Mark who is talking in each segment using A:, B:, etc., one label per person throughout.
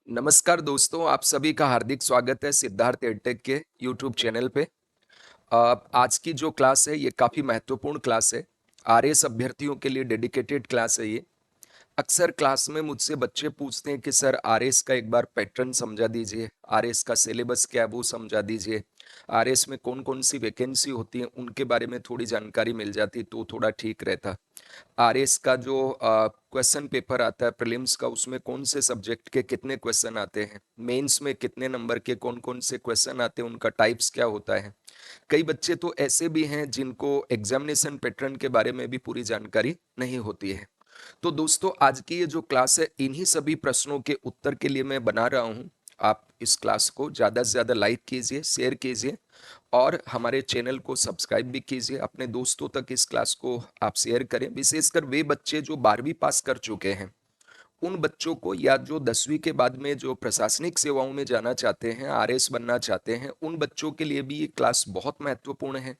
A: नमस्कार दोस्तों, आप सभी का हार्दिक स्वागत है सिद्धार्थ एडटेक के यूट्यूब चैनल पे। आज की जो क्लास है ये काफ़ी महत्वपूर्ण क्लास है। आरएएस अभ्यर्थियों के लिए डेडिकेटेड क्लास है ये। अक्सर क्लास में मुझसे बच्चे पूछते हैं कि सर आरएएस का एक बार पैटर्न समझा दीजिए, आरएएस का सिलेबस क्या है वो समझा दीजिए, आरएएस में कौन कौन सी वैकेंसी होती है उनके बारे में थोड़ी जानकारी मिल जाती तो थोड़ा ठीक रहता। आरएस का जो क्वेश्चन पेपर आता है प्रीलिम्स का, उसमें कौन से सब्जेक्ट के कितने क्वेश्चन आते हैं, मेंस में कितने नंबर के कौन कौन से क्वेश्चन आते हैं, उनका टाइप्स क्या होता है। कई बच्चे तो ऐसे भी हैं जिनको एग्जामिनेशन पैटर्न के बारे में भी पूरी जानकारी नहीं होती है। तो दोस्तों, आज की ये जो क्लास है इन्हीं सभी प्रश्नों के उत्तर के लिए मैं बना रहा हूँ। आप इस क्लास को ज़्यादा से ज़्यादा लाइक कीजिए, शेयर कीजिए और हमारे चैनल को सब्सक्राइब भी कीजिए। अपने दोस्तों तक इस क्लास को आप शेयर करें, विशेषकर वे बच्चे जो 12वीं पास कर चुके हैं उन बच्चों को, या जो 10वीं के बाद में जो प्रशासनिक सेवाओं में जाना चाहते हैं, आरएस बनना चाहते हैं, उन बच्चों के लिए भी ये क्लास बहुत महत्वपूर्ण है।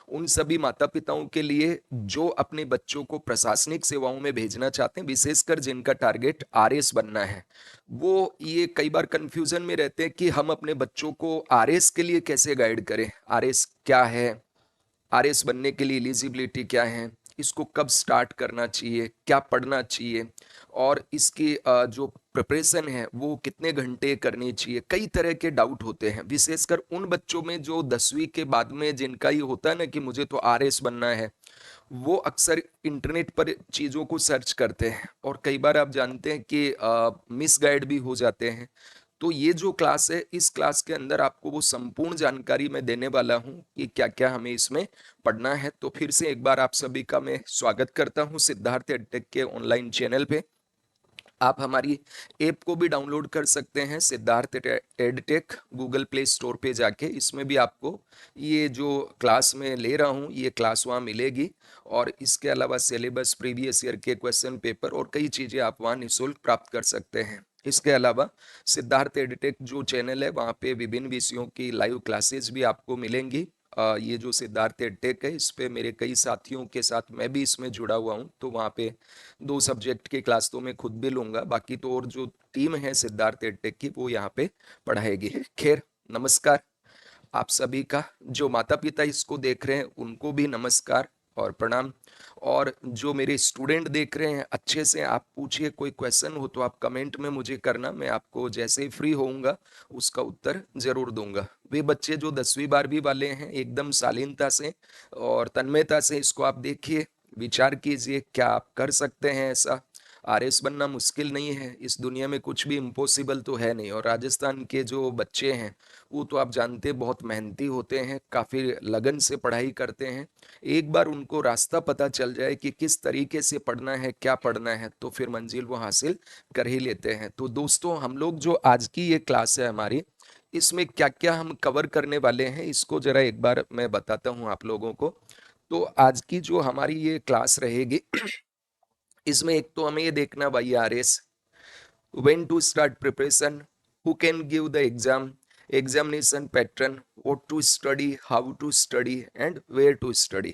A: उन सभी माता पिताओं के लिए जो अपने बच्चों को प्रशासनिक सेवाओं में भेजना चाहते हैं, विशेषकर जिनका टारगेट आरएस बनना है, वो ये कई बार कंफ्यूजन में रहते हैं कि हम अपने बच्चों को आरएस के लिए कैसे गाइड करें, आरएस क्या है, आरएस बनने के लिए एलिजिबिलिटी क्या है, इसको कब स्टार्ट करना चाहिए, क्या पढ़ना चाहिए और इसकी जो प्रिपरेशन है वो कितने घंटे करनी चाहिए। कई तरह के डाउट होते हैं, विशेषकर उन बच्चों में जो 10वीं के बाद में जिनका ये होता है ना कि मुझे तो आरएस बनना है, वो अक्सर इंटरनेट पर चीज़ों को सर्च करते हैं और कई बार आप जानते हैं कि मिसगाइड भी हो जाते हैं। तो ये जो क्लास है, इस क्लास के अंदर आपको वो संपूर्ण जानकारी मैं देने वाला हूँ कि क्या क्या हमें इसमें पढ़ना है। तो फिर से एक बार आप सभी का मैं स्वागत करता हूँ सिद्धार्थ एडटेक के ऑनलाइन चैनल पे। आप हमारी ऐप को भी डाउनलोड कर सकते हैं, Siddharth edtech, Google play store पे जाके। इसमें भी आपको ये जो क्लास में ले रहा हूँ ये क्लास वहाँ मिलेगी और इसके अलावा सिलेबस, प्रीवियस ईयर के क्वेश्चन पेपर और कई चीज़ें आप वहाँ निःशुल्क प्राप्त कर सकते हैं। इसके अलावा सिद्धार्थ एडटेक जो चैनल है वहाँ पे विभिन्न विषयों की लाइव क्लासेस भी आपको मिलेंगी। ये जो सिद्धार्थ एडटेक है इस पे मेरे कई साथियों के साथ मैं भी इसमें जुड़ा हुआ हूँ, तो वहाँ पे 2 सब्जेक्ट की क्लास तो मैं खुद भी लूंगा, बाकी तो और जो टीम है सिद्धार्थ एडटेक की वो यहाँ पे पढ़ाएगी। खैर, नमस्कार आप सभी का। जो माता पिता इसको देख रहे हैं उनको भी नमस्कार और प्रणाम। और जो मेरे स्टूडेंट देख रहे हैं, अच्छे से आप पूछिए, कोई क्वेश्चन हो तो आप कमेंट में मुझे करना, मैं आपको जैसे ही फ्री होऊंगा उसका उत्तर जरूर दूंगा। वे बच्चे जो 10वीं 12वीं वाले हैं, एकदम शालीनता से और तन्मयता से इसको आप देखिए, विचार कीजिए क्या आप कर सकते हैं ऐसा। आरएस बनना मुश्किल नहीं है, इस दुनिया में कुछ भी इम्पॉसिबल तो है नहीं। और राजस्थान के जो बच्चे हैं वो तो आप जानते हैं बहुत मेहनती होते हैं, काफ़ी लगन से पढ़ाई करते हैं। एक बार उनको रास्ता पता चल जाए कि किस तरीके से पढ़ना है, क्या पढ़ना है, तो फिर मंजिल वो हासिल कर ही लेते हैं। तो दोस्तों, हम लोग जो आज की ये क्लास है हमारी, इसमें क्या क्या हम कवर करने वाले हैं इसको जरा एक बार मैं बताता हूँ आप लोगों को। तो आज की जो हमारी ये क्लास रहेगी इसमें एक तो हमें ये देखना भाई, RS, when to start preparation, who can give the exam, examination pattern, what to study, how to study and where to study।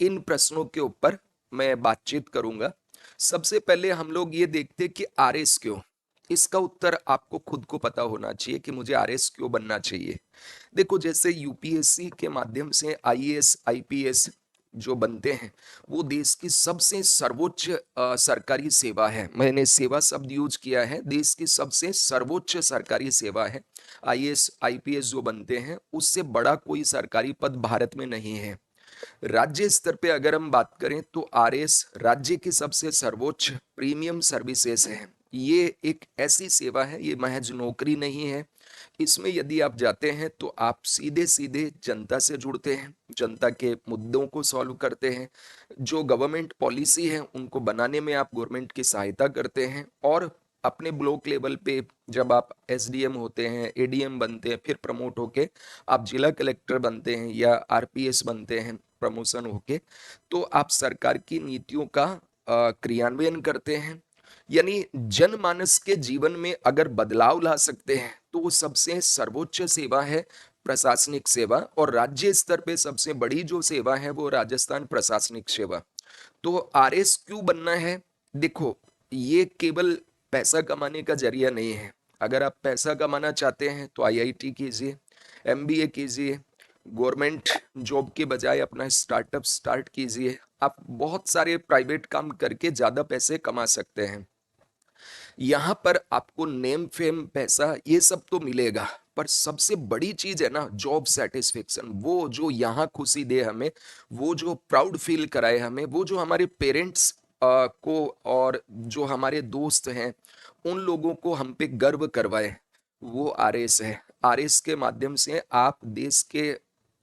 A: इन प्रश्नों के ऊपर मैं बातचीत करूंगा। सबसे पहले हम लोग ये देखते हैं कि आरएस क्यों। इसका उत्तर आपको खुद को पता होना चाहिए कि मुझे आरएस क्यों बनना चाहिए। देखो, जैसे यूपीएससी के माध्यम से आईएएस आईपीएस जो बनते हैं वो देश की सबसे सर्वोच्च सरकारी सेवा है। मैंने सेवा शब्द यूज किया है, देश की सबसे सर्वोच्च सरकारी सेवा है। आईएएस आईपीएस जो बनते हैं उससे बड़ा कोई सरकारी पद भारत में नहीं है। राज्य स्तर पे अगर हम बात करें तो आरएस राज्य की सबसे सर्वोच्च प्रीमियम सर्विसेज है। ये एक ऐसी सेवा है, ये महज नौकरी नहीं है। इसमें यदि आप जाते हैं तो आप सीधे सीधे जनता से जुड़ते हैं, जनता के मुद्दों को सॉल्व करते हैं, जो गवर्नमेंट पॉलिसी है उनको बनाने में आप गवर्नमेंट की सहायता करते हैं। और अपने ब्लॉक लेवल पे जब आप एसडीएम होते हैं, एडीएम बनते हैं, फिर प्रमोट होके आप जिला कलेक्टर बनते हैं या आरपीएस बनते हैं प्रमोशन होके, तो आप सरकार की नीतियों का क्रियान्वयन करते हैं। यानी जनमानस के जीवन में अगर बदलाव ला सकते हैं तो वो सबसे सर्वोच्च सेवा है, प्रशासनिक सेवा। और राज्य स्तर पे सबसे बड़ी जो सेवा है वो राजस्थान प्रशासनिक सेवा। तो आरएस क्यों बनना है? देखो, ये केवल पैसा कमाने का जरिया नहीं है। अगर आप पैसा कमाना चाहते हैं तो आईआईटी कीजिए, एमबीए कीजिए, गवर्नमेंट जॉब के बजाय अपना स्टार्टअप स्टार्ट कीजिए। आप बहुत सारे प्राइवेट काम करके ज़्यादा पैसे कमा सकते हैं। यहाँ पर आपको नेम फेम पैसा ये सब तो मिलेगा, पर सबसे बड़ी चीज है ना जॉब सेटिस्फेक्शन, वो जो यहाँ खुशी दे हमें, वो जो प्राउड फील कराए हमें, वो जो हमारे पेरेंट्स को और जो हमारे दोस्त हैं उन लोगों को हम पे गर्व करवाए, वो आरएस है। आरएस के माध्यम से आप देश के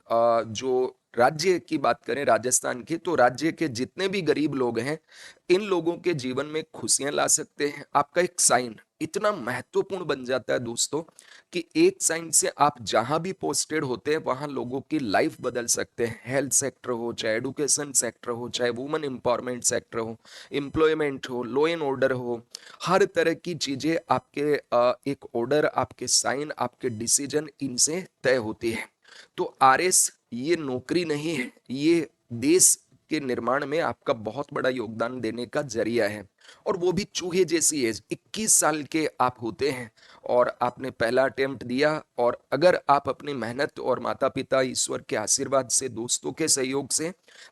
A: जो राज्य की बात करें राजस्थान की, तो राज्य के जितने भी गरीब लोग हैं इन लोगों के जीवन में खुशियां ला सकते हैं। आपका एक साइन इतना महत्वपूर्ण बन जाता है दोस्तों कि एक साइन से आप जहां भी पोस्टेड होते हैं वहां लोगों की लाइफ बदल सकते हैं। हेल्थ सेक्टर हो, चाहे एडुकेशन सेक्टर हो, चाहे वुमेन एम्पावरमेंट सेक्टर हो, एम्प्लॉयमेंट हो, लॉ एंड ऑर्डर हो, हर तरह की चीजें आपके एक ऑर्डर, आपके साइन, आपके डिसीजन इनसे तय होती है। तो आरएस ये नौकरी नहीं है, ये देश के निर्माण में आपका बहुत बड़ा योगदान देने का जरिया है। और वो भी चूहे जैसी एज, 21 साल के आप होते हैं और आपने पहला अटेम्प्ट दिया, और अगर आप अपनी मेहनत और माता पिता ईश्वर के आशीर्वाद से, दोस्तों के सहयोग से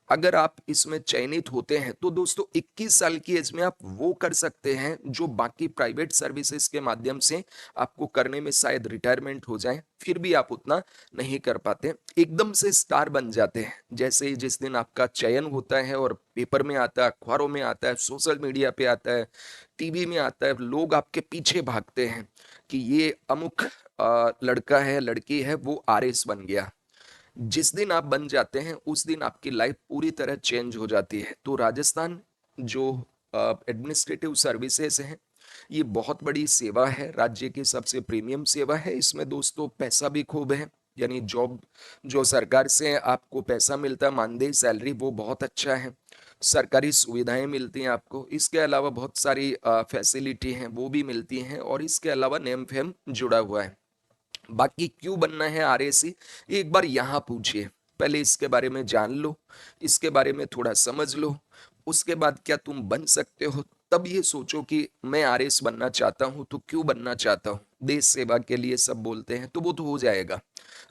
A: अगर आप इसमें चयनित होते हैं, तो दोस्तों 21 साल की एज में आप वो कर सकते हैं जो बाकी प्राइवेट सर्विसेज के माध्यम से आपको करने में शायद रिटायरमेंट हो जाए फिर भी आप उतना नहीं कर पाते। एकदम से स्टार बन जाते हैं जैसे ही जिस दिन आपका चयन होता है और पेपर में आता है, अखबारों में आता है, सोशल मीडिया पे आता है, टीवी में आता है, लोग आपके पीछे भागते हैं कि ये अमुक लड़का है, लड़की है, वो आरएस बन गया। जिस दिन आप बन जाते हैं उस दिन आपकी लाइफ पूरी तरह चेंज हो जाती है। तो राजस्थान जो एडमिनिस्ट्रेटिव सर्विसेज हैं, ये बहुत बड़ी सेवा है, राज्य की सबसे प्रीमियम सेवा है। इसमें दोस्तों पैसा भी खूब है, यानी जॉब जो सरकार से आपको पैसा मिलता है, मानदेय सैलरी, वो बहुत अच्छा है। सरकारी सुविधाएं मिलती हैं आपको, इसके अलावा बहुत सारी फैसिलिटी हैं वो भी मिलती हैं, और इसके अलावा नेम फेम जुड़ा हुआ है। बाकी क्यों बनना है आरएसी, एक बार यहाँ पूछिए। पहले इसके बारे में जान लो, इसके बारे में थोड़ा समझ लो, उसके बाद क्या तुम बन सकते हो, तब ये सोचो कि मैं आरएस बनना चाहता हूं तो क्यों बनना चाहता हूं। देश सेवा के लिए सब बोलते हैं तो वो तो हो जाएगा,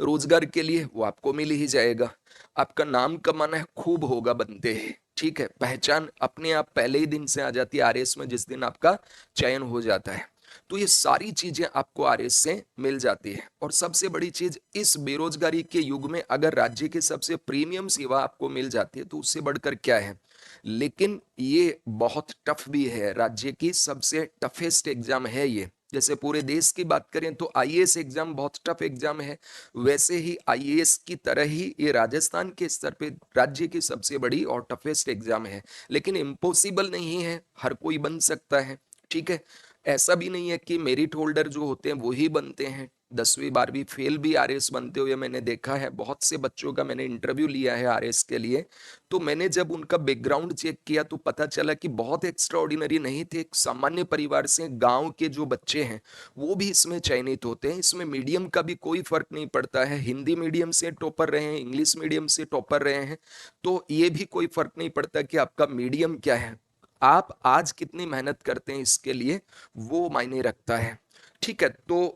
A: रोजगार के लिए वो आपको मिल ही जाएगा, आपका नाम कमाना है खूब होगा बनते हैं, ठीक है, पहचान अपने आप पहले ही दिन से आ जाती है आरएस में जिस दिन आपका चयन हो जाता है। तो ये सारी चीजें आपको आरएस से मिल जाती है। और सबसे बड़ी चीज, इस बेरोजगारी के युग में अगर राज्य की सबसे प्रीमियम सेवा आपको मिल जाती है तो उससे बढ़कर क्या है। लेकिन ये बहुत टफ भी है, राज्य की सबसे टफेस्ट एग्जाम है ये। जैसे पूरे देश की बात करें तो आईएएस एग्जाम बहुत टफ एग्जाम है, वैसे ही आईएएस की तरह ही ये राजस्थान के स्तर पे राज्य की सबसे बड़ी और टफेस्ट एग्जाम है। लेकिन इम्पॉसिबल नहीं है, हर कोई बन सकता है, ठीक है। ऐसा भी नहीं है कि मेरिट होल्डर जो होते हैं वो ही बनते हैं, 10वीं 12वीं फेल भी आरएस बनते हुए मैंने देखा है। बहुत से बच्चों का मैंने इंटरव्यू लिया है आरएस के लिए, तो मैंने जब उनका बैकग्राउंड चेक किया तो पता चला कि बहुत एक्स्ट्रा ऑर्डिनरी नहीं थे, एक सामान्य परिवार से, गांव के जो बच्चे हैं वो भी इसमें चयनित होते हैं। इसमें मीडियम का भी कोई फर्क नहीं पड़ता है, हिंदी मीडियम से टॉपर रहे हैं, इंग्लिश मीडियम से टॉपर रहे हैं, तो ये भी कोई फर्क नहीं पड़ता कि आपका मीडियम क्या है, आप आज कितनी मेहनत करते हैं इसके लिए, वो मायने रखता है, ठीक है। तो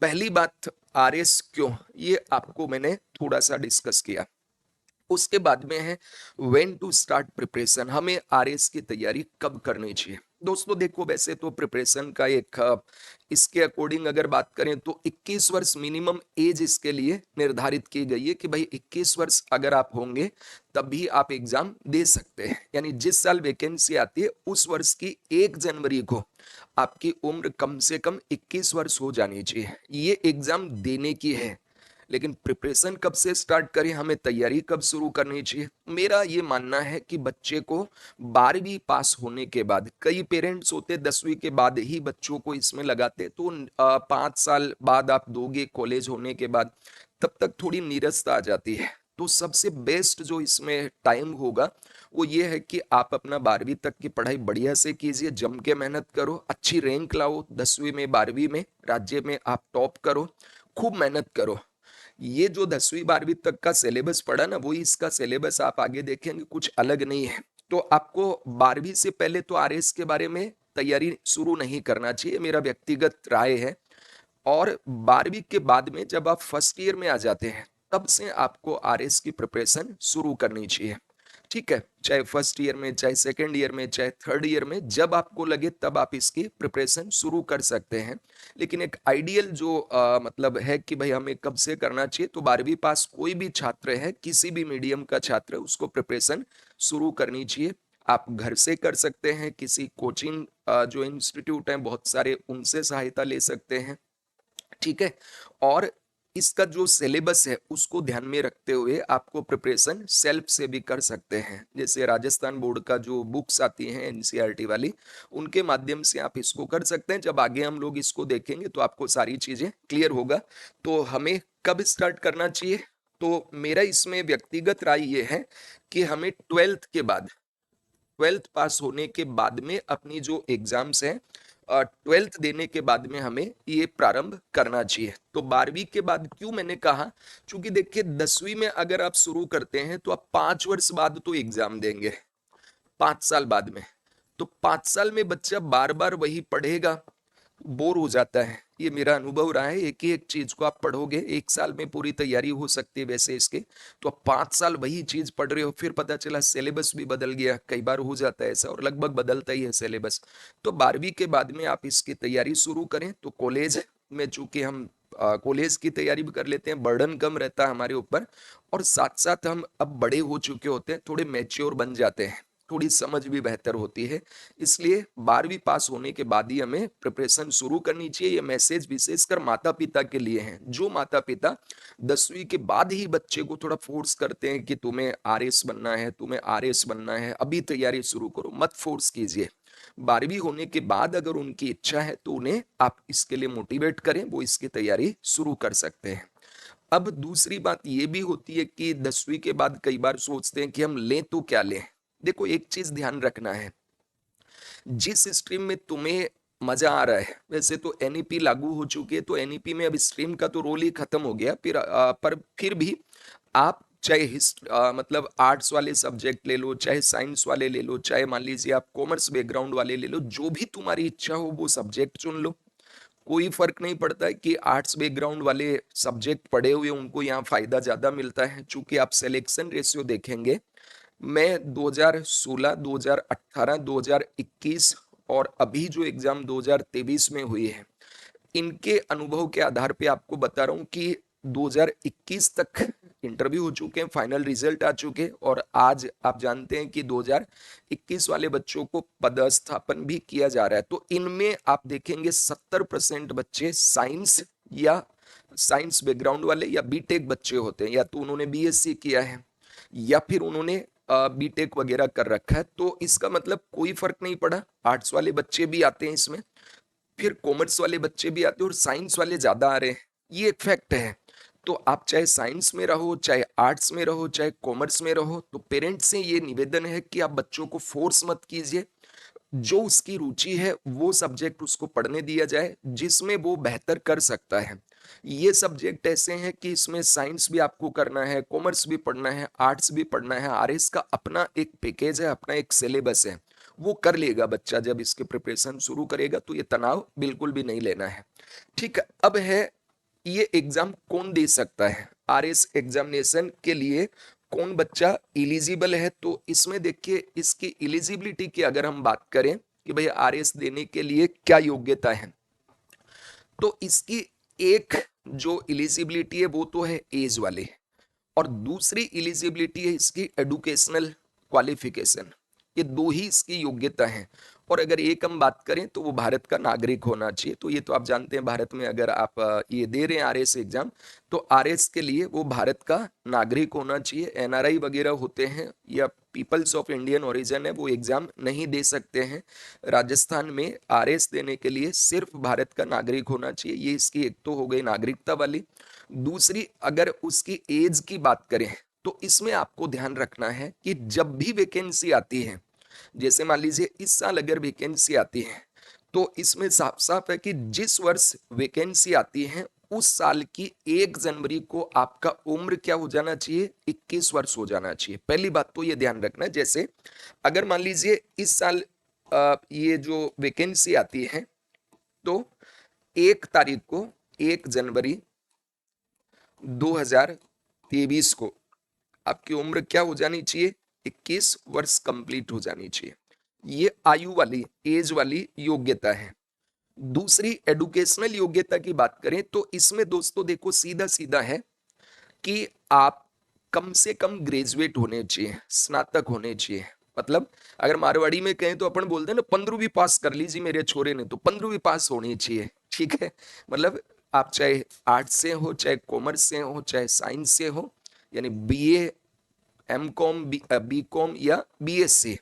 A: पहली बात, आरएस क्यों, ये आपको मैंने थोड़ा सा डिस्कस किया। उसके बाद में है व्हेन टू स्टार्ट प्रिपरेशन, हमें आरएस की तैयारी कब करनी चाहिए। दोस्तों देखो, वैसे तो प्रिपरेशन का एक इसके अकॉर्डिंग अगर बात करें तो 21 वर्ष मिनिमम एज इसके लिए निर्धारित की गई है कि भाई 21 वर्ष अगर आप होंगे तभी आप एग्जाम दे सकते हैं। यानी जिस साल वैकेंसी आती है उस वर्ष की 1 जनवरी को आपकी उम्र कम से कम 21 वर्ष हो जानी चाहिए, ये एग्जाम देने की है। लेकिन प्रिपरेशन कब से स्टार्ट करें, हमें तैयारी कब शुरू करनी चाहिए। मेरा ये मानना है कि बच्चे को 12वीं पास होने के बाद, कई पेरेंट्स होते 10वीं के बाद ही बच्चों को इसमें लगाते, तो 5 साल बाद आप दोगे कॉलेज होने के बाद, तब तक थोड़ी नीरसता आ जाती है। तो सबसे बेस्ट जो इसमें टाइम होगा वो ये है कि आप अपना 12वीं तक की पढ़ाई बढ़िया से कीजिए, जम के मेहनत करो, अच्छी रैंक लाओ, 10वीं में 12वीं में राज्य में आप टॉप करो, खूब मेहनत करो। ये जो 10वीं 12वीं तक का सिलेबस पढ़ा ना, वही इसका सिलेबस आप आगे देखेंगे, कुछ अलग नहीं है। तो आपको 12वीं से पहले तो आरएस के बारे में तैयारी शुरू नहीं करना चाहिए, मेरा व्यक्तिगत राय है। और 12वीं के बाद में जब आप फर्स्ट ईयर में आ जाते हैं तब से आपको आरएस की प्रिपरेशन शुरू करनी चाहिए। ठीक है, चाहे फर्स्ट ईयर में, चाहे सेकंड ईयर में, चाहे थर्ड ईयर में, जब आपको लगे तब आप इसकी प्रिपरेशन शुरू कर सकते हैं। लेकिन एक आइडियल जो मतलब है कि भाई हमें कब से करना चाहिए, तो 12वीं पास कोई भी छात्र है, किसी भी मीडियम का छात्र है, उसको प्रिपरेशन शुरू करनी चाहिए। आप घर से कर सकते हैं, किसी कोचिंग जो इंस्टीट्यूट हैं बहुत सारे, उनसे सहायता ले सकते हैं। ठीक है, और इसका जो सिलेबस है उसको ध्यान में रखते हुए आपको प्रिपरेशन सेल्फ से भी कर सकते हैं। जैसे राजस्थान बोर्ड का जो बुक्स आती हैं एनसीईआरटी वाली, उनके माध्यम से आप इसको कर सकते हैं। जब आगे हम लोग इसको देखेंगे तो आपको सारी चीजें क्लियर होगा। तो हमें कब स्टार्ट करना चाहिए, तो मेरा इसमें व्यक्तिगत राय ये है कि हमें ट्वेल्थ पास होने के बाद में अपनी जो एग्जाम्स हैं, ट्वेल्थ देने के बाद में हमें ये प्रारंभ करना चाहिए। तो 12वीं के बाद क्यों मैंने कहा, क्योंकि देखिए 10वीं में अगर आप शुरू करते हैं तो आप 5 वर्ष बाद तो एग्जाम देंगे, 5 साल बाद में। तो 5 साल में बच्चा बार बार वही पढ़ेगा, बोर हो जाता है। ये मेरा अनुभव रहा है, एक ही एक चीज को आप पढ़ोगे, 1 साल में पूरी तैयारी हो सकती है वैसे इसके, तो आप 5 साल वही चीज पढ़ रहे हो, फिर पता चला सिलेबस भी बदल गया। कई बार हो जाता है ऐसा, और लगभग बदलता ही है सिलेबस। तो 12वीं के बाद में आप इसकी तैयारी शुरू करें। तो कॉलेज में चूंकि हम कॉलेज की तैयारी भी कर लेते हैं, बर्डन कम रहता है हमारे ऊपर, और साथ साथ हम अब बड़े हो चुके होते हैं, थोड़े मैच्योर बन जाते हैं, थोड़ी समझ भी बेहतर होती है। इसलिए 12वीं पास होने के बाद ही हमें प्रिपरेशन शुरू करनी चाहिए। ये मैसेज विशेषकर माता पिता के लिए है। जो माता पिता 10वीं के बाद ही बच्चे को थोड़ा फोर्स करते हैं कि तुम्हें आरएस बनना है, तुम्हें आरएस बनना है, अभी तैयारी शुरू करो, मत फोर्स कीजिए। 12वीं होने के बाद अगर उनकी इच्छा है तो उन्हें आप इसके लिए मोटिवेट करें, वो इसकी तैयारी शुरू कर सकते हैं। अब दूसरी बात ये भी होती है कि 10वीं के बाद कई बार सोचते हैं कि हम लें तो क्या लें। देखो एक चीज ध्यान रखना है, जिस स्ट्रीम में तुम्हें मजा आ रहा है, वैसे तो एनईपी लागू हो चुकी है, तो एनईपी में अब स्ट्रीम का तो रोल ही खत्म हो गया। फिर पर फिर भी आप चाहे मतलब आर्ट्स वाले सब्जेक्ट ले लो, चाहे साइंस वाले ले लो, चाहे मान लीजिए आप कॉमर्स बैकग्राउंड वाले ले लो, जो भी तुम्हारी इच्छा हो वो सब्जेक्ट चुन लो। कोई फर्क नहीं पड़ता है कि आर्ट्स बैकग्राउंड वाले सब्जेक्ट पढ़े हुए उनको यहाँ फायदा ज्यादा मिलता है। चूंकि आप सिलेक्शन रेशियो देखेंगे, मैं 2016, 2018, 2021 और अभी जो एग्जाम 2023 में हुई है, इनके अनुभव के आधार पे आपको बता रहा हूँ कि 2021 तक इंटरव्यू हो चुके हैं, फाइनल रिजल्ट आ चुके हैं, और आज आप जानते हैं कि 2021 वाले बच्चों को पदस्थापन भी किया जा रहा है। तो इनमें आप देखेंगे 70% बच्चे साइंस या साइंस बैकग्राउंड वाले या बीटेक बच्चे होते हैं, या तो उन्होंने बीएससी किया है या फिर उन्होंने बीटेक वगैरह कर रखा है। तो इसका मतलब कोई फर्क नहीं पड़ा, आर्ट्स वाले बच्चे भी आते हैं इसमें, फिर कॉमर्स वाले बच्चे भी आते हैं, और साइंस वाले ज्यादा आ रहे हैं। ये एक फैक्ट है। तो आप चाहे साइंस में रहो, चाहे आर्ट्स में रहो, चाहे कॉमर्स में रहो, तो पेरेंट्स से ये निवेदन है कि आप बच्चों को फोर्स मत कीजिए। जो उसकी रुचि है वो सब्जेक्ट उसको पढ़ने दिया जाए जिसमें वो बेहतर कर सकता है। ये सब्जेक्ट ऐसे हैं कि इसमें साइंस भी आपको करना है, कॉमर्स भी पढ़ना है, आर्ट्स भी पढ़ना है। आरएस का अपना एक पैकेज है, अपना एक सिलेबस है, वो कर लेगा बच्चा। जब इसके प्रिपरेशन शुरू करेगा तो ये तनाव बिल्कुल भी नहीं लेना है। ठीक है, अब है ये एग्जाम कौन दे सकता है, आरएस एग्जामिनेशन के लिए कौन बच्चा इलिजिबल है। तो इसमें देखिए, इसकी इलिजिबिलिटी की अगर हम बात करें कि भाई आरएस देने के लिए क्या योग्यता है, तो इसकी एक जो इलिजिबिलिटी है वो तो है एज वाले, और दूसरी इलिजिबिलिटी है इसकी एडुकेशनल क्वालिफिकेशन। ये दो ही इसकी योग्यता है। और अगर एक हम बात करें तो वो भारत का नागरिक होना चाहिए। तो ये तो आप जानते हैं, भारत में अगर आप ये दे रहे हैं आरएस एग्जाम, तो आरएस के लिए वो भारत का नागरिक होना चाहिए। एनआरआई वगैरह होते हैं या पीपल्स ऑफ इंडियन ओरिजिन है, वो एग्जाम नहीं दे सकते हैं। राजस्थान में आरएस देने के लिए सिर्फ भारत का नागरिक होना चाहिए। ये इसकी एक तो हो गई नागरिकता वाली। दूसरी, अगर उसकी एज की बात करें तो इसमें आपको ध्यान रखना है कि जब भी वैकेंसी आती है, जैसे मान लीजिए इस साल अगर वैकेंसी आती है, तो इसमें साफ साफ है कि जिस वर्ष वैकेंसी आती है उस साल की 1 जनवरी को आपका उम्र क्या हो जाना चाहिए, 21 वर्ष हो जाना चाहिए। पहली बात तो ये ध्यान रखना है। जैसे अगर मान लीजिए इस साल ये जो वैकेंसी आती है, तो 1 तारीख को 1 जनवरी 2023 को आपकी उम्र क्या हो जानी चाहिए? 21 वर्ष कंप्लीट हो जानी चाहिए। ये आयु वाली, एज वाली योग्यता है। दूसरी एडुकेशनल योग्यता की बात करें तो इसमें दोस्तों देखो सीधा सीधा है कि आप कम से कम ग्रेजुएट होने चाहिए, स्नातक होने चाहिए। मतलब अगर मारवाड़ी में कहें तो अपन बोलते हैं ना, 15वीं पास कर लीजिए मेरे छोरे ने, तो 15वीं पास होनी चाहिए। ठीक है, मतलब आप चाहे आर्ट्स से हो, चाहे कॉमर्स से हो, चाहे साइंस से हो, यानी बीए, एमकॉम, बीकॉम या बीएससी,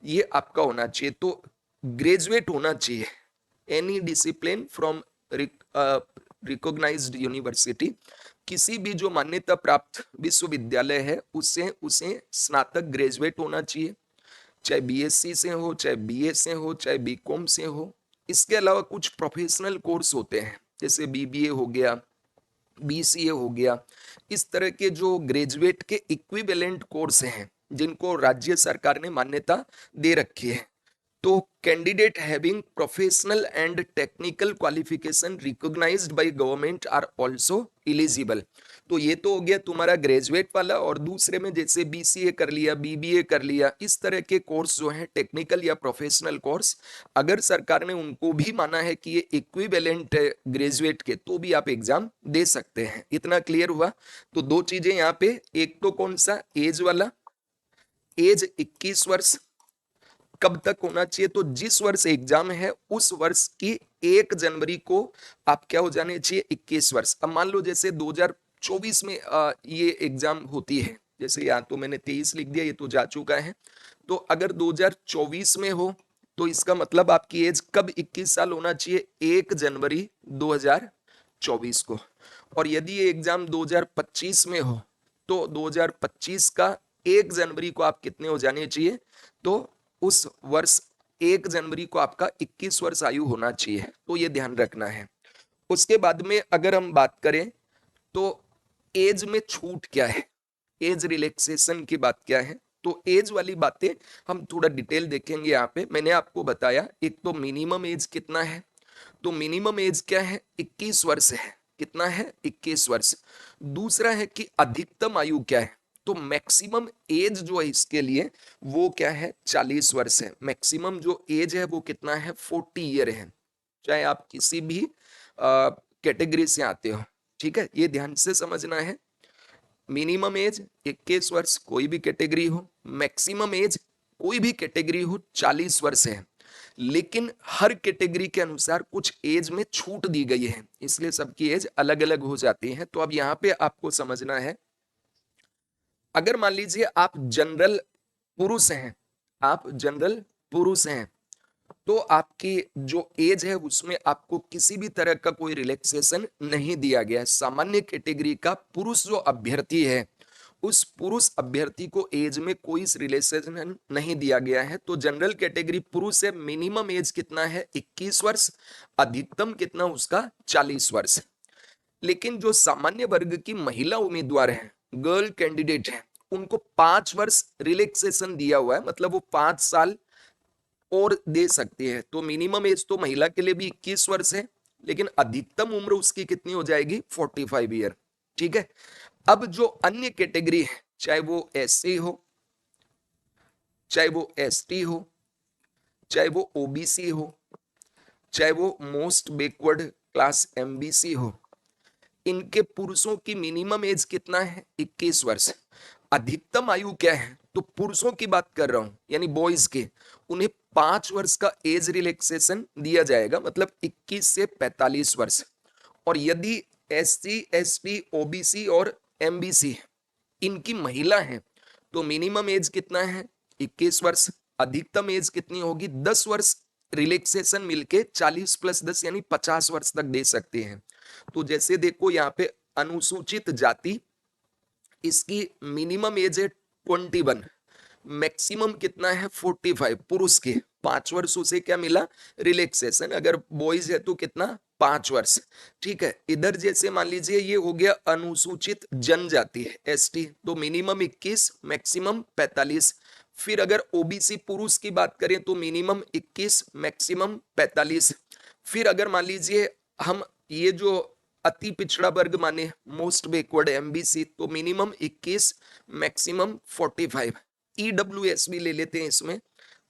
A: ये आपका होना चाहिए। तो ग्रेजुएट होना चाहिए any discipline from recognised university, किसी भी जो मान्यता प्राप्त विश्वविद्यालय है उससे उसे स्नातक ग्रेजुएट होना चाहिए, चाहे बीएससी से हो, चाहे बीए से हो, चाहे बीकॉम से हो। इसके अलावा कुछ प्रोफेशनल कोर्स होते हैं, जैसे बीबीए हो गया, बीसीए हो गया। इस तरह के जो ग्रेजुएट के इक्विवेलेंट कोर्स हैं जिनको राज्य सरकार ने मान्यता दे रखी है, तो candidate having professional and technical qualification recognised by government are also eligible. तो ये तो हो गया तुम्हारा ग्रेजुएट वाला, और दूसरे में जैसे बीसीए कर लिया, बीबीए कर लिया, इस तरह के कोर्स जो हैं टेक्निकल या प्रोफेशनल कोर्स, अगर सरकार ने उनको भी माना है कि ये इक्विवेलेंट है ग्रेजुएट के, तो भी आप एग्जाम दे सकते हैं। इतना क्लियर हुआ? तो दो चीजें यहाँ पे, एक तो कौन सा, एज वाला, एज 21 वर्ष कब तक होना चाहिए? तो जिस वर्ष एग्जाम है उस वर्ष की 1 जनवरी को आप क्या हो जाने चाहिए? 21 वर्ष। अब मान लो जैसे 2024 में ये एग्जाम होती है, जैसे यहाँ तो मैंने 23 लिख दिया, ये तो जा चुका है। तो अगर 2024 में हो तो इसका मतलब आपकी एज कब 21 साल होना चाहिए? 1 जनवरी 2024 को। और यदि ये एग्जाम 2025 में हो तो 2025 का 1 जनवरी को आप कितने हो जाने चाहिए? तो उस वर्ष 1 जनवरी को आपका 21 वर्ष आयु होना चाहिए। तो ये ध्यान रखना है। उसके बाद में अगर हम बात करें तो एज में छूट क्या है, एज रिलैक्सेशन की बात क्या है, तो एज वाली बातें हम थोड़ा डिटेल देखेंगे। यहाँ पे मैंने आपको बताया, एक तो मिनिमम एज कितना है, तो मिनिमम एज क्या है? 21 वर्ष है। कितना है? 21 वर्ष। दूसरा है कि अधिकतम आयु क्या है, तो मैक्सिमम एज जो है इसके लिए वो क्या है? 40 वर्ष है। मैक्सिमम जो एज है वो कितना है? 40 ईयर है, चाहे आप किसी भी कैटेगरी से आते हो। ठीक है, ये ध्यान से समझना है। मिनिमम एज 21 वर्ष कोई भी कैटेगरी हो, मैक्सिमम एज कोई भी कैटेगरी हो 40 वर्ष है। लेकिन हर कैटेगरी के अनुसार कुछ एज में छूट दी गई है, इसलिए सबकी एज अलग अलग हो जाती है। तो अब यहाँ पे आपको समझना है, अगर मान लीजिए आप जनरल पुरुष हैं, आप जनरल पुरुष हैं, तो आपकी जो एज है उसमें आपको किसी भी तरह का कोई रिलैक्सेशन नहीं दिया गया है। सामान्य कैटेगरी का पुरुष जो अभ्यर्थी है, उस पुरुष अभ्यर्थी को एज में कोई रिलैक्सेशन नहीं दिया गया है। तो जनरल कैटेगरी पुरुष है, मिनिमम एज कितना है? 21 वर्ष, अधिकतम कितना उसका? 40 वर्ष। लेकिन जो सामान्य वर्ग की महिला उम्मीदवार है, गर्ल कैंडिडेट है, उनको 5 वर्ष रिलैक्सेशन दिया हुआ है, मतलब वो 5 साल और दे सकती है। तो मिनिमम एज तो महिला के लिए भी 21 वर्ष है, लेकिन अधिकतम उम्र उसकी कितनी हो जाएगी? 45 ईयर। ठीक है, अब जो अन्य कैटेगरी है, चाहे वो एससी हो, चाहे वो एसटी हो, चाहे वो ओबीसी हो, चाहे वो मोस्ट बैकवर्ड क्लास एमबीसी हो, इनके पुरुषों की मिनिमम एज कितना है? 21 वर्ष। अधिकतम आयु क्या है? तो पुरुषों की बात कर रहा हूं, यानी बॉयज के, उन्हें 5 वर्ष का एज रिलैक्सेशन दिया जाएगा, मतलब 21 से 45 वर्ष। और यदि एससी, एसटी, ओबीसी और एमबीसी इनकी महिला है, तो मिनिमम एज कितना है? 21 वर्ष। अधिकतम एज कितनी होगी? 10 वर्ष रिलैक्सेशन मिलके 40 प्लस 10 यानी 50 वर्ष तक दे सकते हैं। तो जैसे देखो यहाँ पे अनुसूचित जाति, इसकी मिनिमम एज है 21, मैक्सिमम कितना है? 45 पुरुष के। 5 वर्षों से क्या मिला? रिलैक्सेशन। अगर बॉयज है तो कितना? 5 वर्ष। ठीक है, इधर जैसे मान लीजिए ये हो गया अनुसूचित जनजाति है, एसटी, तो मिनिमम 21, मैक्सिमम 45। फिर अगर ओबीसी पुरुष की बात करें तो मिनिमम 21, मैक्सिमम 45। फिर अगर मान लीजिए हम ये जो अति पिछड़ा वर्ग माने मोस्ट बैकवर्ड एमबीसी, तो मिनिमम 21, मैक्सिमम 45। ईडब्ल्यूएस भी ले लेते हैं इसमें,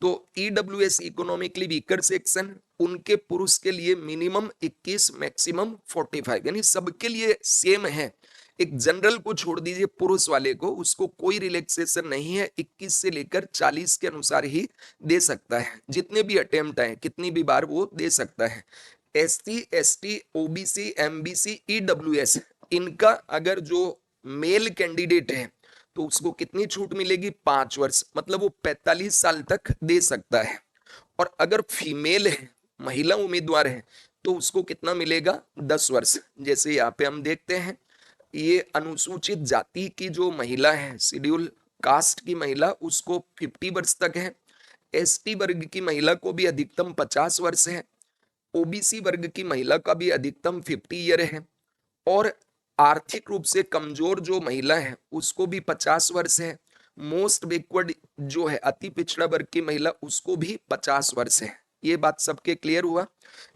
A: तो ईडब्ल्यूएस इकोनॉमिकली वीकर सेक्शन, उनके पुरुष के लिए मिनिमम 21, मैक्सिमम 45, यानी सबके लिए सेम है। एक जनरल को छोड़ दीजिए, पुरुष वाले को, उसको कोई रिलैक्सेशन नहीं है, 21 से लेकर 40 के अनुसार ही दे सकता है, जितने भी अटेम्प्ट आए कितनी भी बार वो दे सकता है। SC, ST, OBC, MBC, EWS, इनका अगर जो मेल कैंडिडेट है तो उसको कितनी छूट मिलेगी? 5 वर्ष, मतलब वो 45 साल तक दे सकता है। और अगर फीमेल है, महिला उम्मीदवार है, तो उसको कितना मिलेगा? 10 वर्ष। जैसे यहाँ पे हम देखते हैं, ये अनुसूचित जाति की जो महिला है, शेड्यूल कास्ट की महिला, उसको 50 वर्ष तक है। एसटी वर्ग की महिला को भी अधिकतम 50 वर्ष है। ओबीसी वर्ग की महिला का भी अधिकतम 50 ईयर है। और आर्थिक रूप से कमजोर जो महिला है उसको भी 50 वर्ष है। मोस्ट बैकवर्ड जो है अति पिछड़ा वर्ग की महिला, उसको भी 50 वर्ष है। ये बात सबके क्लियर हुआ?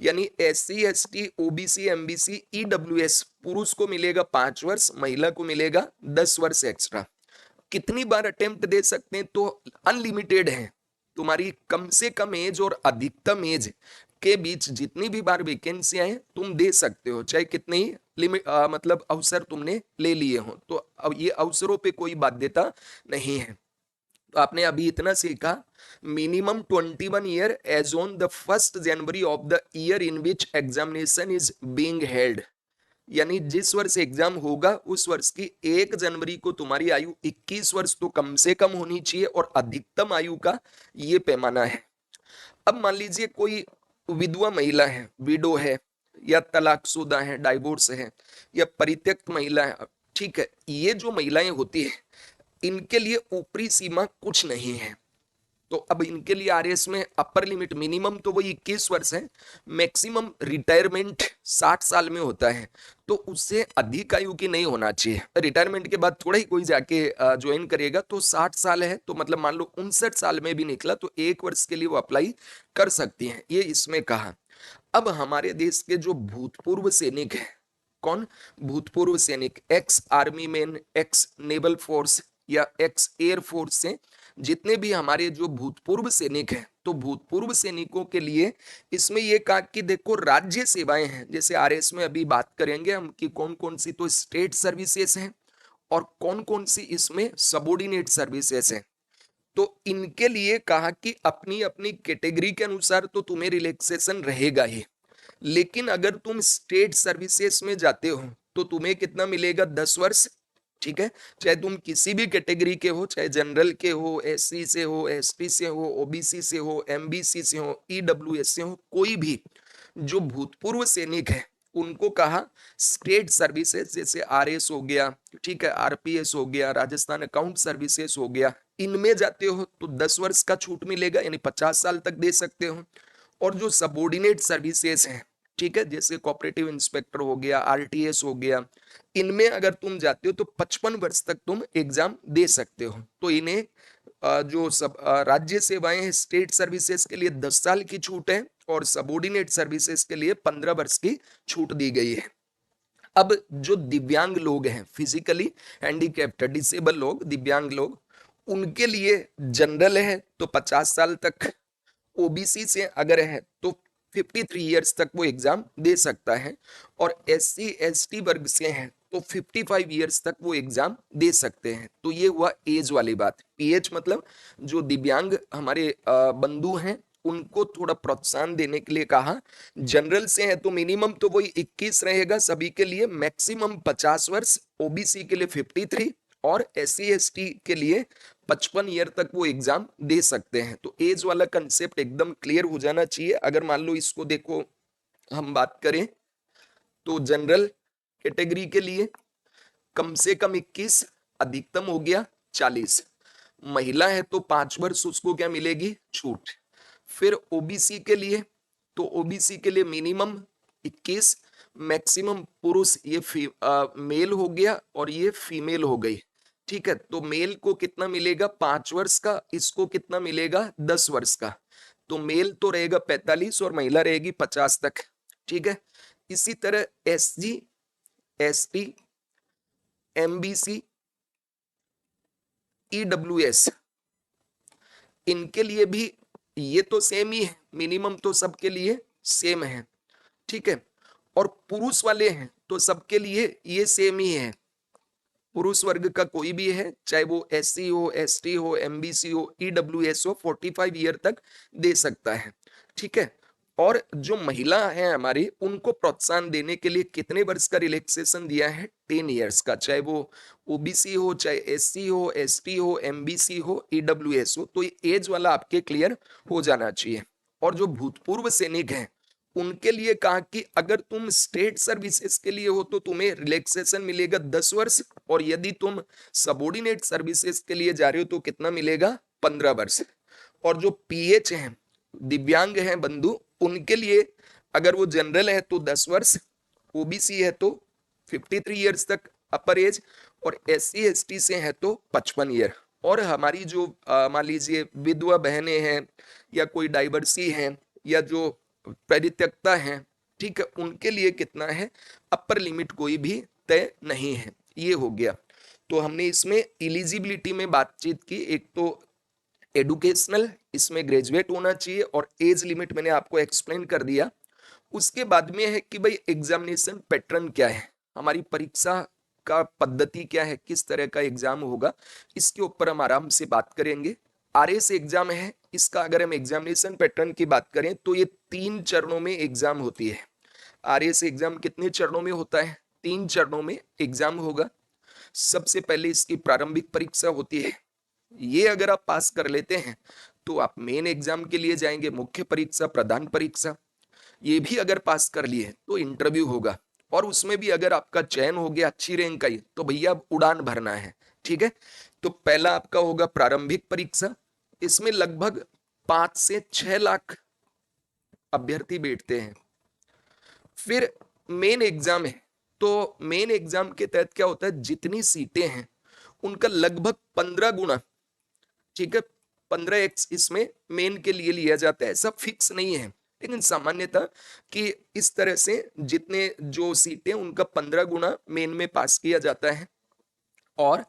A: यानी SC, ST, OBC, MBC, EWS, पुरुष को मिलेगा 5 वर्ष, महिला को मिलेगा 10 वर्ष एक्स्ट्रा। कितनी बार अटेम्प्ट दे सकते हैं? तो अनलिमिटेड है। तुम्हारी कम से कम एज और अधिकतम एज के बीच जितनी भी बार वैकेंसी आए तुम दे सकते हो, चाहे कितने ही लिमिट मतलब अवसर तुमने ले लिए हो। तो अब ये अवसरों पे कोई बाध्यता नहीं है। तो आपने अभी इतना सीखा, minimum 21 year age on the 1 January of the year in which examination is being held, यानी जिस वर्ष एग्जाम होगा उस वर्ष की 1 जनवरी को तुम्हारी आयु 21 वर्ष तो कम से कम होनी चाहिए, और अधिकतम आयु का ये पैमाना है। अब मान लीजिए कोई विधवा महिला है, विडो है, या तलाकशुदा है, डाइवोर्स है, या परित्यक्त महिला है, ठीक है, ये जो महिलाएं होती है इनके लिए ऊपरी सीमा कुछ नहीं है। तो अब इनके लिए आरएस में अपर लिमिट मिनिमम तो वही 21 वर्ष है, मैक्सिमम रिटायरमेंट 60 साल में होता है, तो उससे अधिक आयु की नहीं होना चाहिए। रिटायरमेंट के बाद थोड़ा ही कोई जाके ज्वाइन करेगा, तो 60 साल है तो मतलब मान लो 59 साल में भी निकला तो 1 वर्ष के लिए वो अप्लाई कर सकती हैं, ये इसमें कहा। अब हमारे देश के जो भूतपूर्व सैनिक है, कौन? भूतपूर्व सैनिक, ex army man, x naval force या एक्स एयर फोर्स से जितने भी हमारे जो भूतपूर्व सैनिक हैं, तो भूतपूर्व सैनिकों के लिए इसमें ये कहा कि देखो राज्य सेवाएं हैं, जैसे आरएस में अभी बात करेंगे हम कि कौन कौन सी तो स्टेट सर्विसेज हैं और कौन कौन सी इसमें सबऑर्डिनेट सर्विसेज हैं। तो इनके लिए कहा कि अपनी अपनी कैटेगरी के अनुसार तो तुम्हें रिलैक्सेशन रहेगा ही, लेकिन अगर तुम स्टेट सर्विसेज में जाते हो तो तुम्हें कितना मिलेगा? 10 वर्ष। ठीक है, चाहे तुम किसी भी कैटेगरी के हो, चाहे जनरल के हो, एससी से हो, एसटी से हो, ओबीसी से हो, एमबीसी से हो, ईडब्ल्यूएस से हो, कोई भी जो भूतपूर्व सैनिक है उनको कहा स्टेट सर्विसेज, जैसे आरएस हो गया, ठीक है, आरपीएस हो गया, राजस्थान अकाउंट सर्विसेज हो गया, इनमें जाते हो तो 10 वर्ष का छूट मिलेगा, यानी 50 साल तक दे सकते हो। और जो सबऑर्डिनेट सर्विसेज हैं, ठीक है, जैसे कोऑपरेटिव इंस्पेक्टर हो गया, आरटीएस हो गया, इनमें अगर तुम जाते हो तो 55 वर्ष तक तुम एग्जाम दे सकते हो। तो इन्हें जो सब राज्य सेवाएं हैं, स्टेट सर्विसेज के लिए 10 साल की छूट है, और सबऑर्डिनेट सर्विसेज के लिए 15 वर्ष की छूट दी गई है। अब जो दिव्यांग लोग हैं, फिजिकली हैंडीकैप्ड, डिसेबल लोग, दिव्यांग लोग, उनके लिए जनरल है तो 50 साल तक, ओबीसी से अगर है तो 53 ईयर्स तक वो एग्जाम दे सकता है, और एससी एसटी वर्ग से है तो 55 ईयर्स तक वो एग्जाम दे सकते हैं। तो ये हुआ एज वाली बात। पीएच मतलब जो दिव्यांग हमारे बंधु हैं उनको थोड़ा प्रोत्साहन देने के लिए कहा। जनरल से है तो मिनिमम तो वही 21 रहेगा सभी के लिए, मैक्सिमम 50 वर्ष, ओबीसी के लिए 53, और एससी एसटी के लिए 55 ईयर तक वो एग्जाम दे सकते हैं। तो एज वाला कंसेप्ट एकदम क्लियर हो जाना चाहिए। अगर मान लो इसको देखो हम बात करें तो जनरल कैटेगरी के लिए कम से कम 21, अधिकतम हो गया 40। महिला है तो 5 वर्ष उसको क्या मिलेगी? छूट। फिर ओबीसी के लिए, तो ओबीसी के लिए मिनिमम 21, मैक्सिमम पुरुष, ये मेल हो गया और ये फीमेल हो गई, ठीक है। तो मेल को कितना मिलेगा? 5 वर्ष का, इसको कितना मिलेगा? 10 वर्ष का। तो मेल तो रहेगा 45 और महिला रहेगी 50 तक, ठीक है। इसी तरह एसजी एसटी, एमबीसी, ईडब्ल्यूएस, इनके लिए भी ये तो सेम ही है, मिनिमम तो सबके लिए सेम है, ठीक है। और पुरुष वाले हैं तो सबके लिए ये सेम ही है, पुरुष वर्ग का कोई भी है, चाहे वो एससी हो, एसटी हो, एमबीसी हो, ईडब्ल्यूएस हो, 45 ईयर तक दे सकता है, ठीक है। और जो महिला है हमारी, उनको प्रोत्साहन देने के लिए कितने वर्ष का रिलैक्सेशन दिया है? 10 ईयर्स का, चाहे वो ओबीसी हो, चाहे एससी हो, एसटी हो, एमबीसी हो, ईडब्ल्यूएस हो, तो ये एज वाला आपके क्लियर हो जाना चाहिए। और जो भूतपूर्व सैनिक हैं उनके लिए कहा कि अगर तुम स्टेट सर्विसेज के लिए हो तो तुम्हें रिलैक्सेशन मिलेगा 10 वर्ष, और यदि तुम सबॉर्डिनेट सर्विसेज के लिए जा रहे हो तो कितना मिलेगा? 15 वर्ष। और जो पीएच हैं, दिव्यांग हैं बंधु, उनके लिए अगर वो जनरल है तो 10 वर्ष, ओबीसी है तो 53 ईयर्स तक अपर एज, और एससी एसटी से है तो 55 ईयर। और हमारी जो मान लीजिए विधवा बहनें हैं, या कोई डाइवर्सी हैं, या जो परित्यक्ता हैं, ठीक है, उनके लिए कितना है? अपर लिमिट कोई भी तय नहीं है। ये हो गया। तो हमने इसमें इलिजिबिलिटी में बातचीत की, एक तो एडुकेशनल, इसमें ग्रेजुएट होना चाहिए, और एज लिमिट मैंने आपको एक्सप्लेन कर दिया। उसके बाद में है कि भाई एग्जामिनेशन पैटर्न क्या है, हमारी परीक्षा का पद्धति क्या है, किस तरह का एग्जाम होगा, इसके ऊपर हम आराम से बात करेंगे। आरएस एग्जाम है, इसका अगर हम एग्जामिनेशन पैटर्न की बात करें तो ये 3 चरणों में एग्जाम होती है। आरएस एग्जाम कितने चरणों में होता है? 3 चरणों में एग्जाम होगा। सबसे पहले इसकी प्रारंभिक परीक्षा होती है, ये अगर आप पास कर लेते हैं तो आप मेन एग्जाम के लिए जाएंगे, मुख्य परीक्षा, प्रधान परीक्षा। ये भी अगर पास कर लिए तो इंटरव्यू होगा, और उसमें भी अगर आपका चयन हो गया अच्छी रैंक का ही, तो भैया अब उड़ान भरना है, ठीक है। तो पहला आपका होगा प्रारंभिक परीक्षा, इसमें लगभग 5 से 6 लाख अभ्यर्थी बैठते हैं। फिर मेन एग्जाम है, तो मेन एग्जाम के तहत क्या होता है, जितनी सीटें हैं उनका लगभग 15 गुना, ठीक है, 15x इसमें मेन के लिए लिया जाता है। ऐसा फिक्स नहीं है, लेकिन सामान्यतः कि इस तरह से जितने जो सीटें उनका 15 गुना मेन में पास किया जाता है। और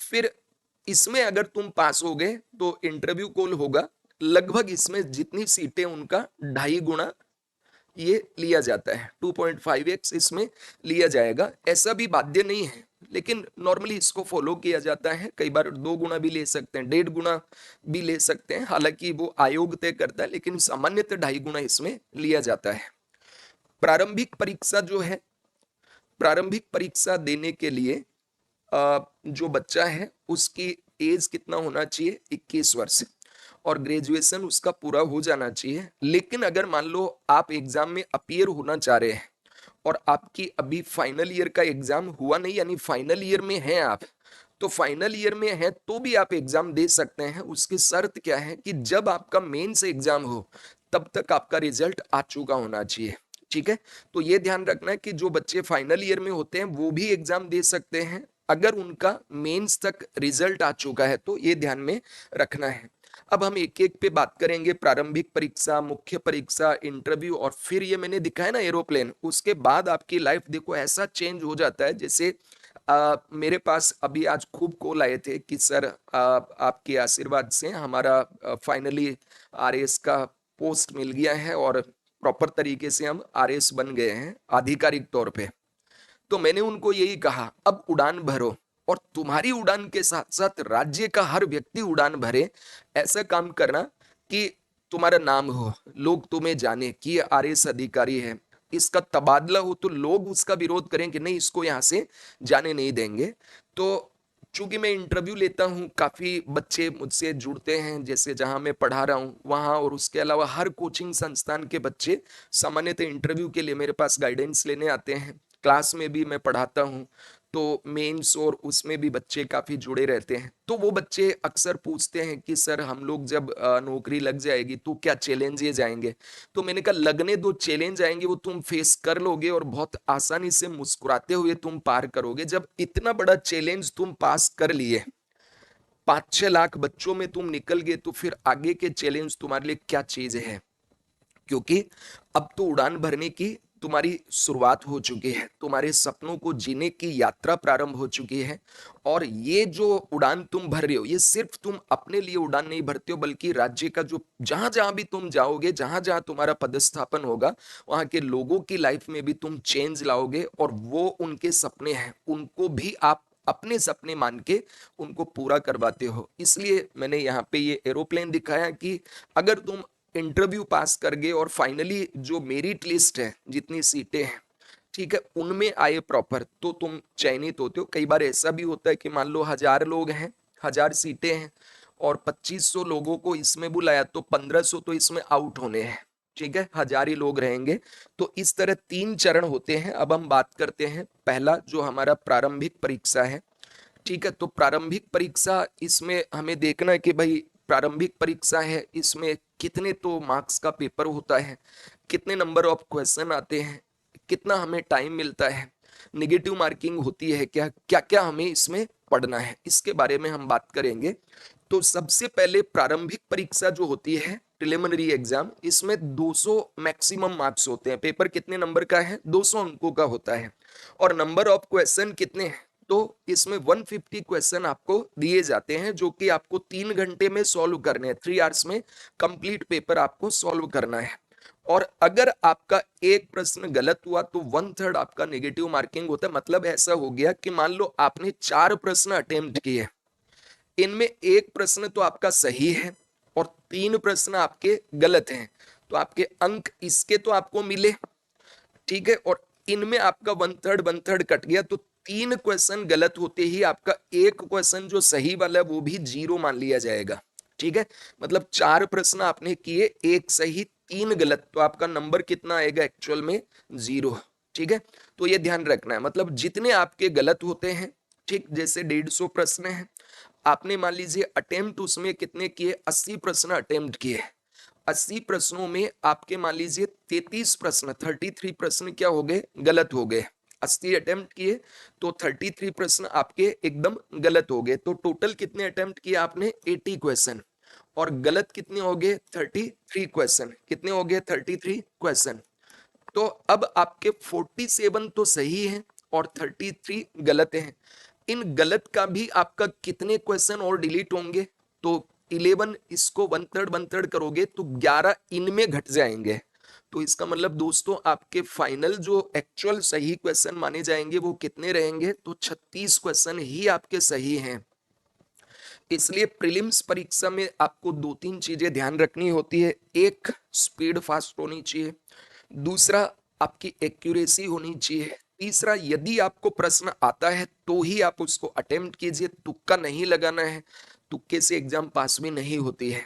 A: फिर इसमें अगर तुम पास हो गए तो इंटरव्यू कॉल होगा, लगभग इसमें जितनी सीटें उनका 2.5 गुना ये लिया जाता है, 2.5x इसमें लिया जाएगा। ऐसा भी बाध्य नहीं है, लेकिन नॉर्मली इसको फॉलो किया जाता है। कई बार 2 गुना भी ले सकते हैं, 1.5 गुना भी ले सकते हैं, हालांकि वो आयोग तय करता है, लेकिन सामान्यतः 2.5 गुना इसमें लिया जाता है। प्रारंभिक परीक्षा जो है, प्रारंभिक परीक्षा देने के लिए जो बच्चा है उसकी एज कितना होना चाहिए? 21 वर्ष, और ग्रेजुएशन उसका पूरा हो जाना चाहिए। लेकिन अगर मान लो आप एग्जाम में अपीयर होना चाह रहे हैं और आपकी अभी फाइनल ईयर का एग्जाम हुआ नहीं, यानी फाइनल ईयर में हैं आप, तो फाइनल ईयर में है तो भी आप एग्जाम दे सकते हैं। उसकी शर्त क्या है कि जब आपका मेन से एग्जाम हो तब तक आपका रिजल्ट आ चुका होना चाहिए, ठीक है। तो ये ध्यान रखना है कि जो बच्चे फाइनल ईयर में होते हैं वो भी एग्जाम दे सकते हैं, अगर उनका मेंस तक रिजल्ट आ चुका है, तो ये ध्यान में रखना है। अब हम एक एक पे बात करेंगे, प्रारंभिक परीक्षा, मुख्य परीक्षा, इंटरव्यू, और फिर ये मैंने दिखाया ना एरोप्लेन, उसके बाद आपकी लाइफ देखो ऐसा चेंज हो जाता है। जैसे मेरे पास अभी आज खूब कॉल आए थे कि सर आपके आशीर्वाद से हमारा फाइनली आरएस का पोस्ट मिल गया है, और प्रॉपर तरीके से हम आरएस बन गए हैं आधिकारिक तौर पे। तो मैंने उनको यही कहा, अब उड़ान भरो, और तुम्हारी उड़ान के साथ साथ राज्य का हर व्यक्ति उड़ान भरे। ऐसा काम करना कि तुम्हारा नाम हो, लोग तुम्हें जाने कि ये आरएस अधिकारी है। इसका तबादला हो तो लोग उसका विरोध करें कि नहीं, इसको यहां से जाने नहीं देंगे। तो चूंकि मैं इंटरव्यू लेता हूं, काफी बच्चे मुझसे जुड़ते हैं, जैसे जहां मैं पढ़ा रहा हूं वहां, और उसके अलावा हर कोचिंग संस्थान के बच्चे सामान्यतः इंटरव्यू के लिए मेरे पास गाइडेंस लेने आते हैं। क्लास में भी मैं पढ़ाता हूँ, तो मेंस और उसमें भी बच्चे काफी जुड़े रहते हैं। तो वो बच्चे अक्सर पूछते हैं कि सर हम लोग जब नौकरी लग जाएगी तो क्या चैलेंजेस आएंगे? तो मैंने कहा लगने दो, चैलेंज आएंगे वो तुम फेस कर लोगे, और बहुत आसानी से मुस्कुराते हुए तुम पार करोगे। जब इतना बड़ा चैलेंज तुम पास कर लिए, 5-6 लाख बच्चों में तुम निकल गए, तो फिर आगे के चैलेंज तुम्हारे लिए क्या चीज है? क्योंकि अब तो उड़ान भरने की तुम्हारी शुरुआत हो चुकी है, तुम्हारे सपनों को जीने की यात्रा प्रारंभ हो चुकी है। और ये जो उड़ान तुम भर रहे हो, ये सिर्फ तुम अपने लिए उड़ान नहीं भरते हो, बल्कि राज्य का जो जहां जहां भी तुम जाओगे, जहां जहां तुम्हारा पदस्थापन होगा, वहां के लोगों की लाइफ में भी तुम चेंज लाओगे। और वो उनके सपने हैं, उनको भी आप अपने सपने मान के उनको पूरा करवाते हो। इसलिए मैंने यहाँ पे ये एरोप्लेन दिखाया कि अगर तुम इंटरव्यू पास कर गए और फाइनली जो मेरिट लिस्ट है, जितनी सीटें हैं, ठीक है, उनमें आए प्रॉपर, तो तुम चयनित होते हो। कई बार ऐसा भी होता है कि मान लो 1,000 लोग हैं, 1,000 सीटें हैं, और 2,500 लोगों को इसमें बुलाया, तो 1,500 तो इसमें आउट होने हैं। ठीक है, 1,000 ही लोग रहेंगे। तो इस तरह 3 चरण होते हैं। अब हम बात करते हैं पहला, जो हमारा प्रारंभिक परीक्षा है। ठीक है, तो प्रारंभिक परीक्षा, इसमें हमें देखना है कि भाई प्रारंभिक परीक्षा है, इसमें कितने तो मार्क्स का पेपर होता है, कितने नंबर ऑफ क्वेश्चन आते हैं, कितना हमें टाइम मिलता है, निगेटिव मार्किंग होती है क्या, क्या क्या हमें इसमें पढ़ना है, इसके बारे में हम बात करेंगे। तो सबसे पहले प्रारंभिक परीक्षा जो होती है, प्रिलिमिनरी एग्जाम, इसमें 200 मैक्सिमम मार्क्स होते हैं। पेपर कितने नंबर का है? 200 अंकों का होता है। और नंबर ऑफ क्वेश्चन कितने हैं? तो इसमें 150 क्वेश्चन आपको दिए जाते हैं, जो कि आपको 3 घंटे में सॉल्व करने हैं। 3 आवर्स में कंप्लीट पेपर आपको सॉल्व करना है। और अगर आपका एक प्रश्न गलत हुआ तो 1/3 आपका नेगेटिव मार्किंग होता है। मतलब ऐसा हो गया कि मान लो आपने 4 प्रश्न अटेम्प्ट किए, इनमें एक प्रश्न तो आपका सही है और 3 प्रश्न आपके गलत हैं, तो आपके अंक इसके तो आपको मिले। ठीक है, और इनमें आपका 1/3 कट गया, तो 3 क्वेश्चन गलत होते ही आपका एक क्वेश्चन जो सही वाला है वो भी 0 मान लिया जाएगा। ठीक है, मतलब 4 प्रश्न आपने किए, एक सही 3 गलत, तो आपका नंबर कितना आएगा एक्चुअल में? 0। ठीक है, तो ये ध्यान रखना है। मतलब जितने आपके गलत होते हैं, ठीक, जैसे 150 प्रश्न है, आपने मान लीजिए अटेम्प्ट उसमें कितने किए? 80 प्रश्न अटेम्प्ट किए। 80 प्रश्नों में आपके मान लीजिए 33 प्रश्न, 33 प्रश्न क्या हो गए? गलत हो गए। 80 अटेम्प्ट किए तो 33 प्रश्न आपके एकदम गलत हो गए। तो टोटल कितने अटेम्प्ट किए आपने? 80 क्वेश्चन। और गलत कितने हो गए? 33 क्वेश्चन। कितने हो गए? 33 क्वेश्चन। तो अब आपके 47 तो सही है और 33 गलत हैं। इन गलत का भी आपका कितने क्वेश्चन और डिलीट होंगे? तो 11, इसको 1/3 करोगे तो 11 इनमें घट जाएंगे। तो इसका मतलब दोस्तों, आपके फाइनल जो एक्चुअल सही क्वेश्चन माने जाएंगे वो कितने रहेंगे? तो 36 क्वेश्चन ही आपके सही हैं। इसलिए प्रीलिम्स परीक्षा में आपको 2-3 चीजें ध्यान रखनी होती है। एक, स्पीड फास्ट होनी चाहिए। दूसरा, आपकी एक्यूरेसी होनी चाहिए। तीसरा, यदि आपको प्रश्न आता है तो ही आप उसको अटेम्प्ट कीजिए, तुक्का नहीं लगाना है। तुक्के से एग्जाम पास भी नहीं होती है।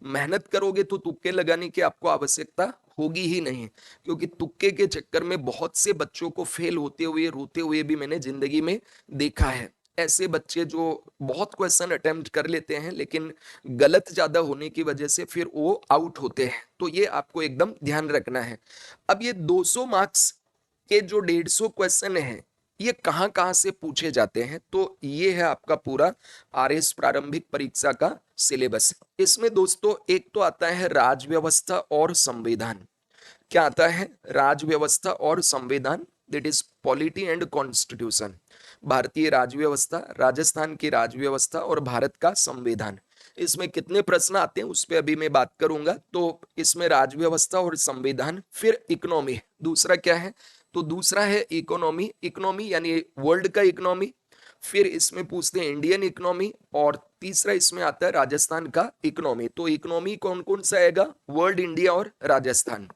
A: मेहनत करोगे तो तुक्के लगाने की आपको आवश्यकता होगी ही नहीं, क्योंकि तुक्के के चक्कर में बहुत से बच्चों को फेल होते हुए, रोते हुए भी मैंने जिंदगी में देखा है। ऐसे बच्चे जो बहुत क्वेश्चन अटेम्प्ट कर लेते हैं, लेकिन गलत ज्यादा होने की वजह से फिर वो आउट होते हैं। तो ये आपको एकदम ध्यान रखना है। अब ये 200 मार्क्स के जो 150 क्वेश्चन हैं, ये कहाँ कहाँ से पूछे जाते हैं? तो ये है आपका पूरा आरएस प्रारंभिक परीक्षा का सिलेबस। इसमें दोस्तों एक तो आता है राज व्यवस्था और संविधान। क्या आता है? राज व्यवस्था और संविधान, that is polity and constitution. भारतीय राज व्यवस्था, राजस्थान की राज व्यवस्था और भारत का संविधान। इसमें कितने प्रश्न आते हैं उस पर अभी मैं बात करूंगा। तो इसमें राज व्यवस्था और संविधान, फिर इकोनॉमी। दूसरा क्या है? तो दूसरा है इकोनॉमी। इकोनॉमी यानी वर्ल्ड का इकोनॉमी। फिर इसमें पूछते हैं इंडियन इकोनॉमी। और तीसरा इसमें आता है राजस्थान का इकोनॉमी। तो इकोनॉमी कौन कौन सा आएगा? वर्ल्ड, इंडिया और राजस्थान।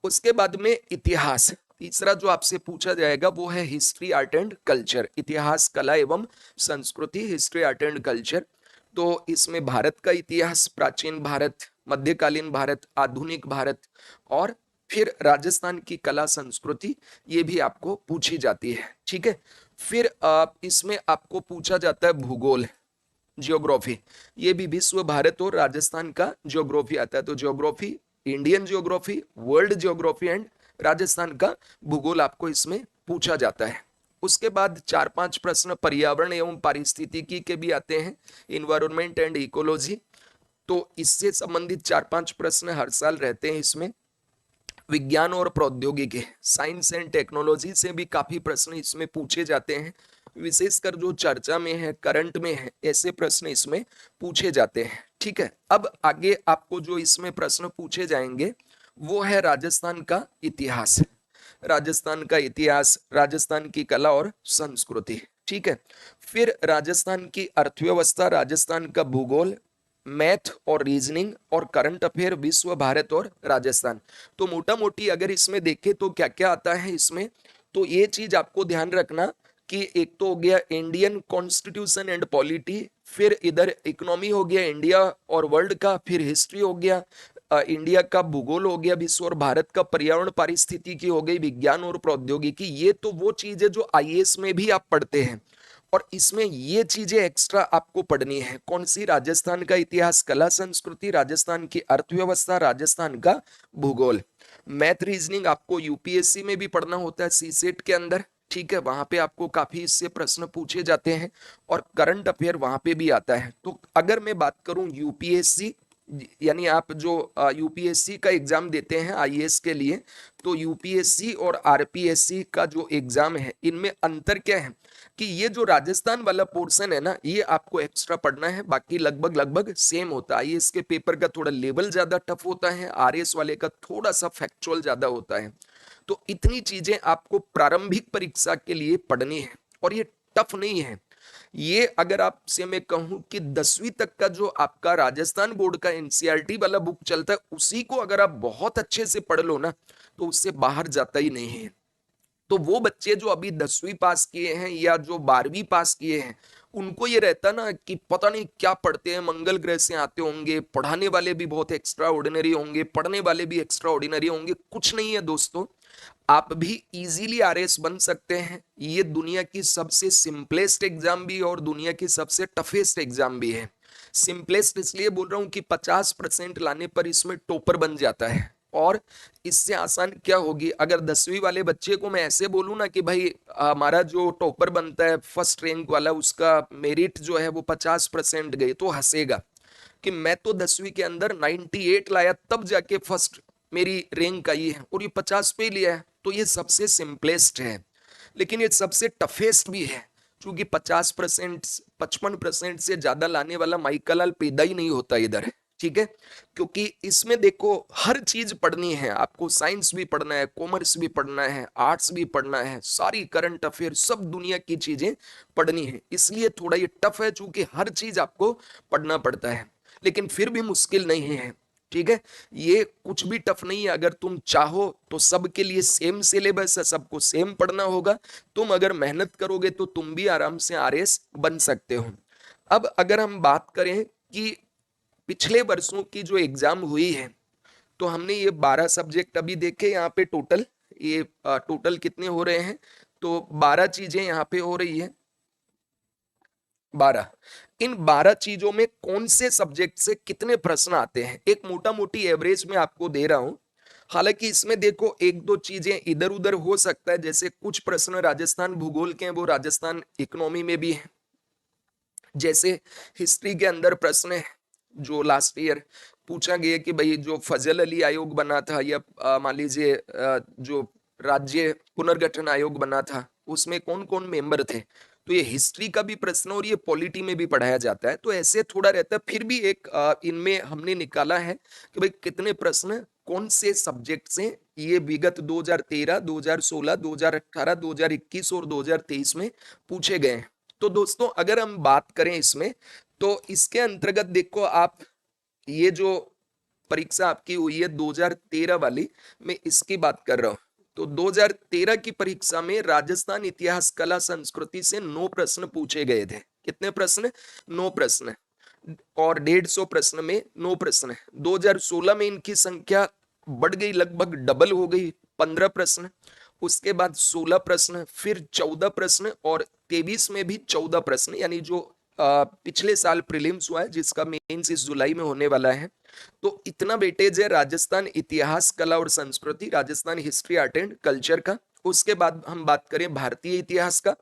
A: उसके बाद में इतिहास। तीसरा जो आपसे पूछा जाएगा वो है हिस्ट्री, आर्ट एंड कल्चर। इतिहास, कला एवं संस्कृति, हिस्ट्री, आर्ट एंड कल्चर। तो इसमें भारत का इतिहास, प्राचीन भारत, मध्यकालीन भारत, आधुनिक भारत, और फिर राजस्थान की कला संस्कृति, ये भी आपको पूछी जाती है। ठीक है, फिर इसमें आपको पूछा जाता है भूगोल, जियोग्राफी। ये भी विश्व, भारत और राजस्थान का जियोग्राफी आता है। तो geography, Indian geography, world geography and Rajasthan का भूगोल आपको इसमें पूछा जाता है। उसके बाद 4-5 प्रश्न पर्यावरण एवं पारिस्थितिकी के भी आते हैं, इन्वायरमेंट एंड इकोलॉजी। तो इससे संबंधित 4-5 प्रश्न हर साल रहते हैं इसमें। विज्ञान और प्रौद्योगिकी, साइंस एंड टेक्नोलॉजी से भी काफी प्रश्न इसमें पूछे जाते हैं। विशेषकर जो चर्चा में है, करंट में है, ऐसे प्रश्न इसमें पूछे जाते हैं। ठीक है, अब आगे आपको जो इसमें प्रश्न पूछे जाएंगे वो है राजस्थान का इतिहास। राजस्थान का इतिहास, राजस्थान की कला और संस्कृति। ठीक है, फिर राजस्थान की अर्थव्यवस्था, राजस्थान का भूगोल, मैथ और रीजनिंग और करंट अफेयर, विश्व, भारत और राजस्थान। तो मोटा मोटी अगर इसमें देखें तो क्या क्या आता है इसमें, तो ये चीज आपको ध्यान रखना कि एक तो हो गया इंडियन कॉन्स्टिट्यूशन एंड पॉलिटी, फिर इधर इकोनॉमी हो गया इंडिया और वर्ल्ड का, फिर हिस्ट्री हो गया, इंडिया का भूगोल हो गया, विश्व और भारत का पर्यावरण पारिस्थितिकी हो गई, विज्ञान और प्रौद्योगिकी। ये तो वो चीज है जो आईएएस में भी आप पढ़ते हैं, और इसमें ये चीजें एक्स्ट्रा आपको पढ़नी है। कौन सी? राजस्थान का इतिहास, कला संस्कृति, राजस्थान की अर्थव्यवस्था, राजस्थान का भूगोल। मैथ रीजनिंग आपको यूपीएससी में भी पढ़ना होता है, सीसेट के अंदर। ठीक है, वहां पे आपको काफी इससे प्रश्न पूछे जाते हैं, और करंट अफेयर वहां पे भी आता है। तो अगर मैं बात करूं यूपीएससी, यानी आप जो यूपीएससी का एग्जाम देते हैं आईएएस के लिए, तो यूपीएससी और आरपीएससी का जो एग्जाम है, इनमें अंतर क्या है कि ये जो राजस्थान वाला पोर्शन है ना, ये आपको एक्स्ट्रा पढ़ना है, बाकी लगभग लगभग सेम होता है। आईएएस के पेपर का थोड़ा लेवल ज्यादा टफ होता है, आरएएस वाले का थोड़ा सा फैक्चुअल ज्यादा होता है। तो इतनी चीजें आपको प्रारंभिक परीक्षा के लिए पढ़नी है, और ये टफ नहीं है। ये अगर आपसे मैं कहूं कि 10वीं तक का जो आपका राजस्थान बोर्ड का एनसीईआरटी वाला बुक चलता है, उसी को अगर आप बहुत अच्छे से पढ़ लो ना, तो उससे बाहर जाता ही नहीं है। तो वो बच्चे जो अभी 10वीं पास किए हैं या जो 12वीं पास किए हैं, उनको ये रहता ना कि पता नहीं क्या पढ़ते हैं, मंगल ग्रह से आते होंगे, पढ़ाने वाले भी बहुत एक्स्ट्रा ऑर्डिनरी होंगे, पढ़ने वाले भी एक्स्ट्रा ऑर्डिनरी होंगे। कुछ नहीं है दोस्तों, आप भी इजीली आरएस बन सकते हैं। ये दुनिया की सबसे सिंपलेस्ट एग्जाम भी है और दुनिया की सबसे टफेस्ट एग्जाम भी है। सिंपलेस्ट इसलिए बोल रहा हूं कि 50% लाने पर इसमें टॉपर बन जाता है, और इससे आसान क्या होगी? अगर 10वीं वाले बच्चे को मैं ऐसे बोलूं ना कि भाई हमारा जो टॉपर बनता है फर्स्ट रैंक वाला, उसका मेरिट जो है वो 50% गई, तो हंसेगा कि मैं तो 10वीं के अंदर 98 लाया, तब जाके फर्स्ट मेरी रैंक आई है, और ये 50 पे लिया है। तो ये सबसे सिंपलेस्ट है, लेकिन ये सबसे टफेस्ट भी है, क्योंकि 50%, 55% से ज्यादा लाने वाला माइकल पैदा ही नहीं होता इधर। ठीक है, क्योंकि इसमें देखो हर चीज पढ़नी है आपको, साइंस भी पढ़ना है, कॉमर्स भी पढ़ना है, आर्ट्स भी पढ़ना है, सारी करंट अफेयर, सब दुनिया की चीजें पढ़नी है। इसलिए थोड़ा ये टफ है, क्योंकि हर चीज आपको पढ़ना पड़ता है, लेकिन फिर भी मुश्किल नहीं है। ठीक है, ये कुछ भी टफ नहीं है। अगर तुम चाहो तो सबके लिए सेम सिलेबस है, सबको सेम पढ़ना होगा। तुम अगर मेहनत करोगे तो तुम भी आराम से आरएस बन सकते हो। अब अगर हम बात करें कि पिछले वर्षों की जो एग्जाम हुई है, तो हमने ये 12 सब्जेक्ट अभी देखे यहाँ पे टोटल। ये टोटल कितने हो रहे हैं? तो 12 चीजें यहाँ पे हो रही है, 12। इन 12 चीजों में कौन से सब्जेक्ट से कितने प्रश्न आते हैं, एक मोटा मोटी एवरेज में आपको दे रहा हूं। हालांकि इसमें देखो एक दो चीजें इधर उधर हो सकता है, जैसे कुछ प्रश्न राजस्थान भूगोल के हैं वो राजस्थान इकोनॉमी में भी है। जैसे हिस्ट्री के अंदर प्रश्न है जो लास्ट ईयर पूछा गया कि भाई जो फजल अली आयोग बना था, या मान लीजिए जो राज्य पुनर्गठन आयोग बना था, उसमें कौन कौन मेंबर थे। तो ये हिस्ट्री का भी प्रश्न और ये पॉलिटी में भी पढ़ाया जाता है, तो ऐसे थोड़ा रहता है। फिर भी एक इनमें हमने निकाला है कि भाई कितने प्रश्न कौन से सब्जेक्ट से ये विगत 2013, 2016, 2018, 2021 और 2023 में पूछे गए हैं। तो दोस्तों अगर हम बात करें इसमें, तो इसके अंतर्गत देखो आप, ये जो परीक्षा आपकी हुई है 2013 वाली, मैं इसकी बात कर रहा हूं। तो 2013 की परीक्षा में राजस्थान इतिहास कला संस्कृति से 9 प्रश्न पूछे गए थे। कितने प्रश्न? 9 प्रश्न, और 150 प्रश्न में 9 प्रश्न। 2016 में इनकी संख्या बढ़ गई, लगभग डबल हो गई, 15 प्रश्न। उसके बाद 16 प्रश्न, फिर 14 प्रश्न, और 23 में भी 14 प्रश्न, यानी जो पिछले साल प्रीलिम्स हुआ है जिसका मेंस इस जुलाई में होने वाला है। तो इतना वेटेज है राजस्थान इतिहास कला और संस्कृति, Rajasthan history art and culture का। उसके बाद हम बात करें भारतीय इतिहास का,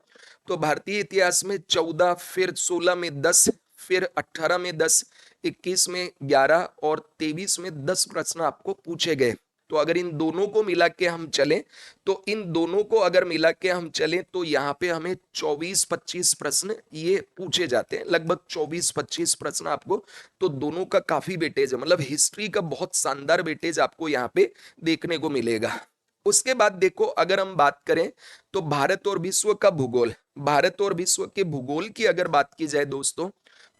A: तो भारतीय इतिहास में 14, फिर 16 में 10, फिर 18 में 10, 21 में 11 और 23 में 10 प्रश्न आपको पूछे गए। तो अगर इन दोनों को मिला के हम चलें, तो इन दोनों को अगर मिला के हम चलें तो यहाँ पे हमें 24-25 प्रश्न ये पूछे जाते हैं, लगभग 24-25 प्रश्न आपको। तो दोनों का काफी वेटेज है, मतलब हिस्ट्री का बहुत शानदार वेटेज आपको यहाँ पे देखने को मिलेगा। उसके बाद देखो, अगर हम बात करें तो भारत और विश्व का भूगोल, भारत और विश्व के भूगोल की अगर बात की जाए दोस्तों,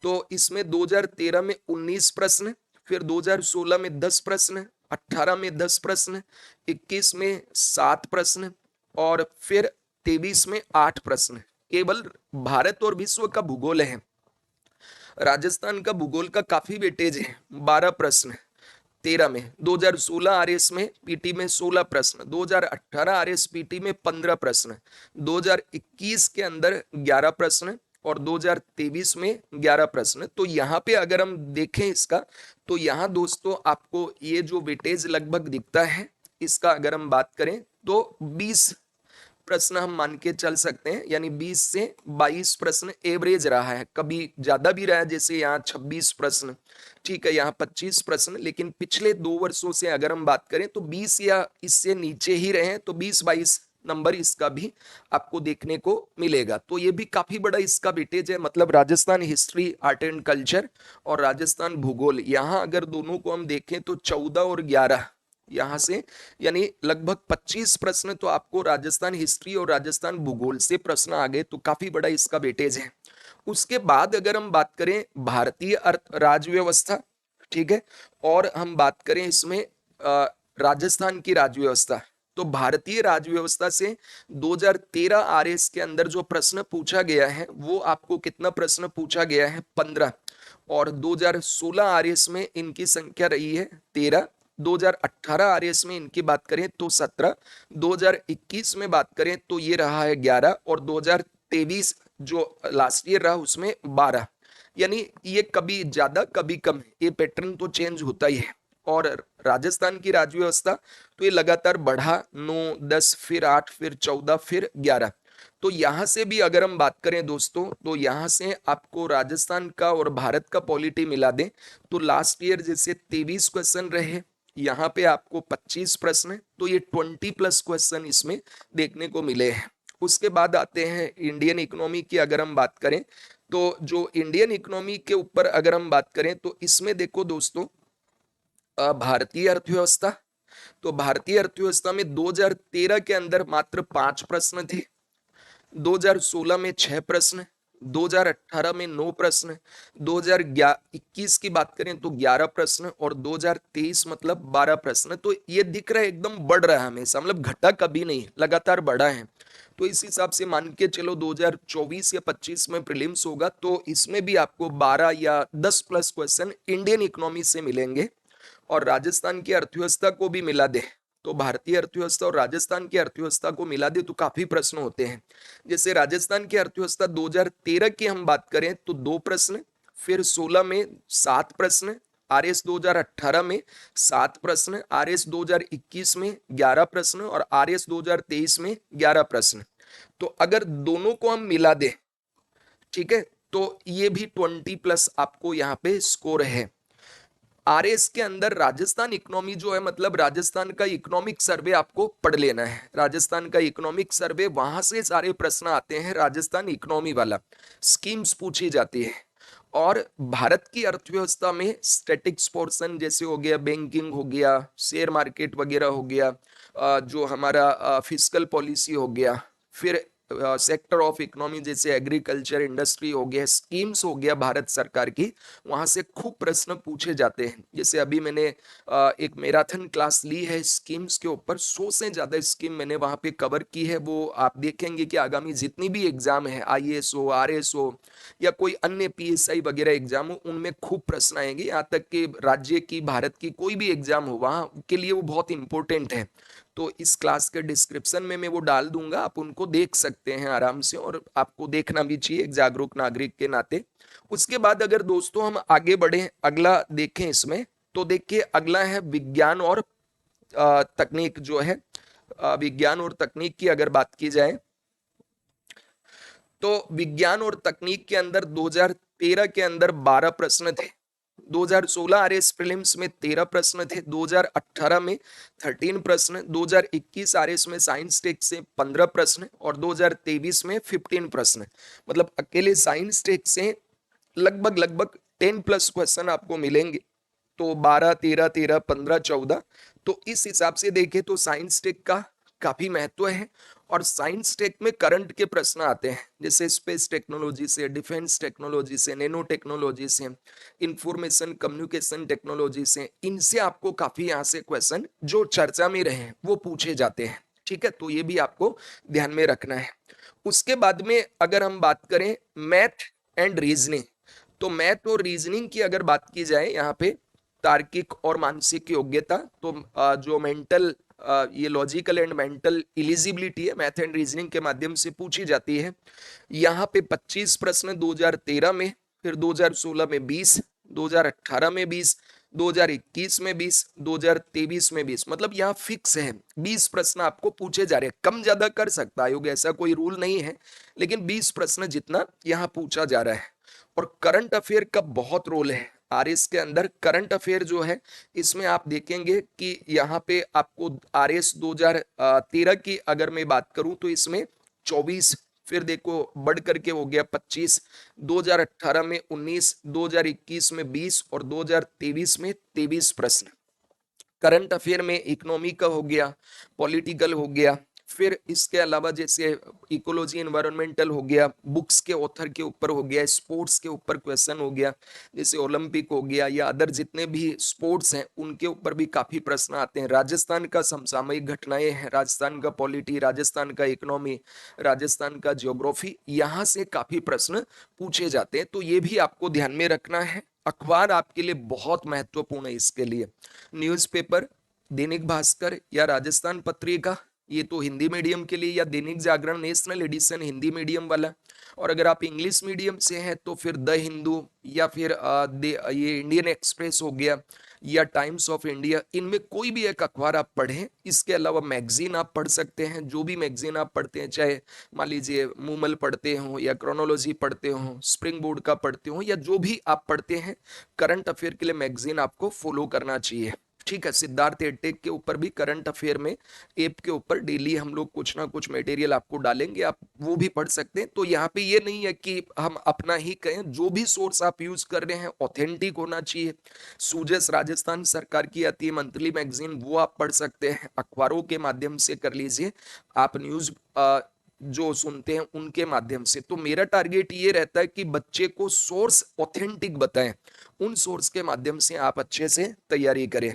A: तो इसमें 2013 में 19 प्रश्न, फिर 2016 में 10 प्रश्न, 18 में 10 प्रश्न, 21 में 7 प्रश्न और फिर 23 में 8 प्रश्न। केवल भारत और विश्व का भूगोल है। राजस्थान का भूगोल का काफी वेटेज है, 12 प्रश्न 13 में, 2016 आरएस में पीटी में 16 प्रश्न, 2018 आरएस पीटी में 15 प्रश्न, 2021 के अंदर 11 प्रश्न और 2023 में 11 प्रश्न। तो यहाँ पे अगर हम देखें इसका, तो यहाँ दोस्तों आपको ये जो वेटेज लगभग दिखता है, इसका अगर हम बात करें तो 20 प्रश्न हम मान के चल सकते हैं, यानी 20 से 22 प्रश्न एवरेज रहा है, कभी ज्यादा भी रहा है, जैसे यहाँ 26 प्रश्न, ठीक है, यहाँ 25 प्रश्न, लेकिन पिछले 2 वर्षों से अगर हम बात करें तो 20 या इससे नीचे ही रहे, तो 20-22 नंबर इसका भी आपको देखने को मिलेगा। तो ये भी काफी बड़ा इसका वेटेज है, मतलब Rajasthan history art and culture और राजस्थान भूगोल, यहाँ अगर दोनों को हम देखें तो 14 और 11 यहाँ से, यानी लगभग 25 प्रश्न तो आपको राजस्थान हिस्ट्री और राजस्थान भूगोल से प्रश्न आ गए, तो काफी बड़ा इसका वेटेज है। उसके बाद अगर हम बात करें भारतीय अर्थ राज्य व्यवस्था, ठीक है, और हम बात करें इसमें राजस्थान की राज्य व्यवस्था, तो भारतीय राज्य व्यवस्था से 2013 आरएस के अंदर जो प्रश्न पूछा गया है वो आपको कितना प्रश्न पूछा गया है, 15, और 2016 आरएस में इनकी संख्या रही है 13, 2018 आरएस में इनकी बात करें तो 17, 2021 में बात करें तो ये रहा है 11 और 2023 जो लास्ट ईयर रहा उसमें 12। यानी ये कभी ज्यादा कभी कम, ये पैटर्न तो चेंज होता ही है। और राजस्थान की राज्य व्यवस्था तो ये लगातार बढ़ा, 9, 10, फिर 8, फिर 14, फिर 11। तो यहां से भी अगर हम बात करें दोस्तों, तो यहां से आपको राजस्थान का और भारत का पॉलिटी मिला दें तो लास्ट ईयर जैसे 23 क्वेश्चन रहे, यहाँ पे आपको 25 प्रश्न, तो ये 20+ क्वेश्चन इसमें देखने को मिले हैं। उसके बाद आते हैं इंडियन इकोनॉमी की अगर हम बात करें, तो जो इंडियन इकोनॉमी के ऊपर अगर हम बात करें तो इसमें देखो दोस्तों, भारतीय अर्थव्यवस्था, तो भारतीय अर्थव्यवस्था में 2013 के अंदर मात्र 5 प्रश्न थे, 2016 में 6 प्रश्न, 2018 में 9 प्रश्न, 2021 की बात करें तो 11 प्रश्न और 2023 मतलब 12 प्रश्न। तो ये दिख रहा है एकदम बढ़ रहा है हमेशा, मतलब घटा कभी नहीं, लगातार बढ़ा है। तो इस हिसाब से मान के चलो 2024 या 25 में प्रीलिम्स होगा तो इसमें भी आपको 12 या 10+ क्वेश्चन इंडियन इकोनॉमी से मिलेंगे। और राजस्थान की अर्थव्यवस्था को भी मिला दे तो भारतीय अर्थव्यवस्था और राजस्थान की अर्थव्यवस्था को मिला दे तो काफी प्रश्न होते हैं। जैसे राजस्थान की अर्थव्यवस्था 2013 की हम बात करें तो 2 प्रश्न, फिर 16 में 7 प्रश्न, आरएस 2018 में 7 प्रश्न, आरएस 2021 में 11 प्रश्न और आरएस 2023 में 11 प्रश्न। तो अगर दोनों को हम मिला दे, ठीक है, तो ये भी 20+ आपको यहाँ पे स्कोर है। आरएस के अंदर राजस्थान इकोनॉमी जो है, मतलब राजस्थान का इकोनॉमिक सर्वे आपको पढ़ लेना है, राजस्थान का इकोनॉमिक सर्वे, वहां से सारे प्रश्न आते हैं, राजस्थान इकोनॉमी वाला स्कीम्स पूछी जाती है। और भारत की अर्थव्यवस्था में स्टैटिक्स पोर्शन जैसे हो गया, बैंकिंग हो गया, शेयर मार्केट वगैरह हो गया, जो हमारा फिस्कल पॉलिसी हो गया, फिर सेक्टर ऑफ इकोनॉमी जैसे एग्रीकल्चर इंडस्ट्री हो गया, स्कीम्स हो गया भारत सरकार की, वहां से खूब प्रश्न पूछे जाते हैं। जैसे अभी मैंने एक मैराथन क्लास ली है स्कीम्स के ऊपर, 100 से ज्यादा स्कीम मैंने वहां पे कवर की है। वो आप देखेंगे कि आगामी जितनी भी एग्जाम है, आईएएस हो, आरएस हो या कोई अन्य पीएसआई वगैरह एग्जाम हो, उनमें खूब प्रश्न आएंगे। यहाँ तक कि राज्य की, भारत की कोई भी एग्जाम हो वहां के लिए वो बहुत इंपॉर्टेंट है। तो इस क्लास के डिस्क्रिप्शन में मैं वो डाल दूंगा, आप उनको देख सकते हैं आराम से, और आपको देखना भी चाहिए एक जागरूक नागरिक के नाते। उसके बाद अगर दोस्तों हम आगे बढ़े, अगला देखें इसमें, तो देखिए अगला है विज्ञान और तकनीक जो है, विज्ञान और तकनीक की अगर बात की जाए तो विज्ञान और तकनीक के अंदर 2013 के अंदर 12 प्रश्न थे, 2016 आरएस प्रीलिम्स में 13 प्रश्न थे, 2018 में 13 प्रश्न, 2021 आरएस में साइंस टेक से 15 प्रश्न और 2023 में 15 प्रश्न। मतलब अकेले साइंस टेक से लगभग लगभग 10 प्लस क्वेश्चन आपको मिलेंगे। तो 12 13 13 15 14, तो इस हिसाब से देखें तो साइंस टेक का काफी महत्व है। और साइंस टेक में करंट के प्रश्न आते हैं, जैसे स्पेस टेक्नोलॉजी से, डिफेंस टेक्नोलॉजी से, नैनो टेक्नोलॉजी से, इंफॉर्मेशन कम्युनिकेशन टेक्नोलॉजी से, इनसे आपको काफी यहाँ से क्वेश्चन जो चर्चा में रहे हैं वो पूछे जाते हैं। ठीक है, तो ये भी आपको ध्यान में रखना है। उसके बाद में अगर हम बात करें मैथ एंड रीजनिंग, तो मैथ और रीजनिंग की अगर बात की जाए यहाँ पे तार्किक और मानसिक योग्यता, तो जो मेंटल ये लॉजिकल एंड मेंटल एलिजिबिलिटी है मैथ एंड रीजनिंग के माध्यम से पूछी जाती है। यहाँ पे 25 प्रश्न 2013 में, फिर 2016 में 20, 2018 में 20, 2021 में 20, 2023 में 20, मतलब यहाँ फिक्स है 20 प्रश्न आपको पूछे जा रहे हैं। कम ज्यादा कर सकता है आयोग, ऐसा कोई रूल नहीं है, लेकिन 20 प्रश्न जितना यहाँ पूछा जा रहा है। और करंट अफेयर का बहुत रोल है आरएस के अंदर। करंट अफेयर जो है इसमें आप देखेंगे कि यहाँ पे आपको आरएस 2013 की अगर मैं बात करूं तो इसमें 24, फिर देखो बढ़ करके हो गया 25, 2018 में 19, 2021 में 20 और 2023 में 23 प्रश्न। करंट अफेयर में इकोनॉमी का हो गया, पॉलिटिकल हो गया, फिर इसके अलावा जैसे इकोलॉजी एनवायरमेंटल हो गया, बुक्स के ऑथर के ऊपर हो गया, स्पोर्ट्स के ऊपर क्वेश्चन हो गया, जैसे ओलंपिक हो गया या अदर जितने भी स्पोर्ट्स हैं उनके ऊपर भी काफी प्रश्न आते हैं। राजस्थान का समसामयिक घटनाएं हैं, राजस्थान का पॉलिटी, राजस्थान का इकोनॉमी, राजस्थान का ज्योग्राफी, यहाँ से काफी प्रश्न पूछे जाते हैं। तो ये भी आपको ध्यान में रखना है। अखबार आपके लिए बहुत महत्वपूर्ण है। इसके लिए न्यूज़पेपर, दैनिक भास्कर या राजस्थान पत्रिका, ये तो हिंदी मीडियम के लिए, या Dainik Jagran national addition Hindi medium वाला, और अगर आप इंग्लिश मीडियम से हैं तो फिर द हिंदू या फिर ये इंडियन एक्सप्रेस हो गया या टाइम्स ऑफ इंडिया, इनमें कोई भी एक अखबार आप पढ़ें। इसके अलावा मैगजीन आप पढ़ सकते हैं, जो भी मैगजीन आप पढ़ते हैं, चाहे मान लीजिए मूमल पढ़ते हो या क्रोनोलॉजी पढ़ते हो, स्प्रिंग बोर्ड का पढ़ते हो, या जो भी आप पढ़ते हैं, करंट अफेयर के लिए मैगजीन आपको फॉलो करना चाहिए। ठीक है, सिद्धार्थ एडटेक के ऊपर भी करंट अफेयर में ऐप के ऊपर डेली हम लोग कुछ ना कुछ मटेरियल आपको डालेंगे, आप वो भी पढ़ सकते हैं। तो यहाँ पे ये नहीं है कि हम अपना ही कहें, जो भी सोर्स आप यूज कर रहे हैं ऑथेंटिक होना चाहिए। सूजस राजस्थान सरकार की आती है मंथली मैगजीन, वो आप पढ़ सकते हैं, अखबारों के माध्यम से कर लीजिए, आप न्यूज जो सुनते हैं उनके माध्यम से। तो मेरा टारगेट ये रहता है कि बच्चे को सोर्स ऑथेंटिक बताएं, उन सोर्स के माध्यम से आप अच्छे से तैयारी करें।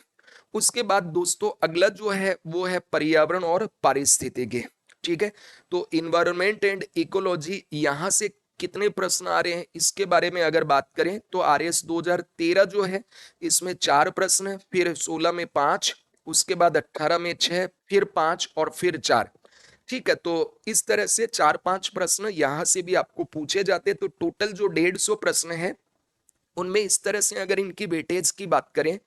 A: उसके बाद दोस्तों अगला जो है वो है पर्यावरण और पारिस्थितिकी। ठीक है, तो इन्वायरमेंट एंड इकोलॉजी, यहां से कितने प्रश्न आ रहे हैं इसके बारे में अगर बात करें तो आरएस 2013 जो है इसमें 4 प्रश्न, फिर 16 में 5, उसके बाद 18 में 6, फिर 5 और फिर 4। ठीक है, तो इस तरह से 4-5 प्रश्न यहां से भी आपको पूछे जाते हैं। तो टोटल जो 150 प्रश्न है उनमें इस तरह से अगर इनकी वेटेज की बात करें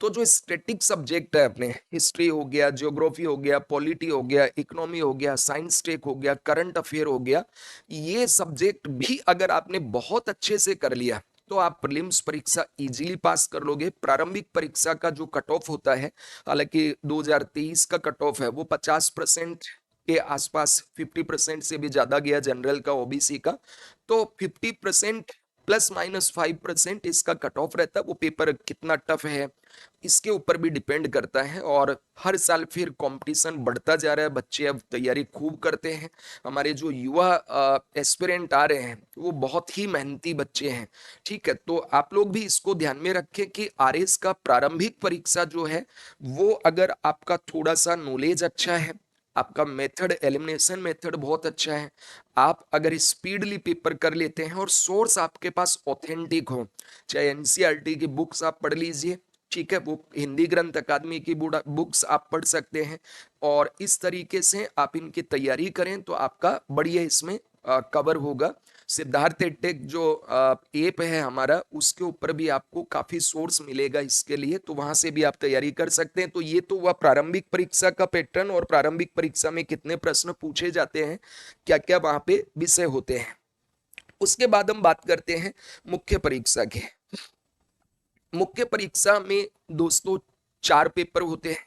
A: तो जो स्टैटिक सब्जेक्ट है अपने, हिस्ट्री हो गया, ज्योग्राफी हो गया, पॉलिटी हो गया, इकोनॉमी हो गया, साइंस टेक हो गया, करंट अफेयर हो गया, ये सब्जेक्ट भी अगर आपने बहुत अच्छे से कर लिया तो आप प्रीलिम्स परीक्षा इजीली पास कर लोगे। प्रारंभिक परीक्षा का जो कट ऑफ होता है, हालांकि 2023 का कट ऑफ है वो 50% के आसपास, 50% से भी ज्यादा गया जनरल का, ओबीसी का, तो 50% ±5% इसका कट ऑफ रहता है। वो पेपर कितना टफ है इसके ऊपर भी डिपेंड करता है, और हर साल फिर कंपटीशन बढ़ता जा रहा है, बच्चे अब तैयारी खूब करते हैं। हमारे जो युवा एस्पिरेंट आ रहे हैं वो बहुत ही मेहनती बच्चे हैं। ठीक है, तो आप लोग भी इसको ध्यान में रखें कि आरएस का प्रारंभिक परीक्षा जो है वो अगर आपका थोड़ा सा नॉलेज अच्छा है, आपका मेथड, एलिमिनेशन मेथड बहुत अच्छा है, आप अगर स्पीडली पेपर कर लेते हैं और सोर्स आपके पास ऑथेंटिक हो, चाहे एनसीईआरटी की बुक्स आप पढ़ लीजिए, ठीक है, वो हिंदी ग्रंथ अकादमी की बुक्स आप पढ़ सकते हैं, और इस तरीके से आप इनकी तैयारी करें तो आपका बढ़िया इसमें कवर होगा। सिद्धार्थ एडटेक जो ऐप है हमारा, उसके ऊपर भी आपको काफी सोर्स मिलेगा इसके लिए, तो वहां से भी आप तैयारी कर सकते हैं। तो ये तो हुआ प्रारंभिक परीक्षा का पैटर्न, और प्रारंभिक परीक्षा में कितने प्रश्न पूछे जाते हैं, क्या क्या वहां पे विषय होते हैं। उसके बाद हम बात करते हैं मुख्य परीक्षा के। मुख्य परीक्षा में दोस्तों 4 पेपर होते हैं,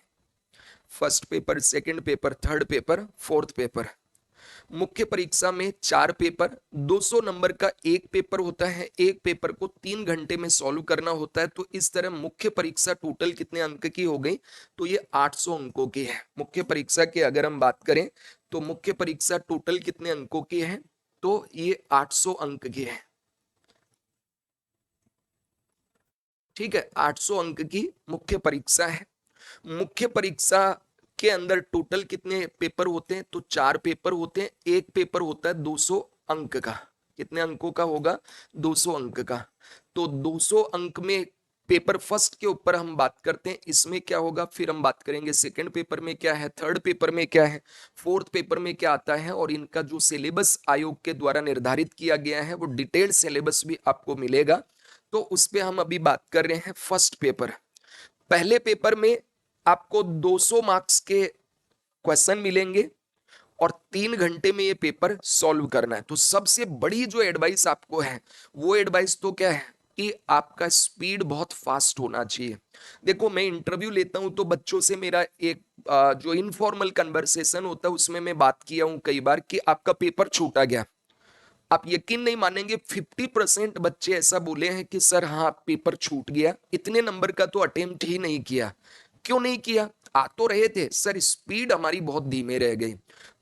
A: first paper, second paper, third paper, fourth paper. मुख्य परीक्षा में 4 पेपर, 200 नंबर का एक पेपर होता है, एक पेपर को 3 घंटे में सॉल्व करना होता है। तो इस तरह मुख्य परीक्षा टोटल कितने अंक की हो गई, तो ये 800 अंकों की है। मुख्य परीक्षा की अगर हम बात करें तो मुख्य परीक्षा टोटल कितने अंकों की है, तो ये 800 अंक की है। ठीक है, 800 अंक की मुख्य परीक्षा है। मुख्य परीक्षा के अंदर टोटल कितने पेपर होते हैं, तो 4 पेपर होते हैं। एक पेपर होता है 200 अंक का। कितने अंकों का होगा, 200 अंक का। तो 200 अंक में पेपर फर्स्ट के ऊपर हम बात करते हैं, इसमें क्या होगा, फिर हम बात करेंगे सेकंड पेपर में क्या है, थर्ड पेपर में क्या है, फोर्थ पेपर में क्या आता है, और इनका जो सिलेबस आयोग के द्वारा निर्धारित किया गया है वो डिटेल्ड सिलेबस भी आपको मिलेगा। तो उस पे हम अभी बात कर रहे हैं फर्स्ट पेपर। पहले पेपर में आपको 200 मार्क्स के क्वेश्चन मिलेंगे और 3 घंटे में ये पेपर सॉल्व करना है। तो सबसे बड़ी जो एडवाइस आपको है, वो एडवाइस तो क्या है कि आपका स्पीड बहुत फास्ट होना चाहिए। देखो, मैं इंटरव्यू लेता हूं तो बच्चों से मेरा एक जो इनफॉर्मल कन्वर्सेशन होता है उसमें मैं बात किया हूं कई बार कि आपका पेपर छूटा गया। आप यकीन नहीं मानेंगे, 50% बच्चे ऐसा बोले हैं कि सर हाँ पेपर छूट गया, इतने नंबर का तो अटेम्प्ट ही नहीं किया। क्यों नहीं किया, आ तो रहे थे सर, स्पीड हमारी बहुत धीमे रह गई।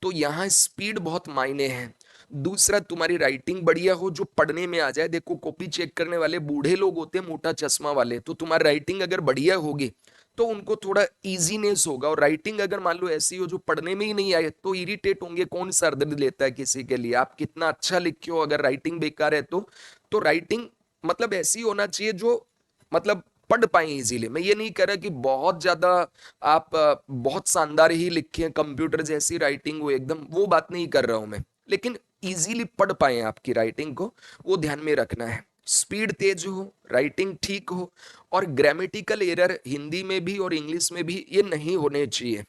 A: तो यहाँ स्पीड बहुत मायने हैं। दूसरा, तुम्हारी राइटिंग बढ़िया हो, जो पढ़ने में आ जाए। देखो, कॉपी चेक करने वाले बूढ़े लोग होते हैं, मोटा चश्मा वाले, तो तुम्हारी राइटिंग अगर बढ़िया होगी तो उनको थोड़ा इजीनेस होगा। और राइटिंग अगर मान लो ऐसी हो जो पढ़ने में ही नहीं आए तो इरिटेट होंगे। कौन सर दर्द लेता है किसी के लिए, आप कितना अच्छा लिखे हो, अगर राइटिंग बेकार है तो राइटिंग मतलब ऐसी होना चाहिए जो मतलब पढ़ पाए इजीली। मैं ये नहीं कह रहा कि बहुत ज्यादा आप बहुत शानदार ही लिखे, कंप्यूटर जैसी राइटिंग हो एकदम, वो बात नहीं कर रहा हूं मैं। लेकिन इजीली पढ़ पाए आपकी राइटिंग को, वो ध्यान में रखना है। स्पीड तेज हो, राइटिंग ठीक हो, और ग्रामेटिकल एरर हिंदी में भी और इंग्लिश में भी ये नहीं होने चाहिए।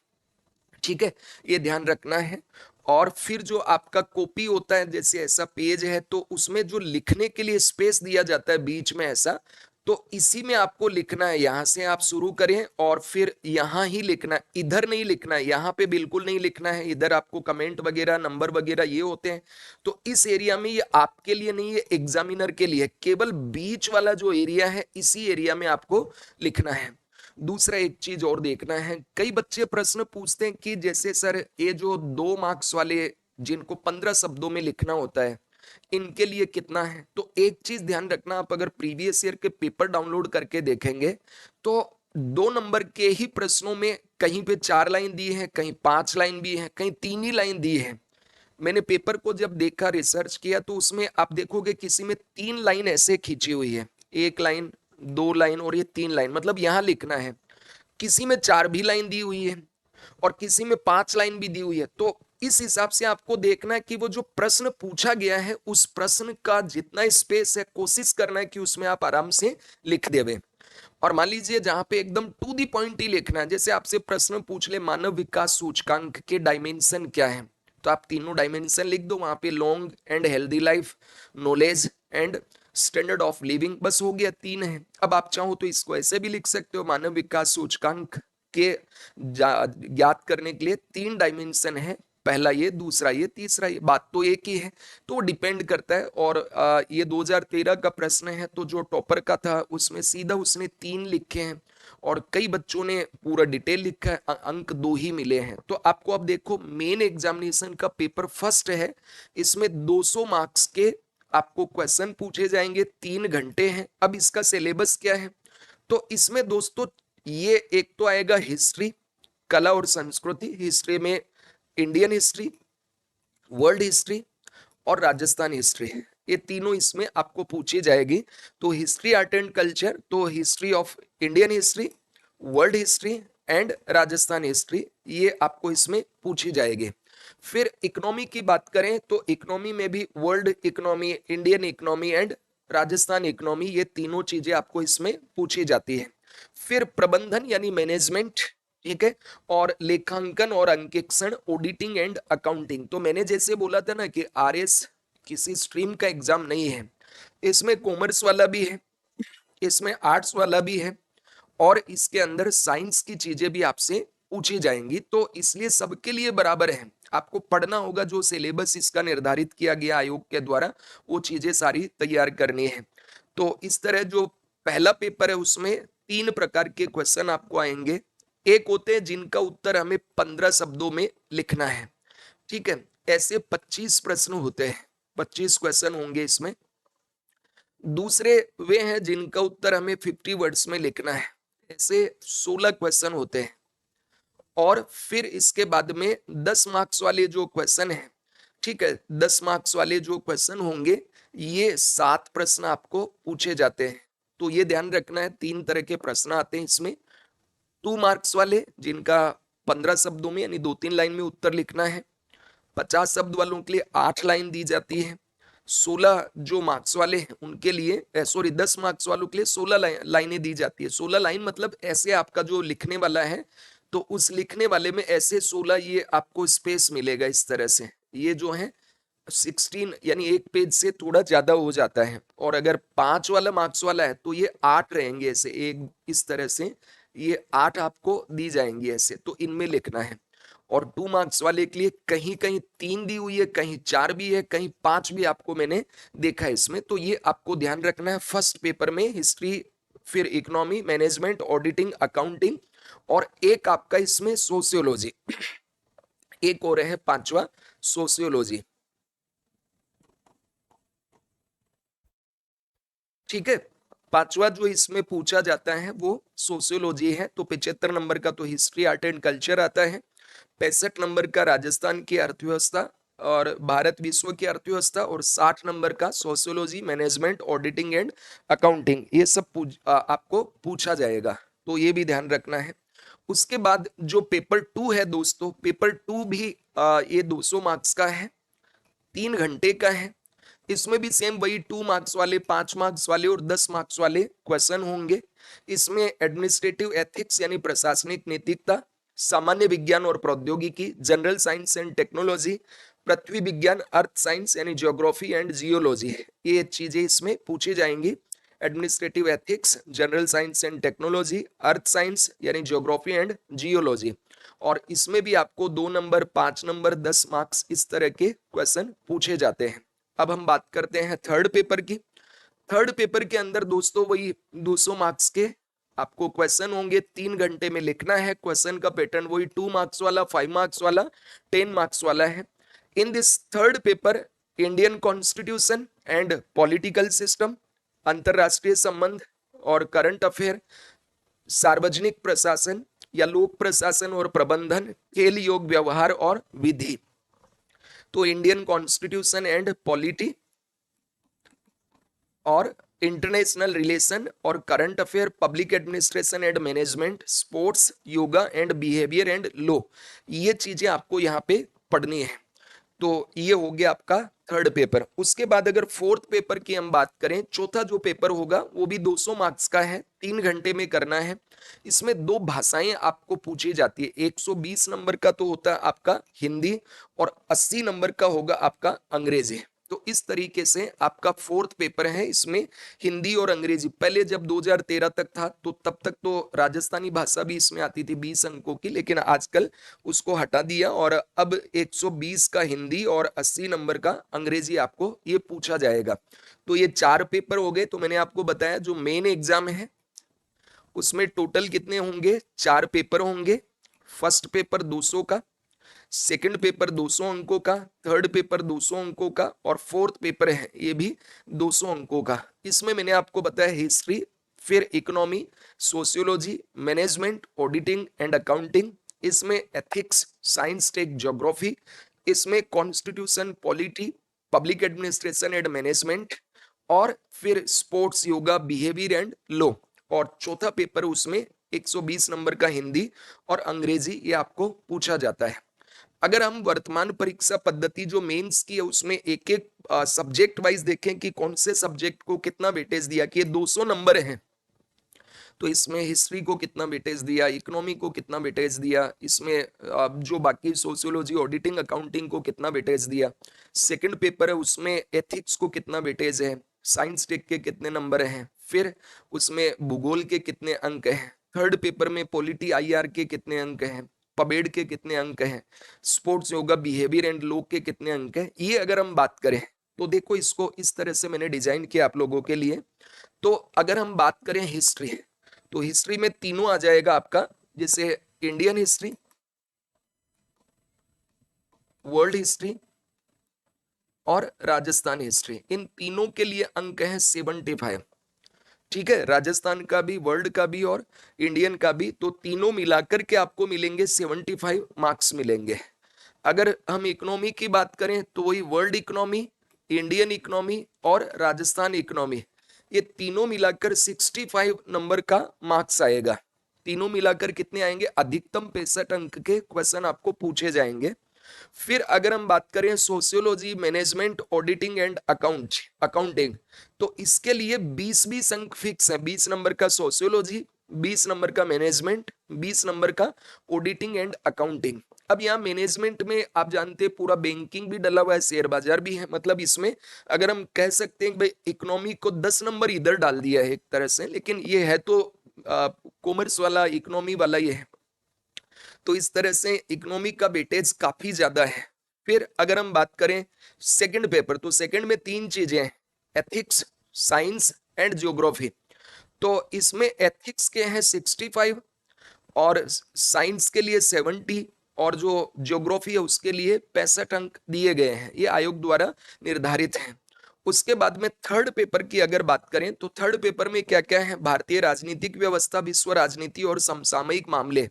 A: ठीक है, ये ध्यान रखना है। और फिर जो आपका कॉपी होता है, जैसे ऐसा पेज है तो उसमें जो लिखने के लिए स्पेस दिया जाता है बीच में ऐसा, तो इसी में आपको लिखना है। यहां से आप शुरू करें और फिर यहां ही लिखना है, इधर नहीं लिखना है, यहां पे बिल्कुल नहीं लिखना है। इधर आपको कमेंट वगैरह, नंबर वगैरह ये होते हैं, तो इस एरिया में ये आपके लिए नहीं है, एग्जामिनर के लिए। केवल बीच वाला जो एरिया है इसी एरिया में आपको लिखना है। दूसरा एक चीज और देखना है, कई बच्चे प्रश्न पूछते हैं कि जैसे सर ये जो 2 मार्क्स वाले जिनको 15 शब्दों में लिखना होता है, इनके लिए कितना है। तो एक चीज ध्यान रखना, आप अगर प्रीवियस ईयर के पेपर डाउनलोड करके देखेंगे तो 2 नंबर के ही प्रश्नों में कहीं पे 4 लाइन दी है, कहीं 5 लाइन भी है, कहीं 3 ही लाइन दी है। मैंने पेपर को जब देखा, रिसर्च किया, तो उसमें आप देखोगे किसी में 3 लाइन ऐसे खींची हुई है, 1 लाइन, 2 लाइन और ये 3 लाइन, मतलब यहां लिखना है। किसी में 4 भी लाइन दी हुई है और किसी में 5 लाइन भी दी हुई है। तो इस हिसाब से आपको देखना है कि वो जो प्रश्न पूछा गया है उस प्रश्न का जितना स्पेस है, कोशिश करना है कि उसमें आप आराम से लिख देवे। और मान लीजिए जहां पे एकदम टू दी पॉइंट ही लिखना है, जैसे आपसे प्रश्न पूछ ले मानव विकास सूचकांक के डायमेंशन क्या है, तो आप तीनों डायमेंशन लिख दो वहां पे, long and healthy life, knowledge and standard of living, बस हो गया, 3 है। अब आप चाहो तो इसको ऐसे भी लिख सकते हो, मानव विकास सूचकांक के ज्ञात करने के लिए 3 डायमेंशन है, पहला ये, दूसरा ये, तीसरा ये, बात तो एक ही है। तो डिपेंड करता है। और ये 2013 का प्रश्न है, तो जो टॉपर का था उसमें सीधा उसने 3 लिखे हैं और कई बच्चों ने पूरा डिटेल लिखा है, अंक 2 ही मिले हैं। तो आपको अब देखो, मेन एग्जामिनेशन का पेपर फर्स्ट है, इसमें 200 मार्क्स के आपको क्वेश्चन पूछे जाएंगे, 3 घंटे हैं। अब इसका सिलेबस क्या है, तो इसमें दोस्तों ये एक तो आएगा हिस्ट्री, कला और संस्कृति। हिस्ट्री में इंडियन हिस्ट्री, वर्ल्ड हिस्ट्री और राजस्थान हिस्ट्री, ये तीनों इसमें आपको पूछी जाएगी। तो हिस्ट्री, आर्ट एंड कल्चर, तो history of Indian history, world history and Rajasthan history, ये आपको इसमें पूछी जाएगी। फिर इकोनॉमी की बात करें तो इकोनॉमी में भी world economy, Indian economy and Rajasthan economy, ये तीनों चीजें आपको इसमें पूछी जाती है। फिर प्रबंधन यानी मैनेजमेंट, ठीक है, और लेखांकन और अंकेक्षण, ऑडिटिंग एंड अकाउंटिंग। तो मैंने जैसे बोला था ना कि आरएस किसी स्ट्रीम का एग्जाम नहीं है, इसमें कॉमर्स वाला भी है इसमें आर्ट्स वाला भी है और इसके अंदर साइंस की चीजें भी आपसे पूछी जाएंगी, तो इसलिए सबके लिए बराबर है। आपको पढ़ना होगा, जो सिलेबस इसका निर्धारित किया गया आयोग के द्वारा, वो चीजें सारी तैयार करनी है। तो इस तरह जो पहला पेपर है उसमें 3 प्रकार के क्वेश्चन आपको आएंगे। एक होते हैं जिनका उत्तर हमें 15 शब्दों में लिखना है, ठीक है। ऐसे 25 प्रश्न होते हैं, 25 क्वेश्चन होंगे इसमें। दूसरे वे हैं जिनका उत्तर हमें 50 वर्ड्स में लिखना है, ऐसे 16 क्वेश्चन होते हैं। और फिर इसके बाद में 10 मार्क्स वाले जो क्वेश्चन है, ठीक है, 10 मार्क्स वाले जो क्वेश्चन होंगे, ये 7 प्रश्न आपको पूछे जाते हैं। तो ये ध्यान रखना है, 3 तरह के प्रश्न आते हैं इसमें। 2 मार्क्स वाले जिनका 15 शब्दों में यानी 2-3 लाइन में उत्तर लिखना है। 50 शब्द वालों के लिए 8 लाइन दी जाती है। 16 जो मार्क्स वाले हैं उनके लिए, सॉरी 10 मार्क्स वालों के लिए 16 लाइनें दी जाती है। 16 लाइन मतलब ऐसे आपका जो लिखने वाला है, तो उस लिखने वाले में ऐसे 16 ये आपको स्पेस मिलेगा इस तरह से। ये जो है 16 यानी एक पेज से थोड़ा ज्यादा हो जाता है। और अगर 5 वाला मार्क्स वाला है तो ये 8 रहेंगे, ऐसे एक इस तरह से ये 8 आपको दी जाएंगी ऐसे, तो इनमें लिखना है। और 2 मार्क्स वाले के लिए कहीं कहीं 3 दी हुई है, कहीं 4 भी है, कहीं 5 भी आपको मैंने देखा है इसमें। तो ये आपको ध्यान रखना है। फर्स्ट पेपर में हिस्ट्री, फिर इकोनॉमी, मैनेजमेंट, ऑडिटिंग, अकाउंटिंग, और एक आपका इसमें सोशियोलॉजी, एक और है 5वां सोशियोलॉजी, ठीक है। 5वां जो इसमें पूछा जाता है वो सोशियोलॉजी है। तो 75 नंबर का तो हिस्ट्री, आर्ट एंड कल्चर आता है। 65 नंबर का राजस्थान की अर्थव्यवस्था और भारत विश्व की अर्थव्यवस्था, और 60 नंबर का sociology, management, auditing and accounting, ये सब आपको पूछा जाएगा। तो ये भी ध्यान रखना है। उसके बाद जो पेपर 2 है दोस्तों, पेपर 2 भी ये 200 मार्क्स का है, 3 घंटे का है। इसमें भी सेम वही 2 मार्क्स वाले, 5 मार्क्स वाले और 10 मार्क्स वाले क्वेश्चन होंगे। इसमें एडमिनिस्ट्रेटिव एथिक्स यानी प्रशासनिक नैतिकता, सामान्य विज्ञान और प्रौद्योगिकी, जनरल साइंस एंड टेक्नोलॉजी, पृथ्वी विज्ञान, अर्थ साइंस यानी ज्योग्राफी एंड जियोलॉजी है, ये चीजें इसमें पूछी जाएंगी। Administrative ethics, general science and technology, earth science यानी ज्योग्राफी एंड जियोलॉजी। और इसमें भी आपको 2 नंबर, 5 नंबर, 10 मार्क्स इस तरह के क्वेश्चन पूछे जाते हैं। अब हम बात करते हैं थर्ड पेपर की। थर्ड पेपर के अंदर दोस्तों वही 200 मार्क्स के आपको क्वेश्चन होंगे, 3 घंटे में लिखना है। क्वेश्चन का पैटर्न वही 2 मार्क्स वाला, 5 मार्क्स वाला, 10 मार्क्स वाला है। In this third paper, Indian constitution and political system, अंतरराष्ट्रीय संबंध और करंट अफेयर, सार्वजनिक प्रशासन या लोक प्रशासन और प्रबंधन, खेल, योग, व्यवहार और विधि। तो इंडियन कॉन्स्टिट्यूशन एंड पॉलिटी और इंटरनेशनल रिलेशन और current affair, public administration and management, sports, yoga and behaviour and law, ये चीजें आपको यहाँ पे पढ़नी है। तो ये हो गया आपका थर्ड पेपर। उसके बाद अगर फोर्थ पेपर की हम बात करें, चौथा जो पेपर होगा वो भी 200 मार्क्स का है, 3 घंटे में करना है। इसमें 2 भाषाएं आपको पूछी जाती है। 120 नंबर का तो होता है आपका हिंदी और 80 नंबर का होगा आपका अंग्रेजी। तो इस तरीके से आपका फोर्थ पेपर है। इसमें हिंदी और अंग्रेजी, पहले जब 2013 तक था तो तब तक तो राजस्थानी भाषा भी इसमें आती थी 20 अंकों की, लेकिन आजकल उसको हटा दिया और अब 120 का हिंदी और 80 नंबर का अंग्रेजी आपको ये पूछा जाएगा। तो ये 4 पेपर हो गए। तो मैंने आपको बताया जो मेन एग्जाम है उसमें टोटल कितने होंगे, 4 पेपर होंगे। फर्स्ट पेपर 200 का, सेकंड पेपर 200 अंकों का, थर्ड पेपर 200 अंकों का, और फोर्थ पेपर है ये भी 200 अंकों का। इसमें मैंने आपको बताया हिस्ट्री, फिर economy, sociology, management, auditing and accounting, इसमें एथिक्स, साइंस, टेक, ज्योग्राफी, इसमें constitution, polity, public administration and management, और फिर sports, yoga, behaviour and law. और चौथा पेपर उसमें 120 नंबर का हिंदी और अंग्रेजी ये आपको पूछा जाता है। अगर हम वर्तमान परीक्षा पद्धति जो मेंस की है उसमें एक एक सब्जेक्ट वाइज देखें कि कौन से सब्जेक्ट को कितना वेटेज दिया, कि ये 200 नंबर हैं, तो इसमें हिस्ट्री को कितना वेटेज दिया, इकोनॉमी को कितना वेटेज दिया, इसमें जो बाकी सोशियोलॉजी, ऑडिटिंग, अकाउंटिंग को कितना वेटेज दिया, सेकंड पेपर है उसमें एथिक्स को कितना वेटेज है, साइंस टेक के कितने नंबर हैं, फिर उसमें भूगोल के कितने अंक हैं, थर्ड पेपर में पॉलिटी आईआर के कितने अंक हैं, पबेड के कितने अंक हैं, sports yoga behaviour and law के कितने अंक हैं। ये अगर हम बात करें तो देखो इसको इस तरह से मैंने डिजाइन किया आप लोगों के लिए। तो अगर हम बात करें हिस्ट्री, तो हिस्ट्री में तीनों आ जाएगा आपका, जैसे इंडियन हिस्ट्री, वर्ल्ड हिस्ट्री और राजस्थान हिस्ट्री। इन तीनों के लिए अंक है 75। ठीक है, राजस्थान का भी, वर्ल्ड का भी और इंडियन का भी, तो तीनों मिलाकर के आपको मिलेंगे 75 मार्क्स मिलेंगे। अगर हम इकोनॉमी की बात करें तो वही वर्ल्ड इकोनॉमी, इंडियन इकोनॉमी और राजस्थान इकोनॉमी, ये तीनों मिलाकर 65 नंबर का मार्क्स आएगा। तीनों मिलाकर कितने आएंगे, अधिकतम 65 अंक के क्वेश्चन आपको पूछे जाएंगे। फिर अगर हम बात करें sociology, management, auditing and accounting, तो इसके लिए 20-20 अंक फिक्स है। 20 नंबर का सोशियोलॉजी, 20 नंबर का मैनेजमेंट, 20 नंबर का ऑडिटिंग एंड अकाउंटिंग। अब यहाँ मैनेजमेंट में आप जानते हैं पूरा बैंकिंग भी डला हुआ है, शेयर बाजार भी है, मतलब इसमें अगर हम कह सकते हैं कि भाई इकोनॉमी को 10 नंबर इधर डाल दिया है एक तरह से, लेकिन ये है तो कॉमर्स वाला, इकोनॉमी वाला ये है, तो इस तरह से इकोनॉमी का वेटेज काफी ज्यादा है। फिर अगर हम बात करें सेकंड पेपर, तो सेकंड में तीन चीजें हैं, एथिक्स, साइंस एंड ज्योग्राफी। तो इसमें एथिक्स के हैं 65 और साइंस के लिए 70 और जो ज्योग्राफी है उसके लिए 65 अंक दिए गए हैं, ये आयोग द्वारा निर्धारित हैं। उसके बाद में थर्ड पेपर की अगर बात करें तो थर्ड पेपर में क्या क्या है, भारतीय राजनीतिक व्यवस्था, विश्व राजनीति और समसामयिक मामले,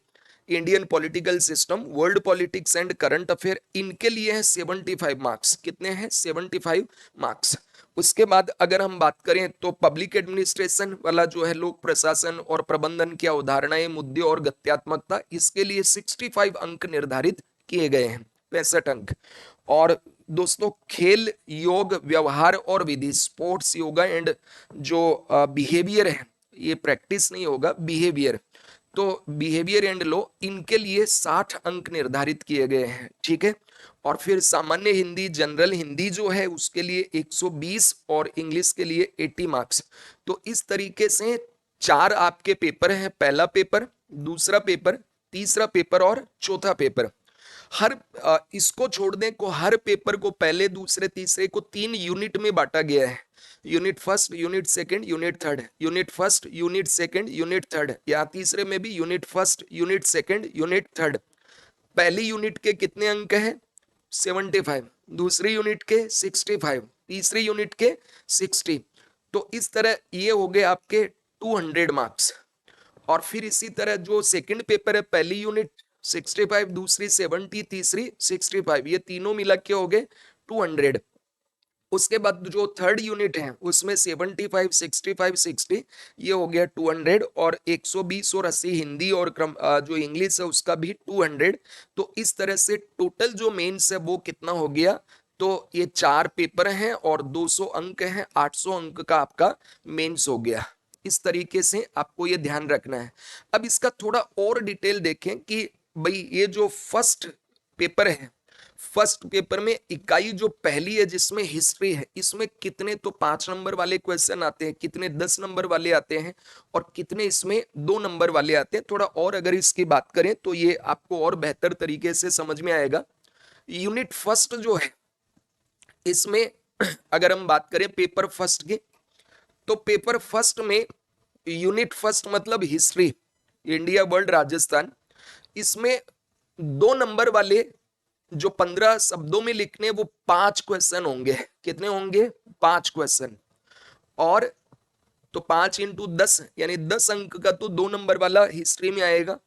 A: Indian political system, world politics and current affair, इनके लिए है 75 मार्क्स। कितने हैं, 75 मार्क्स। उसके बाद अगर हम बात करें तो पब्लिक एडमिनिस्ट्रेशन वाला जो है, लोक प्रशासन और प्रबंधन की अवधारणाएं, मुद्दे और गत्यात्मकता, इसके लिए 65 अंक निर्धारित किए गए हैं, 65 अंक। और दोस्तों खेल, योग, व्यवहार और विधि, स्पोर्ट्स, योगा एंड जो बिहेवियर है, ये प्रैक्टिस नहीं होगा, बिहेवियर, तो बिहेवियर एंड लॉ, इनके लिए 60 अंक निर्धारित किए गए हैं। ठीक है, और फिर सामान्य हिंदी, जनरल हिंदी जो है उसके लिए 120 और इंग्लिश के लिए 80 मार्क्स। तो इस तरीके से 4 आपके पेपर हैं, पहला पेपर, दूसरा पेपर, तीसरा पेपर और चौथा पेपर। हर इसको छोड़ने को हर पेपर को पहले, दूसरे, तीसरे को 3 यूनिट में बांटा गया है, unit first, unit second, unit third, unit first, unit second, unit third. या तीसरे में भी unit first, unit second, unit third. पहली यूनिट के कितने अंक हैं, 75, दूसरी यूनिट के 65, तीसरी यूनिट के 60। तो इस तरह ये हो गए आपके 200 मार्क्स। और फिर इसी तरह जो सेकंड पेपर है, पहली यूनिट 65, दूसरी 70, तीसरी 65, ये तीनों मिला के हो गए 200। उसके बाद जो थर्ड यूनिट है उसमें 75, 65, 60, ये हो गया 200, और 120 और 80 हिंदी और जो इंग्लिश है उसका भी 200। तो इस तरह से टोटल जो मेंस है वो कितना हो गया, तो ये 4 पेपर हैं और 200 अंक हैं, 800 अंक का आपका मेंस हो गया। इस तरीके से आपको ये ध्यान रखना है। अब इसका थोड़ा और डिटेल देखें कि भाई ये जो फर्स्ट पेपर है, फर्स्ट पेपर में इकाई जो पहली है जिसमें हिस्ट्री है, इसमें कितने तो 5 नंबर वाले क्वेश्चन आते हैं, कितने 10 नंबर वाले आते हैं और कितने इसमें 2 नंबर वाले आते हैं। थोड़ा और अगर इसकी बात करें तो ये आपको और बेहतर तरीके से समझ में आएगा। यूनिट फर्स्ट जो है इसमें अगर हम बात करें पेपर फर्स्ट की, तो पेपर फर्स्ट में यूनिट फर्स्ट मतलब हिस्ट्री, इंडिया, वर्ल्ड, राजस्थान, इसमें 2 नंबर वाले जो 15 शब्दों में लिखने, वो 5 क्वेश्चन होंगे। कितने होंगे, 5 क्वेश्चन। और तो 5 इंटू 10 यानी 10 अंक का तो 2 नंबर वाला हिस्ट्री में आएगा।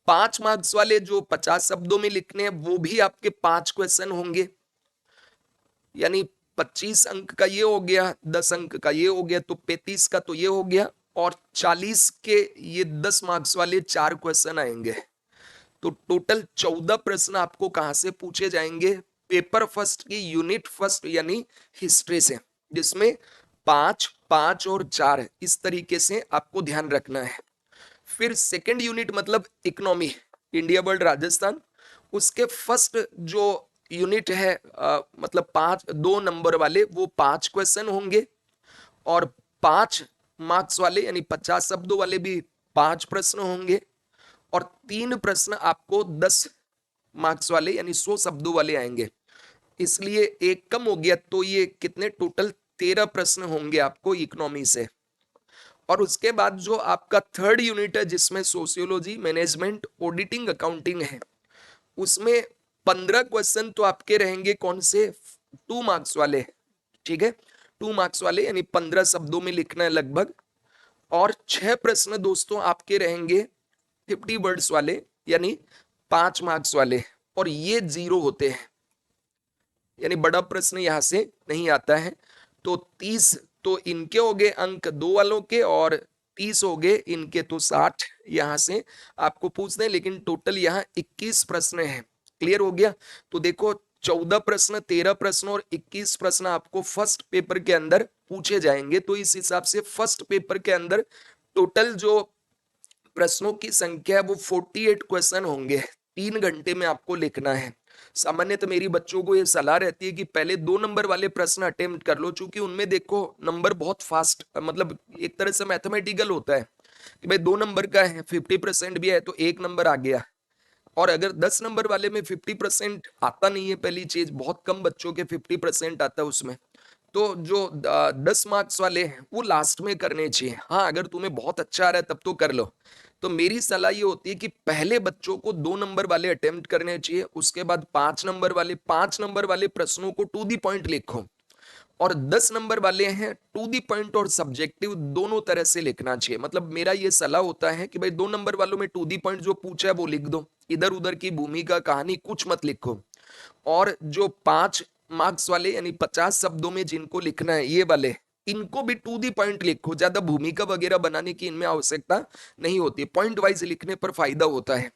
A: 5 मार्क्स वाले जो 50 शब्दों में लिखने हैं वो भी आपके 5 क्वेश्चन होंगे, यानी 25 अंक का ये हो गया, 10 अंक का ये हो गया, तो 35 का तो ये हो गया, और 40 के ये 10 मार्क्स वाले 4 क्वेश्चन आएंगे। तो टोटल 14 प्रश्न आपको कहां से पूछे जाएंगे, पेपर फर्स्ट की यूनिट फर्स्ट यानी हिस्ट्री से, जिसमें 5, 5 और 4 इस तरीके से आपको ध्यान रखना है। फिर सेकंड यूनिट मतलब इकोनॉमी, इंडिया, वर्ल्ड, राजस्थान, उसके फर्स्ट जो यूनिट है मतलब 2 नंबर वाले, वो 5 क्वेश्चन होंगे, और 5 मार्क्स वाले यानी 50 शब्दों वाले भी 5 प्रश्न होंगे और 3 प्रश्न आपको 10 मार्क्स वाले यानी 100 शब्दों वाले आएंगे। इसलिए एक कम हो गया, तो ये कितने टोटल 13 प्रश्न होंगे आपको इकोनॉमी से। और उसके बाद जो आपका थर्ड यूनिट है जिसमें सोशियोलॉजी, मैनेजमेंट, ऑडिटिंग, अकाउंटिंग है, उसमें 15 क्वेश्चन तो आपके रहेंगे कौन से, 2 मार्क्स वाले। ठीक है, 2 मार्क्स वाले यानी 15 शब्दों में लिखना है लगभग। और 6 प्रश्न दोस्तों आपके रहेंगे 50 वर्ड्स वाले यानी 5 मार्क्स वाले, और ये 0 होते हैं यानी बड़ा प्रश्न यहां से नहीं आता है। तो 30 तो इनके हो गए अंक 2 वालों के, और 30 हो गए इनके, तो 60 यहां से आपको पूछते हैं, लेकिन टोटल यहाँ 21 प्रश्न है। क्लियर हो गया? तो देखो 14 प्रश्न, 13 प्रश्न और 21 प्रश्न आपको फर्स्ट पेपर के अंदर पूछे जाएंगे। तो इस हिसाब से फर्स्ट पेपर के अंदर टोटल जो प्रश्नों की संख्या है वो 48 क्वेश्चन होंगे। 3 घंटे में आपको लिखना है। सामान्यतः मेरी बच्चों को ये सलाह रहती है कि पहले 2 नंबर वाले प्रश्न अटेम्प्ट कर लो, क्योंकि उनमें देखो नंबर बहुत फास्ट, मतलब एक तरह से मैथमेटिकल होता है कि भाई 2 नंबर का है, 50% भी है तो 1 नंबर आ गया। और अगर 10 नंबर वाले में 50% आता नहीं है, पहली चीज बहुत कम बच्चों के 50% आता है उसमें, तो जो 10 मार्क्स वाले हैं वो लास्ट में करने चाहिए। हाँ, अगर तुम्हें बहुत अच्छा आ रहा है तब तो कर लो। तो मेरी सलाह ये होती है कि पहले बच्चों को 2 नंबर वाले अटेम्प्ट करने चाहिए, उसके बाद 5 नंबर वाले प्रश्नों को टू दी पॉइंट लिखो, और 10 नंबर वाले हैं टू दी पॉइंट और सब्जेक्टिव दोनों तरह से लिखना चाहिए। मतलब मेरा ये सलाह होता है कि भाई 2 नंबर वालों में टू दी पॉइंट जो पूछा है वो लिख दो, इधर उधर की भूमिका कहानी कुछ मत लिखो। और जो 5 मार्क्स वाले यानी 50 शब्दों में जिनको लिखना है ये वाले, इनको भी टू दी पॉइंट लिखो, ज्यादा भूमिका वगैरह बनाने की इनमें आवश्यकता नहीं होती, पॉइंट वाइज लिखने पर फायदा होता है।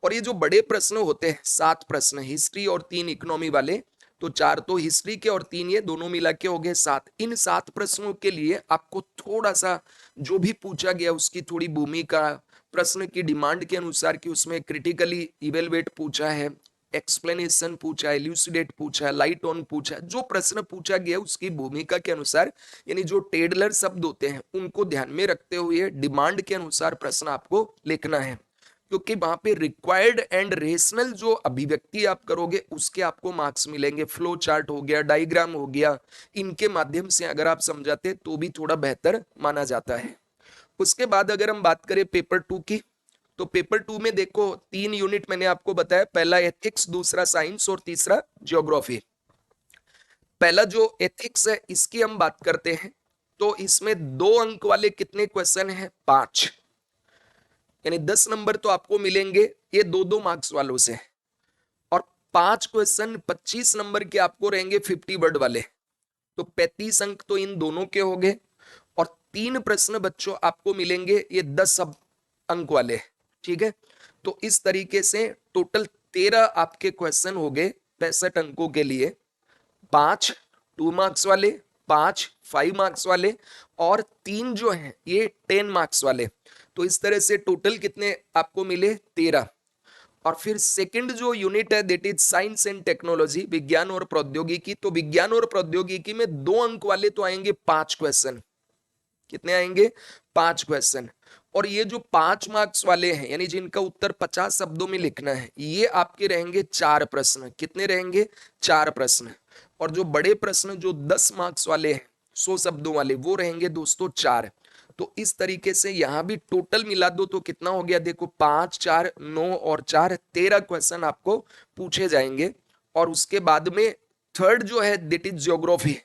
A: और ये जो बड़े प्रश्न होते हैं 7 प्रश्न हिस्ट्री और 3 इकोनॉमी वाले, तो 4 तो हिस्ट्री के और 3 ये दोनों मिला के हो गए 7। इन 7 प्रश्नों के लिए आपको थोड़ा सा जो भी पूछा गया उसकी थोड़ी भूमिका, प्रश्न की डिमांड के अनुसार कि उसमें क्रिटिकली इवेलुएट पूछा है, एक्सप्लेनेशन पूछा है, इल्यूसिडेट पूछा है, लाइट ऑन पूछा है, जो प्रश्न पूछा गया उसकी भूमिका के अनुसार, यानी जो टेडलर शब्द होते हैं उनको ध्यान में रखते हुए डिमांड के अनुसार प्रश्न आपको लिखना है। क्योंकि वहां पे रिक्वायर्ड एंड रेशनल जो अभिव्यक्ति आप करोगे उसके आपको मार्क्स मिलेंगे। फ्लो चार्ट हो गया, डायग्राम हो गया, इनके माध्यम से अगर आप समझाते तो भी थोड़ा बेहतर माना जाता है। उसके बाद अगर हम बात करें पेपर 2 की, तो पेपर 2 में देखो 3 यूनिट मैंने आपको बताया, पहला एथिक्स, दूसरा साइंस और तीसरा ज्योग्राफी। पहला जो एथिक्स है इसकी हम बात करते हैं, तो इसमें 2 अंक वाले कितने क्वेश्चन हैं, 5, यानी 10 नंबर तो आपको मिलेंगे ये 2-2 मार्क्स वालों से, और 5 क्वेश्चन 25 नंबर के आपको रहेंगे 50 वर्ड वाले, तो 35 अंक तो इन दोनों के हो गए। और 3 प्रश्न बच्चों आपको मिलेंगे ये 10 अंक वाले। ठीक है, तो इस तरीके से टोटल 13 आपके क्वेश्चन हो गए 65 अंकों के लिए। 5 2 मार्क्स वाले, 5 5 मार्क्स वाले, और 3 जो हैं ये 10 मार्क्स वाले। तो इस तरह से टोटल कितने आपको मिले, 13। और फिर सेकंड जो यूनिट है that is science and technology, विज्ञान और प्रौद्योगिकी। तो विज्ञान और प्रौद्योगिकी में 2 अंक वाले तो आएंगे 5 क्वेश्चन। कितने आएंगे, 5 क्वेश्चन। और ये जो 5 मार्क्स वाले हैं यानी जिनका उत्तर 50 शब्दों में लिखना है, ये आपके रहेंगे 4 प्रश्न। कितने रहेंगे, 4 प्रश्न। और जो बड़े प्रश्न जो 10 मार्क्स वाले हैं 100 शब्दों वाले, वो रहेंगे दोस्तों 4। तो इस तरीके से यहां भी टोटल मिला दो तो कितना हो गया, देखो 5 4 9 और 4 13 क्वेश्चन आपको पूछे जाएंगे। और उसके बाद में थर्ड जो है दैट इज ज्योग्राफी।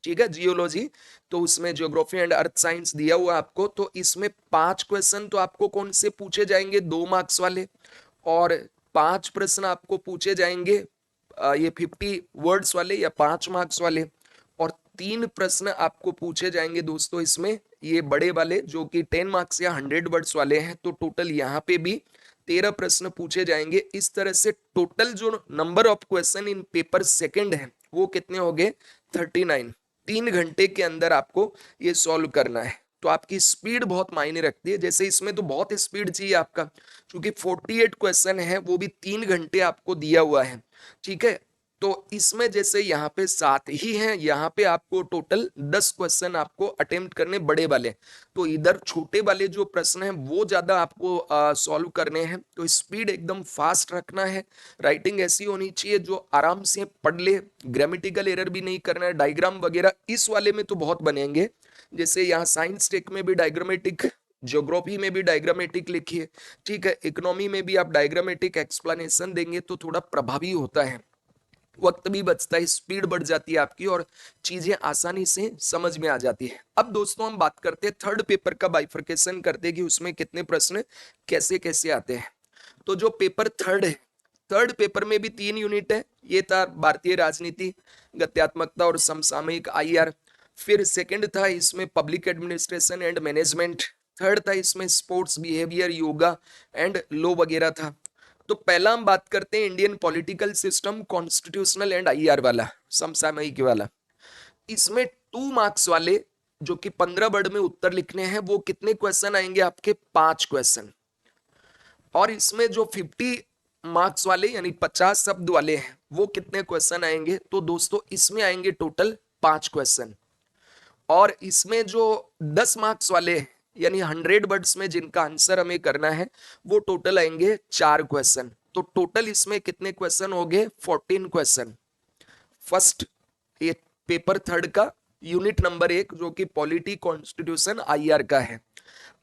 A: ठीक है, जियोलॉजी, तो उसमें ज्योग्राफी एंड अर्थ साइंस दिया हुआ आपको। तो इसमें 5 क्वेश्चन तो आपको कौन से पूछे जाएंगे, 2 मार्क्स वाले, और 5 प्रश्न आपको पूछे जाएंगे ये 50 वर्ड्स वाले या 5 मार्क्स वाले, और 3 प्रश्न आपको पूछे जाएंगे दोस्तों इसमें ये बड़े वाले जो कि 10 मार्क्स या 100 वर्ड्स वाले हैं। तो टोटल यहाँ पे भी 13 प्रश्न पूछे जाएंगे। इस तरह से टोटल जो number of question in paper second है वो कितने हो गए, 39। 3 घंटे के अंदर आपको ये सॉल्व करना है। तो आपकी स्पीड बहुत मायने रखती है, जैसे इसमें तो बहुत स्पीड चाहिए आपका, क्योंकि 48 क्वेश्चन है वो भी 3 घंटे आपको दिया हुआ है। ठीक है, तो इसमें जैसे यहाँ पे 7 ही हैं, यहाँ पे आपको टोटल 10 क्वेश्चन आपको अटेम्प्ट करने बड़े वाले। तो इधर छोटे वाले जो प्रश्न हैं वो ज्यादा आपको सॉल्व करने हैं। तो स्पीड एकदम फास्ट रखना है, राइटिंग ऐसी होनी चाहिए जो आराम से पढ़ ले, ग्रामेटिकल एरर भी नहीं करना है। डायग्राम वगैरह इस वाले में तो बहुत बनेंगे, जैसे यहाँ साइंस टेक में भी डायग्रामेटिक, ज्योग्राफी में भी डायग्रामेटिक लिखिए, ठीक है। इकोनॉमी में भी आप डायग्रामेटिक एक्सप्लेनेशन देंगे तो थोड़ा प्रभावी होता है, वक्त भी बचता है, स्पीड बढ़ जाती है आपकी और चीजें आसानी से समझ में आ जाती है। अब दोस्तों हम बात करते हैं थर्ड पेपर का, बाइफरकेशन करते हैं कि उसमें कितने प्रश्न कैसे कैसे आते हैं। तो जो पेपर थर्ड है, थर्ड पेपर में भी 3 यूनिट है। ये था भारतीय राजनीति, गत्यात्मकता और समसामयिक आईआर। फिर सेकंड था इसमें public administration and management. Third था इसमें sports, behaviour, yoga and law वगैरह था। तो पहला हम बात करते हैं Indian political system, constitutional and IR वाला, समसामयिक वाला। इसमें 2 मार्क्स वाले जो कि 15 वर्ड में उत्तर लिखने हैं, वो कितने क्वेश्चन आएंगे आपके? 5 क्वेश्चन। और इसमें जो 50 मार्क्स वाले यानी 50 शब्द वाले हैं, वो कितने क्वेश्चन आएंगे? तो दोस्तों इसमें आएंगे टोटल 5 क्वेश्चन। और इसमें जो 10 मार्क्स वाले हैं यानी 100 वर्ड्स में जिनका आंसर हमें करना है, वो टोटल आएंगे 4 क्वेश्चन। तो टोटल इसमें कितने क्वेश्चन हो गए? 14 क्वेश्चन। फर्स्ट ये पेपर थर्ड का यूनिट नंबर 1 जो कि पॉलिटी, कॉन्स्टिट्यूशन, आईआर का है।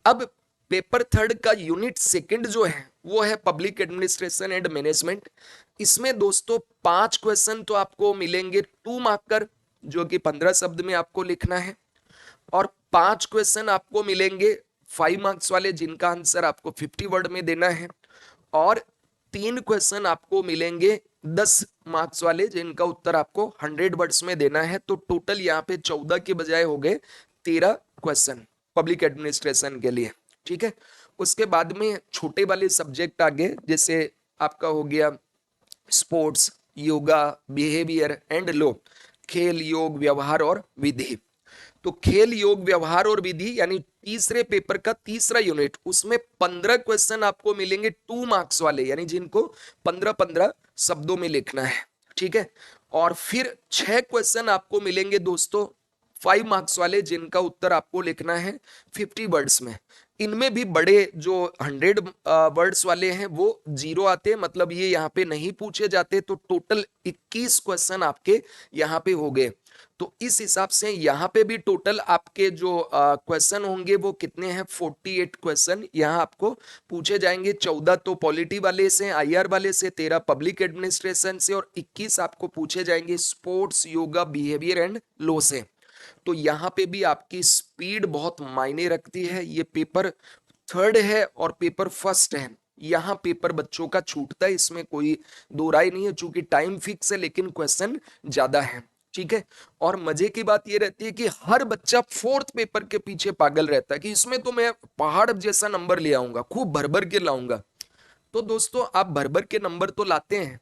A: अब पेपर थर्ड का यूनिट सेकंड जो है वो है पब्लिक एडमिनिस्ट्रेशन एंड मैनेजमेंट। इसमें दोस्तों 5 क्वेश्चन तो आपको मिलेंगे 2 मार्कर जो कि 15 शब्द में आपको लिखना है, और 5 क्वेश्चन आपको मिलेंगे 5 मार्क्स वाले जिनका आंसर आपको 50 वर्ड में देना है, और 3 क्वेश्चन आपको मिलेंगे 10 मार्क्स वाले जिनका उत्तर आपको 100 वर्ड्स में देना है। तो टोटल यहाँ पे 14 के बजाय हो गए 13 क्वेश्चन पब्लिक एडमिनिस्ट्रेशन के लिए, ठीक है। उसके बाद में छोटे वाले सब्जेक्ट आगे, जैसे आपका हो गया sports, yoga, behaviour and law, खेल, योग, व्यवहार और विधि। तो खेल, योग, व्यवहार और विधि यानी तीसरे पेपर का तीसरा यूनिट, उसमें 15 क्वेश्चन आपको मिलेंगे 2 मार्क्स वाले, यानी जिनको 15-15 शब्दों में लिखना है, ठीक है। और फिर 6 क्वेश्चन आपको मिलेंगे दोस्तों 5 मार्क्स वाले जिनका उत्तर आपको लिखना है 50 वर्ड्स में। इनमें भी बड़े जो 100 वर्ड्स वाले हैं वो 0 आते हैं, मतलब ये यहाँ पे नहीं पूछे जाते। तो टोटल 21 क्वेश्चन आपके यहाँ पे हो गए। तो इस हिसाब से यहाँ पे भी टोटल आपके जो क्वेश्चन होंगे वो कितने हैं? 48 क्वेश्चन यहाँ आपको पूछे जाएंगे। 14 तो पॉलिटी वाले से, आईआर वाले से, 13 पब्लिक एडमिनिस्ट्रेशन से, और 21 आपको पूछे जाएंगे sports, yoga, behaviour and law से। तो यहाँ पे भी आपकी स्पीड बहुत मायने रखती है। ये पेपर थर्ड है और पेपर फर्स्ट है, यहाँ पेपर बच्चों का छूटता है, इसमें कोई दो राय नहीं है, चूंकि टाइम फिक्स है लेकिन क्वेश्चन ज्यादा है, ठीक है। और मजे की बात ये रहती है कि हर बच्चा फोर्थ पेपर के पीछे पागल रहता है कि इसमें तो मैं पहाड़ जैसा नंबर ले आऊंगा, खूब भर भर के लाऊंगा। तो दोस्तों आप भर भर के नंबर तो लाते हैं,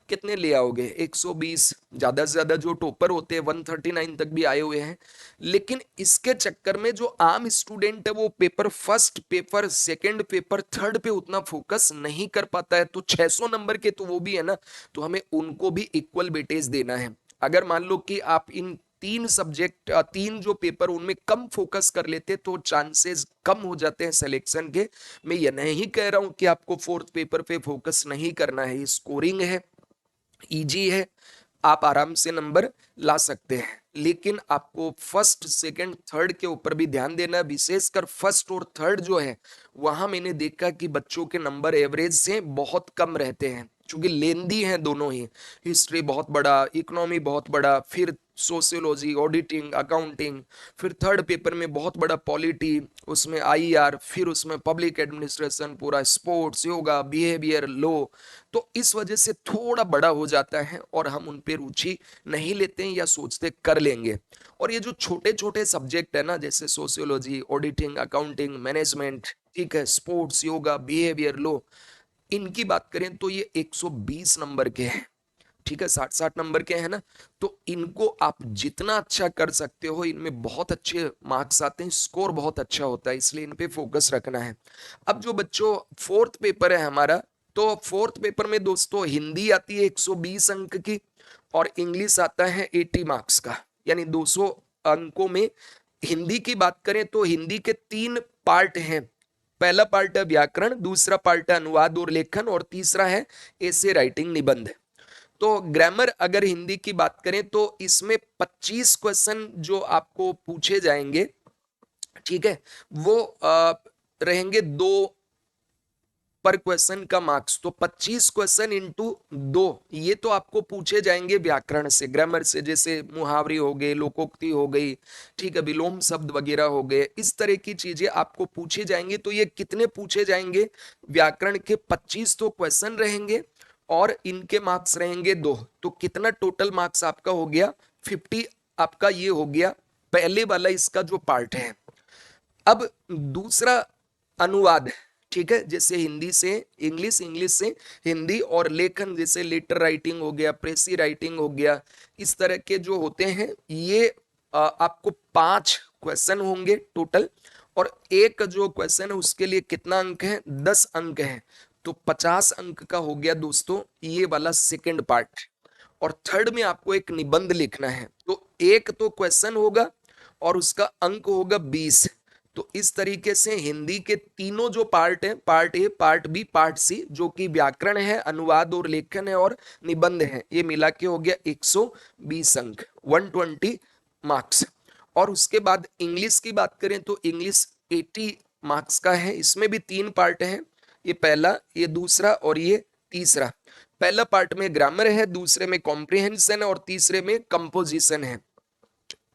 A: कितने ले आओगे? 120, ज्यादा से ज्यादा जो टॉपर होते हैं 139 तक भी आए हुए हैं। लेकिन इसके चक्कर में जो आम स्टूडेंट है वो paper first, paper second, paper third पे उतना फोकस नहीं कर पाता है। तो 600 नंबर के तो वो भी है ना, तो हमें उनको भी इक्वल वेटेज देना है। अगर मान लो कि आप इन 3 सब्जेक्ट, 3 जो पेपर उनमें कम फोकस कर लेते तो चांसेस कम हो जाते हैं सिलेक्शन के। मैं ये नहीं कह रहा हूं कि आपको फोर्थ पेपर पे फोकस नहीं करना है, स्कोरिंग है, इजी है, आप आराम से नंबर ला सकते हैं। लेकिन आपको फर्स्ट, सेकंड, थर्ड के ऊपर भी ध्यान देना है। विशेषकर फर्स्ट और थर्ड जो है वहां मैंने देखा कि बच्चों के नंबर एवरेज से बहुत कम रहते हैं, क्योंकि लेंदी हैं दोनों ही। हिस्ट्री बहुत बड़ा, इकोनॉमी बहुत बड़ा, फिर सोशियोलॉजी, ऑडिटिंग, अकाउंटिंग, फिर थर्ड पेपर में बहुत बड़ा पॉलिटी, उसमें आईआर, फिर उसमें पब्लिक एडमिनिस्ट्रेशन, पूरा स्पोर्ट्स, योगा, बिहेवियर, लॉ। तो इस वजह से थोड़ा बड़ा हो जाता है और हम उन पे रुचि नहीं लेते हैं या सोचते कर लेंगे। और ये जो छोटे छोटे सब्जेक्ट है ना, जैसे सोशियोलॉजी, ऑडिटिंग, अकाउंटिंग, मैनेजमेंट, ठीक है, स्पोर्ट्स, योगा, बिहेवियर, लॉ, इनकी बात करें तो ये 120 नंबर के हैं, ठीक है, 60-60 नंबर के हैं ना। तो इनको आप जितना अच्छा कर सकते हो, इनमें बहुत अच्छे मार्क्स आते हैं, स्कोर बहुत अच्छा होता है, इसलिए इन पे फोकस रखना है। अब जो बच्चों फोर्थ पेपर है हमारा, तो फोर्थ पेपर में दोस्तों हिंदी आती है 120 अंक की, और इंग्लिश आता है 80 मार्क्स का, यानी 200 अंकों में। हिंदी की बात करें तो हिंदी के 3 पार्ट हैं। पहला पार्ट है व्याकरण, दूसरा पार्ट है अनुवाद और लेखन, और तीसरा है एसे राइटिंग, निबंध। तो ग्रामर अगर हिंदी की बात करें तो इसमें 25 क्वेश्चन जो आपको पूछे जाएंगे, ठीक है, वो रहेंगे 2 पर क्वेश्चन का मार्क्स। तो 25 क्वेश्चन इंटू 2 ये तो आपको पूछे जाएंगे व्याकरण से, ग्रामर से, जैसे मुहावरे हो गए, लोकोक्ति हो गई, ठीक है, विलोम शब्द वगैरह हो गए, इस तरह की चीजें आपको पूछे जाएंगे। तो ये कितने पूछे जाएंगे? व्याकरण के 25 तो क्वेश्चन रहेंगे और इनके मार्क्स रहेंगे 2। तो कितना टोटल मार्क्स आपका हो गया? 50 आपका ये हो गया पहले वाला इसका जो पार्ट है। अब दूसरा अनुवाद, ठीक है, जैसे हिंदी से इंग्लिश, इंग्लिश से हिंदी, और लेखन जैसे लेटर राइटिंग हो गया, प्रेसी राइटिंग हो गया, इस तरह के जो होते हैं ये आपको 5 क्वेश्चन होंगे टोटल। और एक जो क्वेश्चन है उसके लिए कितना अंक है? 10 अंक है। तो 50 अंक का हो गया दोस्तों ये वाला सेकंड पार्ट। और थर्ड में आपको एक निबंध लिखना है। तो एक तो क्वेश्चन होगा और उसका अंक होगा 20। तो इस तरीके से हिंदी के तीनों जो पार्ट है, part A, part B, part C, जो कि व्याकरण है, अनुवाद और लेखन है और निबंध है, ये मिला के हो गया 120 अंक, 120 मार्क्स। और उसके बाद इंग्लिश की बात करें तो इंग्लिश 80 मार्क्स का है। इसमें भी 3 पार्ट है, ये पहला, ये दूसरा और ये तीसरा। पहला पार्ट में ग्रामर है, दूसरे में कॉम्प्रिहेंशन है और तीसरे में कंपोजिशन है।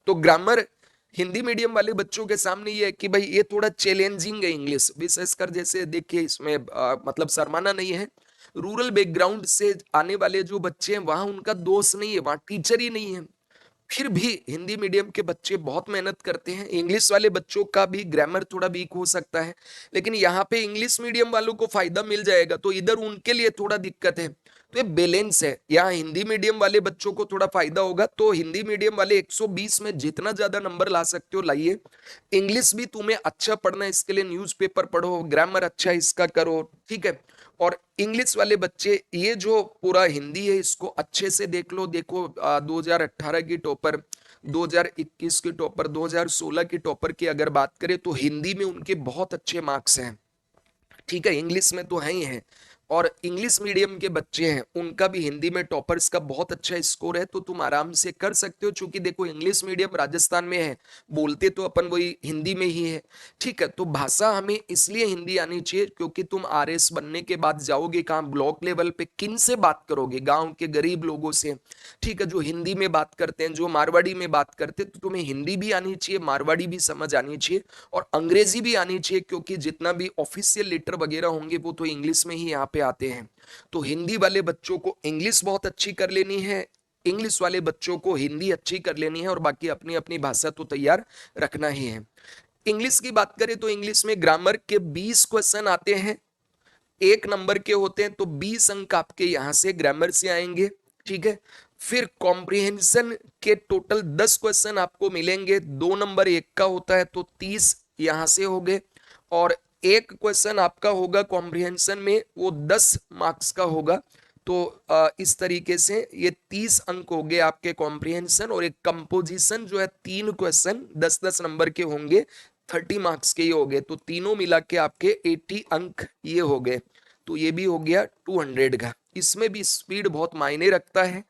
A: तो ग्रामर हिंदी मीडियम वाले बच्चों के सामने ये है कि भाई ये थोड़ा चैलेंजिंग है इंग्लिश, विशेषकर जैसे देखिए इसमें मतलब शर्माना नहीं है, रूरल बैकग्राउंड से आने वाले जो बच्चे हैं वहां उनका दोष नहीं है, वहां टीचर ही नहीं है। फिर भी हिंदी मीडियम के बच्चे बहुत मेहनत करते हैं। इंग्लिश वाले बच्चों का भी ग्रामर थोड़ा वीक हो सकता है, लेकिन यहाँ पे इंग्लिश मीडियम वालों को फायदा मिल जाएगा, तो इधर उनके लिए थोड़ा दिक्कत है। तो ये बैलेंस है, यहाँ हिंदी मीडियम वाले बच्चों को थोड़ा फायदा होगा। तो हिंदी मीडियम वाले 120 में जितना ज्यादा नंबर ला सकते हो लाइए। इंग्लिश भी तुम्हें अच्छा पढ़ना है, इसके लिए न्यूज़पेपर पढ़ो, ग्रामर अच्छा इसका करो, ठीक है। और इंग्लिश वाले बच्चे ये जो पूरा हिंदी है इसको अच्छे से देख लो। देखो 2018 की टॉपर, 2021 की टॉपर, 2016 की टॉपर की अगर बात करें तो हिंदी में उनके बहुत अच्छे मार्क्स हैं, ठीक है, इंग्लिश में तो है ही है। और इंग्लिश मीडियम के बच्चे हैं उनका भी हिंदी में टॉपर्स का बहुत अच्छा स्कोर है। तो तुम आराम से कर सकते हो, क्योंकि देखो इंग्लिश मीडियम राजस्थान में है, बोलते तो अपन वही हिंदी में ही है, ठीक है। तो भाषा हमें इसलिए हिंदी आनी चाहिए क्योंकि तुम आरएस बनने के बाद जाओगे कहाँ? ब्लॉक लेवल पे किन से बात करोगे? गांव के गरीब लोगों से, ठीक है, जो हिंदी में बात करते हैं, जो मारवाड़ी में बात करते हैं। तो तुम्हें हिंदी भी आनी चाहिए, मारवाड़ी भी समझ आनी चाहिए और अंग्रेजी भी आनी चाहिए, क्योंकि जितना भी ऑफिशियल लेटर वगैरह होंगे वो तो इंग्लिश में ही यहाँ पे आते हैं। तो हिंदी वाले बच्चों को इंग्लिश बहुत अच्छी कर लेनी है, इंग्लिश वाले बच्चों को हिंदी अच्छी कर लेनी है, और बाकी अपनी अपनी भाषा तो तैयार रखना ही है। इंग्लिश की बात करें तो इंग्लिश में ग्रामर के 20 क्वेश्चन आते हैं, 1 नंबर के होते हैं। तो 20 अंक आपके यहां से ग्रामर से आएंगे, ठीक है। फिर कॉम्प्रिहेंशन के टोटल 10 क्वेश्चन आपको मिलेंगे, 2 नंबर 1 का होता है, तो 30 यहां से हो गए। और एक क्वेश्चन आपका होगा कॉम्प्रिहेंशन में, वो 10 मार्क्स का होगा। तो इस तरीके से ये 30 अंक हो गए आपके कॉम्प्रिहेंशन। और एक कंपोजिशन जो है 3 क्वेश्चन 10-10 नंबर के होंगे, 30 मार्क्स के ही हो गए। तो तीनों मिला के आपके 80 अंक ये हो गए। तो ये भी हो गया 200 का। इसमें भी स्पीड बहुत मायने रखता है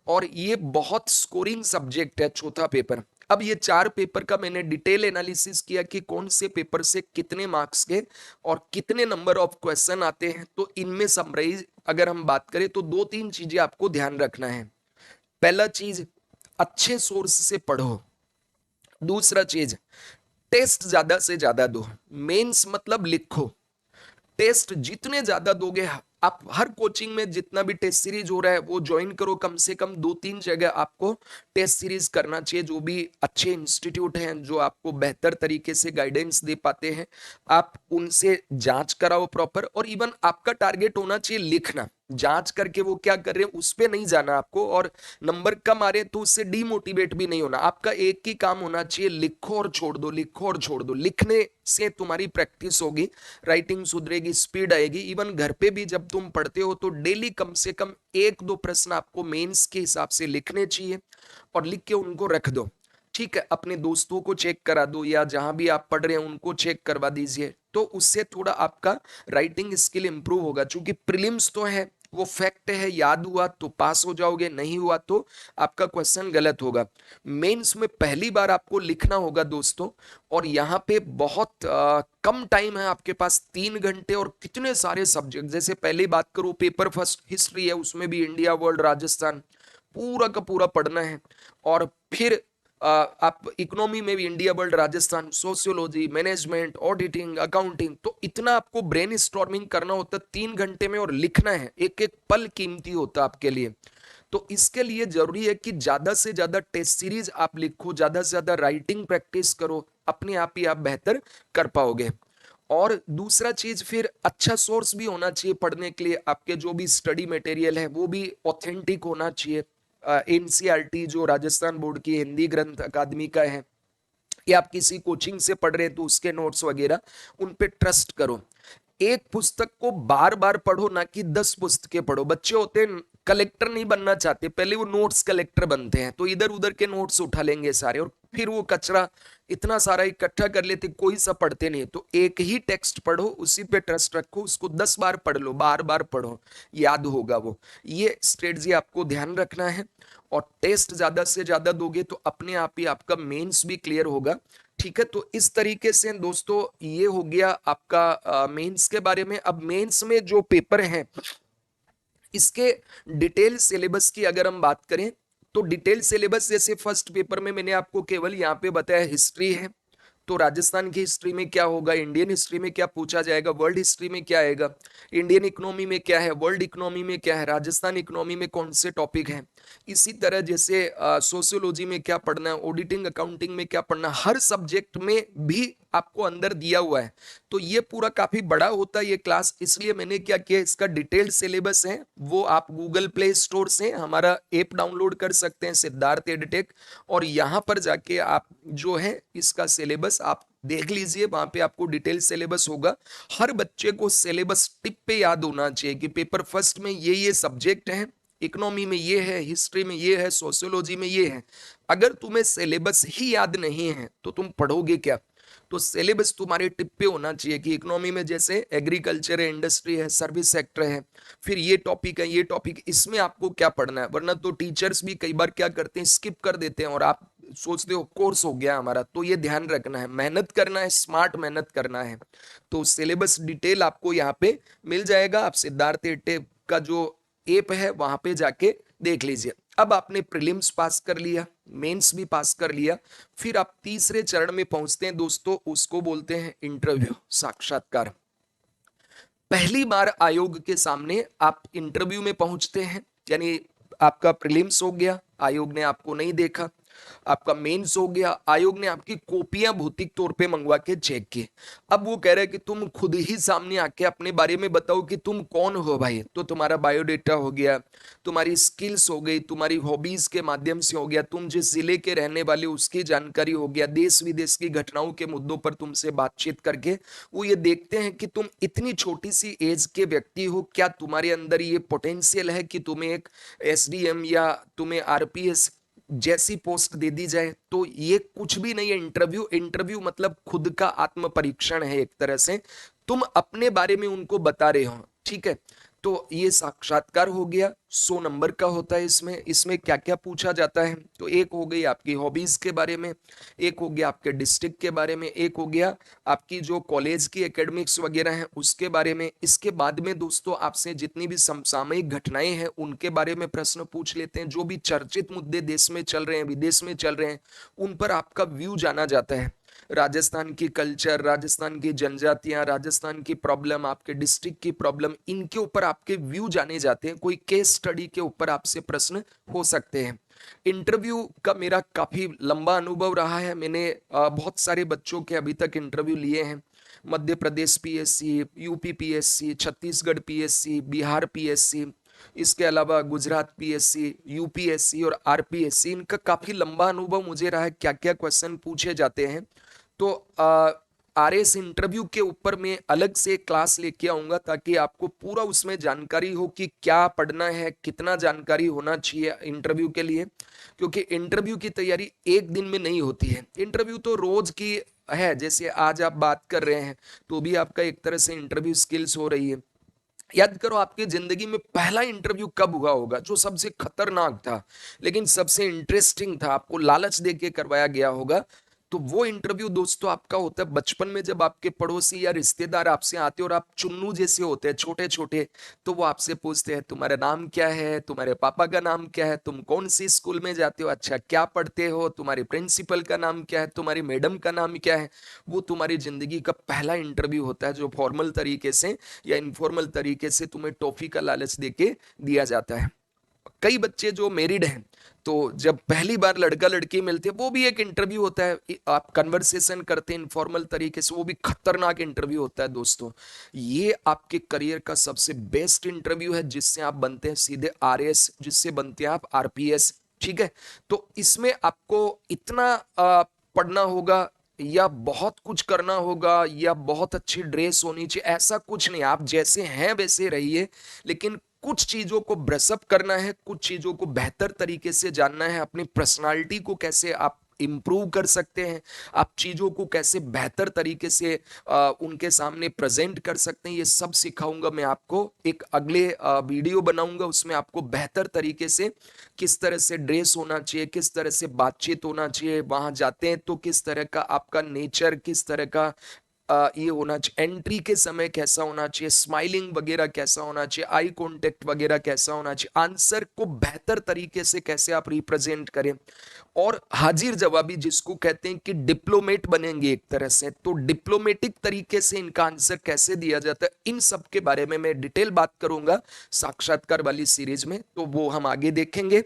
A: और ये बहुत स्कोरिंग सब्जेक्ट है, चौथा पेपर। अब ये 4 पेपर का मैंने डिटेल एनालिसिस किया कि कौन से पेपर से कितने मार्क्स के और कितने नंबर ऑफ क्वेश्चन आते हैं। तो इनमें समराइज अगर हम बात करें तो 2-3 चीजें आपको ध्यान रखना है। पहला चीज, अच्छे सोर्स से पढ़ो। दूसरा चीज, टेस्ट ज्यादा से ज्यादा दो। मेंस मतलब लिखो, टेस्ट जितने ज्यादा दोगे, आप हर कोचिंग में जितना भी टेस्ट सीरीज हो रहा है वो ज्वाइन करो। कम से कम 2-3 जगह आपको टेस्ट सीरीज करना चाहिए। जो भी अच्छे इंस्टीट्यूट हैं जो आपको बेहतर तरीके से गाइडेंस दे पाते हैं, आप उनसे जांच कराओ प्रॉपर। और इवन आपका टारगेट होना चाहिए लिखना। जांच करके वो क्या कर रहे हैं उस पे नहीं जाना आपको, और नंबर कम आ रहे हैं तो उससे डीमोटिवेट भी नहीं होना। आपका एक ही काम होना चाहिए, लिखो और छोड़ दो, लिखो और छोड़ दो। लिखने से तुम्हारी प्रैक्टिस होगी, राइटिंग सुधरेगी, स्पीड आएगी। इवन घर पे भी जब तुम पढ़ते हो तो डेली कम से कम एक दो प्रश्न आपको मेंस के हिसाब से लिखने चाहिए, और लिख के उनको रख दो। ठीक है, अपने दोस्तों को चेक करा दो, या जहां भी आप पढ़ रहे हैं उनको चेक करवा दीजिए, तो उससे थोड़ा आपका राइटिंग स्किल इंप्रूव होगा। क्योंकि प्रीलिम्स तो है, वो फैक्ट है, याद हुआ तो पास हो जाओगे, नहीं हुआ तो आपका क्वेश्चन गलत होगा। मेंस में पहली बार आपको लिखना होगा दोस्तों, और यहाँ पे बहुत कम टाइम है आपके पास, 3 घंटे, और कितने सारे सब्जेक्ट। जैसे पहले बात करूं, पेपर फर्स्ट हिस्ट्री है, उसमें भी इंडिया वर्ल्ड राजस्थान पूरा का पूरा पढ़ना है। और फिर आप इकोनॉमी में भी India world Rajasthan, sociology, management, auditing, accounting, तो इतना आपको ब्रेन स्टॉर्मिंग करना होता है 3 घंटे में, और लिखना है, एक एक पल कीमती होता है आपके लिए। तो इसके लिए जरूरी है कि ज्यादा से ज्यादा टेस्ट सीरीज आप लिखो, ज्यादा से ज्यादा राइटिंग प्रैक्टिस करो, अपने आप ही आप बेहतर कर पाओगे। और दूसरा चीज, फिर अच्छा सोर्स भी होना चाहिए पढ़ने के लिए। आपके जो भी स्टडी मटेरियल है वो भी ऑथेंटिक होना चाहिए। एनसीईआरटी जो राजस्थान बोर्ड की हिंदी ग्रंथ अकादमी का है, या आप किसी कोचिंग से पढ़ रहे हैं तो उसके नोट्स वगैरह उन पे ट्रस्ट करो। एक पुस्तक को बार बार पढ़ो, ना कि 10 पुस्तकें पढ़ो। बच्चे होते हैं कलेक्टर नहीं बनना चाहते, पहले वो नोट्स कलेक्टर बनते हैं, तो इधर उधर के नोट्स उठा लेंगे सारे, और फिर वो कचरा इतना सारा इकट्ठा कर लेते, कोई सा पढ़ते नहीं। तो एक ही टेक्स्ट पढ़ो, उसी पे ट्रस्ट रखो, उसको 10 बार पढ़ लो, बार बार पढ़ो, याद होगा वो। ये स्ट्रेटजी आपको ध्यान रखना है। और टेस्ट ज्यादा से ज्यादा दोगे तो अपने आप ही आपका मेंस भी क्लियर होगा। ठीक है, तो इस तरीके से दोस्तों ये हो गया आपका मेंस के बारे में। अब मेंस में जो पेपर है, इसके डिटेल सिलेबस की अगर हम बात करें, तो डिटेल सिलेबस जैसे फर्स्ट पेपर में मैंने आपको केवल यहाँ पे बताया हिस्ट्री है, तो राजस्थान की हिस्ट्री में क्या होगा, इंडियन हिस्ट्री में क्या पूछा जाएगा, वर्ल्ड हिस्ट्री में क्या आएगा, इंडियन इकोनॉमी में क्या है, वर्ल्ड इकोनॉमी में क्या है, राजस्थान इकोनॉमी में कौन से टॉपिक हैं। इसी तरह जैसे सोशियोलॉजी में क्या पढ़ना है, ऑडिटिंग अकाउंटिंग में क्या पढ़ना, हर सब्जेक्ट में भी आपको अंदर दिया हुआ है। तो ये पूरा काफी बड़ा होता है ये क्लास, इसलिए मैंने क्या किया, इसका डिटेल्ड सिलेबस है वो आप गूगल प्ले स्टोर से हमारा ऐप डाउनलोड कर सकते हैं, सिद्धार्थ एडटेक, और यहां पर जाके आप जो है इसका सिलेबस आप देख लीजिए, वहां पे आपको डिटेल सिलेबस होगा। हर बच्चे को सिलेबस टिप पे याद होना चाहिए कि पेपर फर्स्ट में ये सब्जेक्ट है, इकोनॉमी में ये है, हिस्ट्री में ये है, सोशियोलॉजी में ये है। अगर तुम्हें सिलेबस ही याद नहीं है तो तुम पढ़ोगे क्या। तो सिलेबस तुम्हारे टिप पे होना चाहिए कि इकोनॉमी में जैसे एग्रीकल्चर है, इंडस्ट्री है, सर्विस सेक्टर है, फिर ये टॉपिक है, ये टॉपिक, इसमें आपको क्या पढ़ना है। वरना तो टीचर्स भी कई बार क्या करते हैं, स्किप कर देते हैं, और आप सोचते हो कोर्स हो गया हमारा। तो ये ध्यान रखना है, मेहनत करना है, स्मार्ट मेहनत करना है। तो सिलेबस डिटेल आपको यहाँ पे मिल जाएगा। आप सिद्धार्थ एटेक का जो ऐप है वहां पे जाके देख लीजिए। अब आपने प्रीलिम्स पास कर लिया, मेंस भी पास कर लिया, फिर आप तीसरे चरण में पहुंचते हैं दोस्तों, उसको बोलते हैं इंटरव्यू, साक्षात्कार। पहली बार आयोग के सामने आप इंटरव्यू में पहुंचते हैं, यानी आपका प्रीलिम्स हो गया, आयोग ने आपको नहीं देखा, आपका मेंस हो गया, आयोग ने आपकी कॉपियां भौतिक तौर पे मंगवा के चेक की। अब वो कह रहे हैं कि तुम खुद ही सामने आके अपने बारे में बताओ कि तुम कौन हो भाई। तो तुम्हारा बायोडेटा हो गया, तुम्हारी स्किल्स हो गई, तुम्हारी हॉबीज के माध्यम से हो गया, तुम जिस जिले के रहने वाले उसकी जानकारी हो गया, देश विदेश की घटनाओं के मुद्दों पर तुमसे बातचीत करके वो ये देखते हैं कि तुम इतनी छोटी सी एज के व्यक्ति हो, क्या तुम्हारे अंदर ये पोटेंशियल है कि तुम्हें एक एसडीएम या तुम्हें आरपीएस जैसी पोस्ट दे दी जाए। तो ये कुछ भी नहीं है इंटरव्यू। इंटरव्यू मतलब खुद का आत्म परीक्षण है, एक तरह से तुम अपने बारे में उनको बता रहे हो। ठीक है, तो ये साक्षात्कार हो गया, 100 नंबर का होता है। इसमें इसमें क्या क्या पूछा जाता है, तो एक हो गई आपकी हॉबीज के बारे में, एक हो गया आपके डिस्ट्रिक्ट के बारे में, एक हो गया आपकी जो कॉलेज की एकेडमिक्स वगैरह हैं उसके बारे में। इसके बाद में दोस्तों आपसे जितनी भी समसामयिक घटनाएं हैं उनके बारे में प्रश्न पूछ लेते हैं। जो भी चर्चित मुद्दे देश में चल रहे हैं, विदेश में चल रहे हैं, उन पर आपका व्यू जाना जाता है। राजस्थान की कल्चर, राजस्थान की जनजातियां, राजस्थान की प्रॉब्लम, आपके डिस्ट्रिक्ट की प्रॉब्लम, इनके ऊपर आपके व्यू जाने जाते हैं। कोई केस स्टडी के ऊपर आपसे प्रश्न हो सकते हैं। इंटरव्यू का मेरा काफी लंबा अनुभव रहा है। मैंने बहुत सारे बच्चों के अभी तक इंटरव्यू लिए हैं। Madhya Pradesh PSC, UP PSC, Chhattisgarh PSC, Bihar PSC, इसके अलावा गुजरात पीएससी, यूपीएससी और आरपीएससी, इनका काफी लंबा अनुभव मुझे रहा है, क्या क्या क्वेश्चन पूछे जाते हैं। तो आरएस इंटरव्यू के ऊपर मैं अलग से क्लास लेके आऊंगा, ताकि आपको पूरा उसमें जानकारी हो कि क्या पढ़ना है, कितना जानकारी होना चाहिए इंटरव्यू के लिए। क्योंकि इंटरव्यू की तैयारी एक दिन में नहीं होती है, इंटरव्यू तो रोज की है। जैसे आज आप बात कर रहे हैं तो भी आपका एक तरह से इंटरव्यू स्किल्स हो रही है। याद करो आपकी जिंदगी में पहला इंटरव्यू कब हुआ होगा जो सबसे खतरनाक था, लेकिन सबसे इंटरेस्टिंग था, आपको लालच देके करवाया गया होगा। तो वो इंटरव्यू दोस्तों आपका होता है बचपन में, जब आपके पड़ोसी या रिश्तेदार आपसे आते हैं और आप चुन्नू जैसे होते हैं छोटे छोटे। तो वो आपसे पूछते हैं तुम्हारा नाम क्या है, तुम्हारे पापा का नाम क्या है, तुम कौन सी स्कूल में जाते हो, अच्छा क्या पढ़ते हो, तुम्हारे प्रिंसिपल का नाम क्या है, तुम्हारी मैडम का नाम क्या है। वो तुम्हारी जिंदगी का पहला इंटरव्यू होता है, जो फॉर्मल तरीके से या इनफॉर्मल तरीके से तुम्हें टॉफी का लालच देके दिया जाता है। कई बच्चे जो मैरिड हैं, तो जब पहली बार लड़का लड़की मिलते हैं वो भी एक इंटरव्यू होता है, आप कन्वर्सेशन करते हैं इनफॉर्मल तरीके से, वो भी खतरनाक इंटरव्यू होता है दोस्तों। ये आपके करियर का सबसे बेस्ट इंटरव्यू है, जिससे आप बनते हैं सीधे आरएस, जिससे बनते हैं आप आरपीएस। ठीक है, तो इसमें आपको इतना पढ़ना होगा या बहुत कुछ करना होगा या बहुत अच्छी ड्रेस होनी चाहिए, ऐसा कुछ नहीं, आप जैसे हैं वैसे रहिए। लेकिन कुछ चीजों को ब्रशअप करना है, कुछ चीजों को बेहतर तरीके से जानना है, अपनी पर्सनालिटी को कैसे आप इम्प्रूव कर सकते हैं, आप चीजों को कैसे बेहतर तरीके से उनके सामने प्रेजेंट कर सकते हैं, ये सब सिखाऊंगा मैं आपको। एक अगले वीडियो बनाऊंगा, उसमें आपको बेहतर तरीके से किस तरह से ड्रेस होना चाहिए, किस तरह से बातचीत होना चाहिए, वहां जाते हैं तो किस तरह का आपका नेचर, किस तरह का ये होना चाहिए, एंट्री के समय कैसा होना चाहिए, स्माइलिंग वगैरह कैसा होना चाहिए, आई कांटेक्ट वगैरह कैसा होना चाहिए, आंसर को बेहतर तरीके से कैसे आप रिप्रेजेंट करें, और हाजिर जवाबी जिसको कहते हैं कि डिप्लोमेट बनेंगे एक तरह से, तो डिप्लोमेटिक तरीके से इनका आंसर कैसे दिया जाता है, इन सब के बारे में मैं डिटेल बात करूंगा साक्षात्कार वाली सीरीज में, तो वो हम आगे देखेंगे।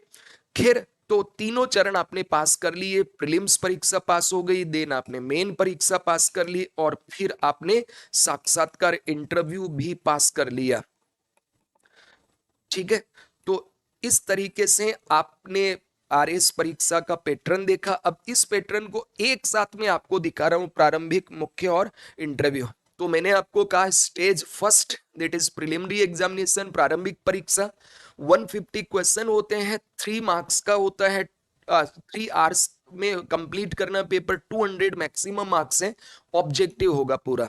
A: खैर, तो तीनों चरण आपने पास कर लिए, प्रीलिम्स परीक्षा पास हो गई, देन आपने मेन परीक्षा पास कर ली, और फिर आपने साक्षात्कार इंटरव्यू भी पास कर लिया। ठीक है, तो इस तरीके से आपने आरएस परीक्षा का पैटर्न देखा। अब इस पैटर्न को एक साथ में आपको दिखा रहा हूं, प्रारंभिक, मुख्य और इंटरव्यू। तो मैंने आपको कहा stage first, that is preliminary examination, प्रारंभिक परीक्षा। 150 क्वेश्चन होते हैं, 3 मार्क्स का होता है, 3 आवर्स में कंप्लीट करना पेपर, 200 मैक्सिमम मार्क्स है, ऑब्जेक्टिव होगा पूरा।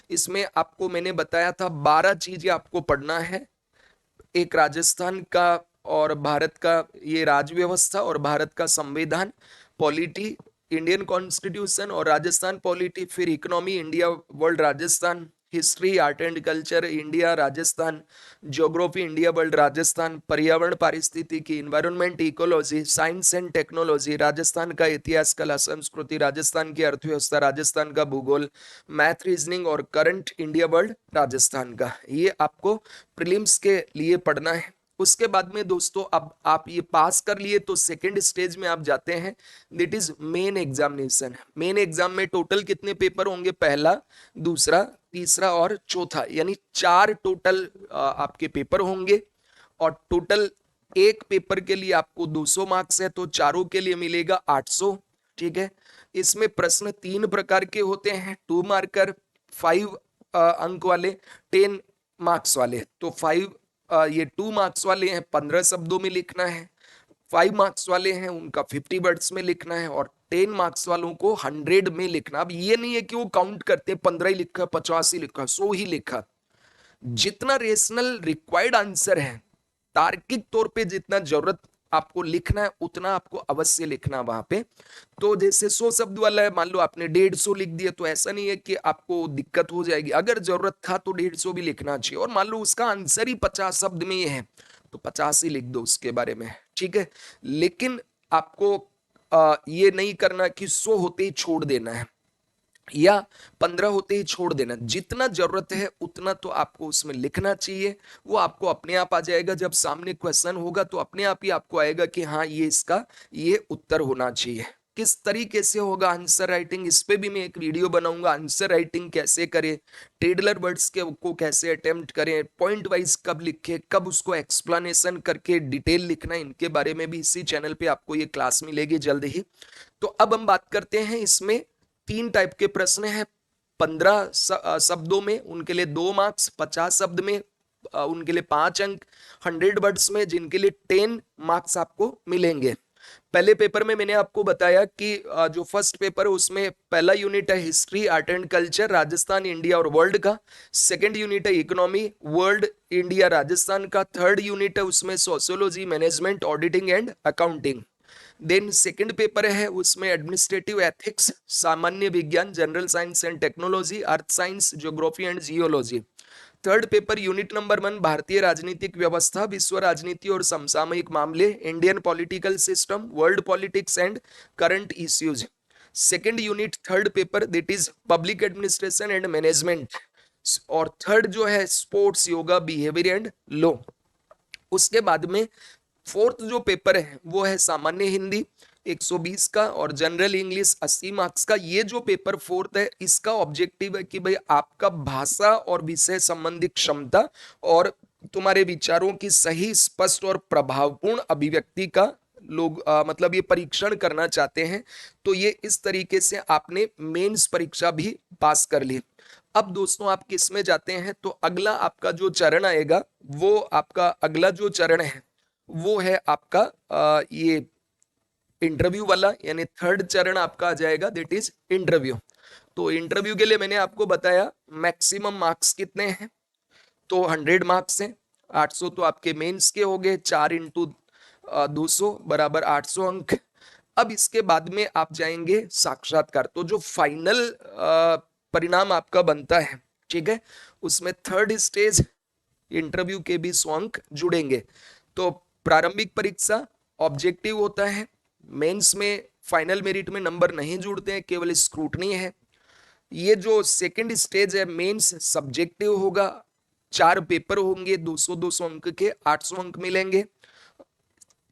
A: इसमें आपको मैंने बताया था 12 चीजें आपको पढ़ना है। एक राजस्थान का और भारत का ये राज व्यवस्था और भारत का संविधान, पॉलिटी, इंडियन कॉन्स्टिट्यूशन और राजस्थान पॉलिटी, फिर economy India world Rajasthan, history art and culture India Rajasthan, geography India world Rajasthan, पर्यावरण पारिस्थितिकी environment ecology, science and technology Rajasthan का, इतिहास कला संस्कृति राजस्थान की, अर्थव्यवस्था राजस्थान का, भूगोल, मैथ रीजनिंग और करंट इंडिया वर्ल्ड राजस्थान का। ये आपको प्रीलिम्स के लिए पढ़ना है। उसके बाद में दोस्तों, अब आप ये पास कर लिए तो सेकेंड स्टेज में आप जाते हैं, that is main examination. Main exam में टोटल कितने पेपर होंगे, पहला, दूसरा, तीसरा और चौथा, यानी 4 टोटल आपके पेपर होंगे। और टोटल एक पेपर के लिए आपको 200 मार्क्स है, तो चारों के लिए मिलेगा 800। ठीक है, इसमें प्रश्न 3 प्रकार के होते हैं, 2 मार्कर, 5 अंक वाले, 10 मार्क्स वाले। तो 5 ये 2 मार्क्स वाले हैं, 15 शब्दों में लिखना है, 5 मार्क्स वाले हैं उनका 50 वर्ड्स में लिखना है, और 10 मार्क्स वालों को 100 में लिखना। अब ये नहीं है कि वो काउंट करते 15 ही लिखा, 50 ही लिखा, 100 ही लिखा, जितना रेशनल रिक्वायर्ड आंसर है, तार्किक तौर पे जितना जरूरत आपको लिखना है उतना आपको अवश्य लिखना वहां पे। तो जैसे 100 शब्द वाला है, मान लो आपने 150 लिख दिया, तो ऐसा नहीं है कि आपको दिक्कत हो जाएगी, अगर जरूरत था तो 150 भी लिखना चाहिए। और मान लो उसका आंसर ही 50 शब्द में ही है, तो 50 ही लिख दो उसके बारे में। ठीक है, लेकिन आपको ये नहीं करना कि 100 होते ही छोड़ देना है या 15 होते ही छोड़ देना, जितना जरूरत है उतना तो आपको उसमें लिखना चाहिए। वो आपको अपने आप आ जाएगा, जब सामने क्वेश्चन होगा तो अपने आप ही आपको आएगा कि हाँ ये इसका ये उत्तर होना चाहिए। किस तरीके से होगा आंसर राइटिंग, इस पे भी मैं एक वीडियो बनाऊंगा। आंसर राइटिंग कैसे करें, टेडलर वर्ड्स के को कैसे अटेम्प्ट करें, पॉइंट वाइज कब लिखे, कब उसको एक्सप्लेनेशन करके डिटेल लिखना, इनके बारे में भी इसी चैनल पे आपको ये क्लास मिलेगी जल्द ही। तो अब हम बात करते हैं, इसमें 3 टाइप के प्रश्न हैं। 15 शब्दों में उनके लिए 2 मार्क्स, 50 शब्द में उनके लिए 5 अंक, 100 वर्ड्स में जिनके लिए 10 मार्क्स आपको मिलेंगे। पहले पेपर में मैंने आपको बताया कि जो फर्स्ट पेपर है उसमें पहला यूनिट है history, art and culture, Rajasthan, India और वर्ल्ड का। सेकंड यूनिट है इकोनॉमी, वर्ल्ड, इंडिया, राजस्थान का। थर्ड यूनिट है उसमें sociology, management, auditing and accounting. Then second paper है उसमें एडमिनिस्ट्रेटिव एथिक्स, सामान्य विज्ञान, general science and technology, earth science, geography and geology. Third paper unit number 1 भारतीय राजनीतिक व्यवस्था, विश्व राजनीति और समसामयिक मामले, Indian political system, world politics and current issues. Second unit third paper that is public administration and management. और third जो है sports, yoga, behaviour and law. उसके बाद में फोर्थ जो पेपर है वो है सामान्य हिंदी 120 का और जनरल इंग्लिश 80 मार्क्स का। ये जो पेपर फोर्थ है इसका ऑब्जेक्टिव है कि भाई आपका भाषा और विषय संबंधी क्षमता और तुम्हारे विचारों की सही, स्पष्ट और प्रभावपूर्ण अभिव्यक्ति का लोग मतलब ये परीक्षण करना चाहते हैं। तो ये इस तरीके से आपने मेंस परीक्षा भी पास कर ली। अब दोस्तों आप किस में जाते हैं, तो अगला आपका जो चरण आएगा वो आपका अगला जो चरण है वो है आपका ये इंटरव्यू वाला, यानी थर्ड चरण आपका आ जाएगा दैट इज इंटरव्यू। तो इंटरव्यू के लिए मैंने आपको बताया मैक्सिमम मार्क्स कितने हैं, तो 100 मार्क्स हैं। 800 तो आपके मेंस के हो गए, 4 इंटू 200 बराबर 800 अंक। अब इसके बाद में आप जाएंगे साक्षात्कार। तो जो फाइनल परिणाम आपका बनता है, ठीक है, उसमें थर्ड स्टेज इंटरव्यू के भी 100 अंक जुड़ेंगे। तो प्रारंभिक परीक्षा ऑब्जेक्टिव होता है, मेंस में फाइनल मेरिट में नंबर नहीं जुड़ते हैं, केवल स्क्रूटनी है। ये जो सेकंड स्टेज है मेंस सब्जेक्टिव होगा, 4 पेपर होंगे 200-200 अंक के, 800 अंक मिलेंगे।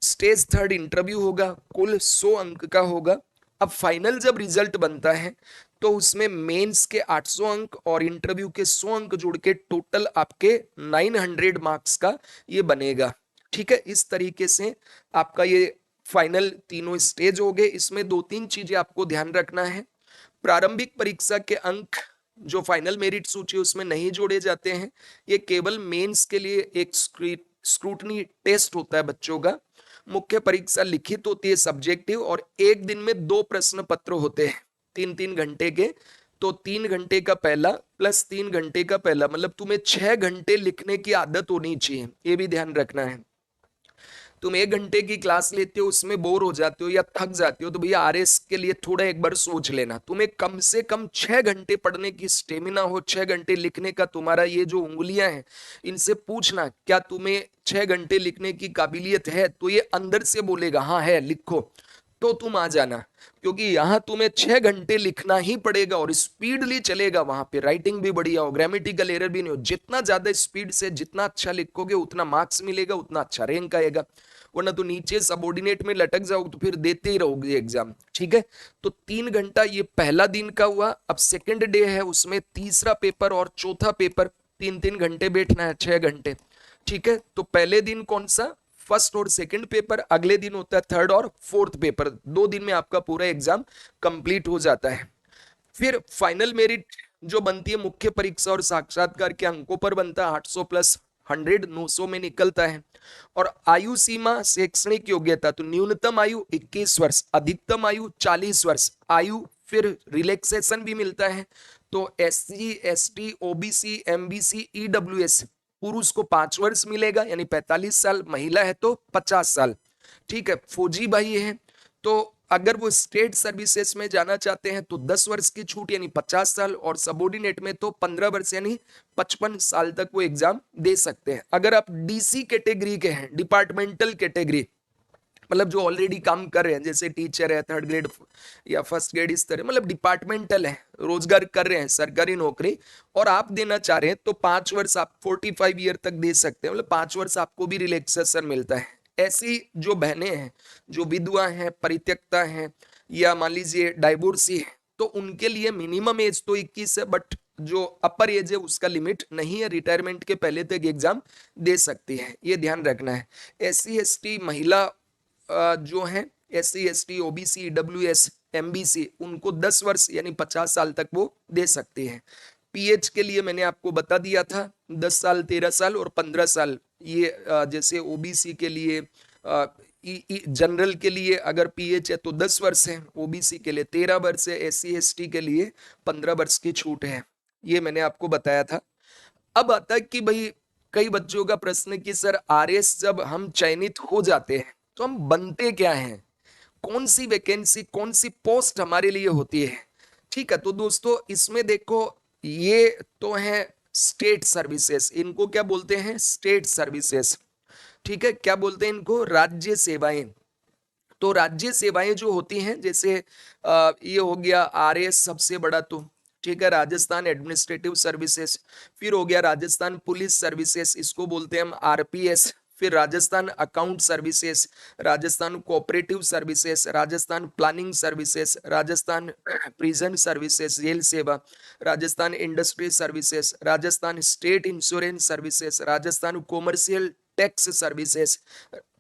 A: स्टेज थर्ड इंटरव्यू होगा, कुल 100 अंक का होगा। अब फाइनल जब रिजल्ट बनता है तो उसमें मेंस के 800 अंक और इंटरव्यू के 100 अंक जुड़ के टोटल आपके 900 मार्क्स का ये बनेगा। ठीक है, इस तरीके से आपका ये फाइनल तीनों स्टेज हो गए। इसमें 2-3 चीजें आपको ध्यान रखना है। प्रारंभिक परीक्षा के अंक जो फाइनल मेरिट सूची उसमें नहीं जोड़े जाते हैं, ये केवल मेंस के लिए एक स्क्रूटनी टेस्ट होता है बच्चों का। मुख्य परीक्षा लिखित होती है सब्जेक्टिव, और एक दिन में 2 प्रश्न पत्र होते हैं 3-3 घंटे के। तो 3 घंटे का पहला प्लस 3 घंटे का पहला, मतलब तुम्हें 6 घंटे लिखने की आदत होनी चाहिए, ये भी ध्यान रखना है। तुम 1 घंटे की क्लास लेते हो उसमें बोर हो जाते हो या थक जाते हो, तो भैया आरएस के लिए थोड़ा एक बार सोच लेना। तुम्हें कम से कम 6 घंटे पढ़ने की स्टेमिना हो, 6 घंटे लिखने का तुम्हारा ये जो उंगलियां हैं इनसे पूछना क्या तुम्हें 6 घंटे लिखने की काबिलियत है, तो ये अंदर से बोलेगा हाँ है लिखो, तो तुम आ जाना। क्योंकि यहां तुम्हें 6 घंटे लिखना ही पड़ेगा और स्पीडली चलेगा, वहां पे राइटिंग भी बढ़िया हो, ग्रामेटिकल एरर भी नहीं हो। जितना ज्यादा स्पीड से जितना अच्छा लिखोगे उतना मार्क्स मिलेगा, उतना अच्छा रैंक आएगा। वरना तो नीचे सबऑर्डिनेट में लटक जाओगे तो फिर देते ही रहोगे एग्जाम। ठीक है, तो 3 घंटा ये पहला दिन का हुआ। अब सेकेंड डे है, उसमें तीसरा पेपर और चौथा पेपर, 3-3 घंटे बैठना है, 6 घंटे। ठीक है, तो पहले दिन कौन सा, फर्स्ट और सेकंड पेपर, अगले दिन होता है थर्ड और फोर्थ पेपर। 2 दिन में आपका पूरा एग्जाम कंप्लीट हो जाता है। फिर फाइनल मेरिट जो बनती है मुख्य परीक्षा और साक्षात्कार के अंकों पर बनता है, 800 प्लस 100 900 में निकलता है। और आयु सीमा शैक्षणिक योग्यता, तो न्यूनतम आयु 21 वर्ष, अधिकतम आयु 40 वर्ष। आयु फिर रिलैक्सेशन भी मिलता है, तो SC ST OBC MBC EWS पुरुष को 5 वर्ष मिलेगा यानी 45 साल, महिला है तो 50 साल। ठीक है, फौजी भाई है तो अगर वो स्टेट सर्विसेज में जाना चाहते हैं तो 10 वर्ष की छूट यानी 50 साल, और सबऑर्डिनेट में तो 15 वर्ष यानी 55 साल तक वो एग्जाम दे सकते हैं। अगर आप DC कैटेगरी के हैं, डिपार्टमेंटल कैटेगरी, मतलब जो ऑलरेडी काम कर रहे हैं, जैसे टीचर है 3rd ग्रेड या 1st ग्रेड, इस तरह मतलब डिपार्टमेंटल है, रोजगार कर रहे हैं, सरकारी नौकरी, और आप देना चाह रहे हैं तो 5 वर्ष आप 45 ईयर तक दे सकते हैं, मतलब 5 वर्ष आपको भी रिलैक्सेशन मिलता है। ऐसी जो बहनें हैं, जो विधवा हैं, परित्यक्ता हैं, या मान लीजिए डाइवोर्सी है, तो उनके लिए मिनिमम एज तो 21 है, बट जो अपर एज है उसका लिमिट नहीं है, रिटायरमेंट के पहले तक एग्जाम दे सकती है, ये ध्यान रखना है। SC ST महिला जो है, SC ST OBC EWS MBC, उनको 10 वर्ष यानी 50 साल तक वो दे सकते हैं। PH के लिए मैंने आपको बता दिया था 10 साल, 13 साल और 15 साल। ये जैसे OBC के लिए जनरल के लिए अगर PH है तो 10 वर्ष है, OBC के लिए 13 वर्ष है, SC ST के लिए 15 वर्ष की छूट है। ये मैंने आपको बताया था। अब आता है कि भाई कई बच्चों का प्रश्न है कि सर RS जब हम चयनित हो जाते हैं तो हम बनते क्या हैं, कौन सी वैकेंसी, कौन सी पोस्ट हमारे लिए होती है। ठीक है, तो दोस्तों इसमें देखो, ये तो है स्टेट सर्विसेज, इनको क्या बोलते हैं, स्टेट सर्विसेज। ठीक है, क्या बोलते हैं इनको, राज्य सेवाएं। तो राज्य सेवाएं जो होती हैं, जैसे ये हो गया RS सबसे बड़ा, तो ठीक है, राजस्थान एडमिनिस्ट्रेटिव सर्विसेज। फिर हो गया राजस्थान पुलिस सर्विसेज, इसको बोलते हैं हम RPS। फिर Rajasthan account services, Rajasthan cooperative services, Rajasthan planning services, Rajasthan prison services jail सेवा, Rajasthan industry services, Rajasthan state insurance services, Rajasthan commercial tax services.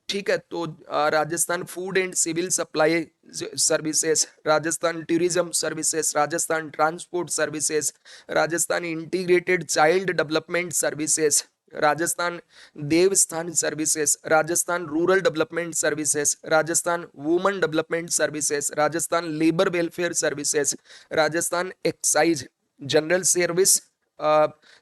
A: ठीक है, तो Rajasthan food and civil supply services, Rajasthan tourism services, Rajasthan transport services, Rajasthan integrated child development services, Rajasthan Devasthan services, Rajasthan rural development services, Rajasthan women development services, Rajasthan labour welfare services, Rajasthan excise general service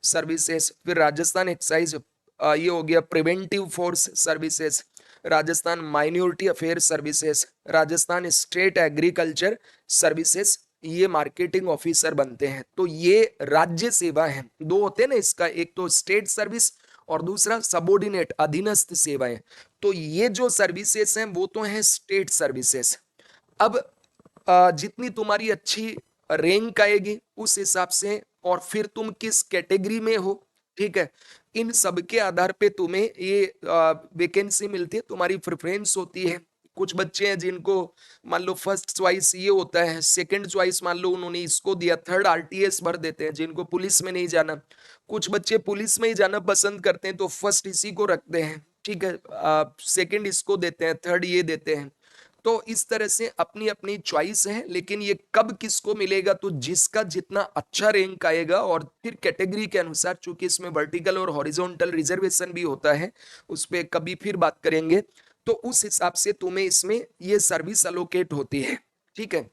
A: services, फिर Rajasthan excise ये हो गया preventive force services, Rajasthan minority affair services, Rajasthan state agriculture services, ये marketing officer बनते हैं। तो ये राज्य सेवा है, दो होते हैं ना इसका, एक तो स्टेट सर्विस और दूसरा सबोर्डिनेट अधीनस्थ सेवाएं। तो ये जो सर्विसेज हैं वो तो हैं स्टेट सर्विसेज। अब जितनी तुम्हारी अच्छी रैंक आएगी उस हिसाब से, और फिर तुम किस कैटेगरी में हो, ठीक है, इन सब के आधार पे तुम्हें ये वैकेंसी मिलती है, तुम्हारी प्रेफरेंस होती है। कुछ बच्चे हैं जिनको मान लो फर्स्ट चॉइस ये होता है, सेकंड चॉइस मान लो उन्होंने इसको दिया, थर्ड RTS भर देते हैं जिनको पुलिस में नहीं जाना। कुछ बच्चे पुलिस में ही जाना पसंद करते हैं तो फर्स्ट इसी को रखते हैं, ठीक है, सेकंड इसको देते हैं, थर्ड ये देते हैं। तो इस तरह से अपनी अपनी चॉइस है, लेकिन ये कब किसको मिलेगा, तो जिसका जितना अच्छा रैंक आएगा, और फिर कैटेगरी के अनुसार, चूंकि इसमें वर्टिकल और हॉरिजॉन्टल रिजर्वेशन भी होता है, उस पर कभी फिर बात करेंगे, तो उस हिसाब से तुम्हें इसमें ये सर्विस अलोकेट होती है। ठीक है,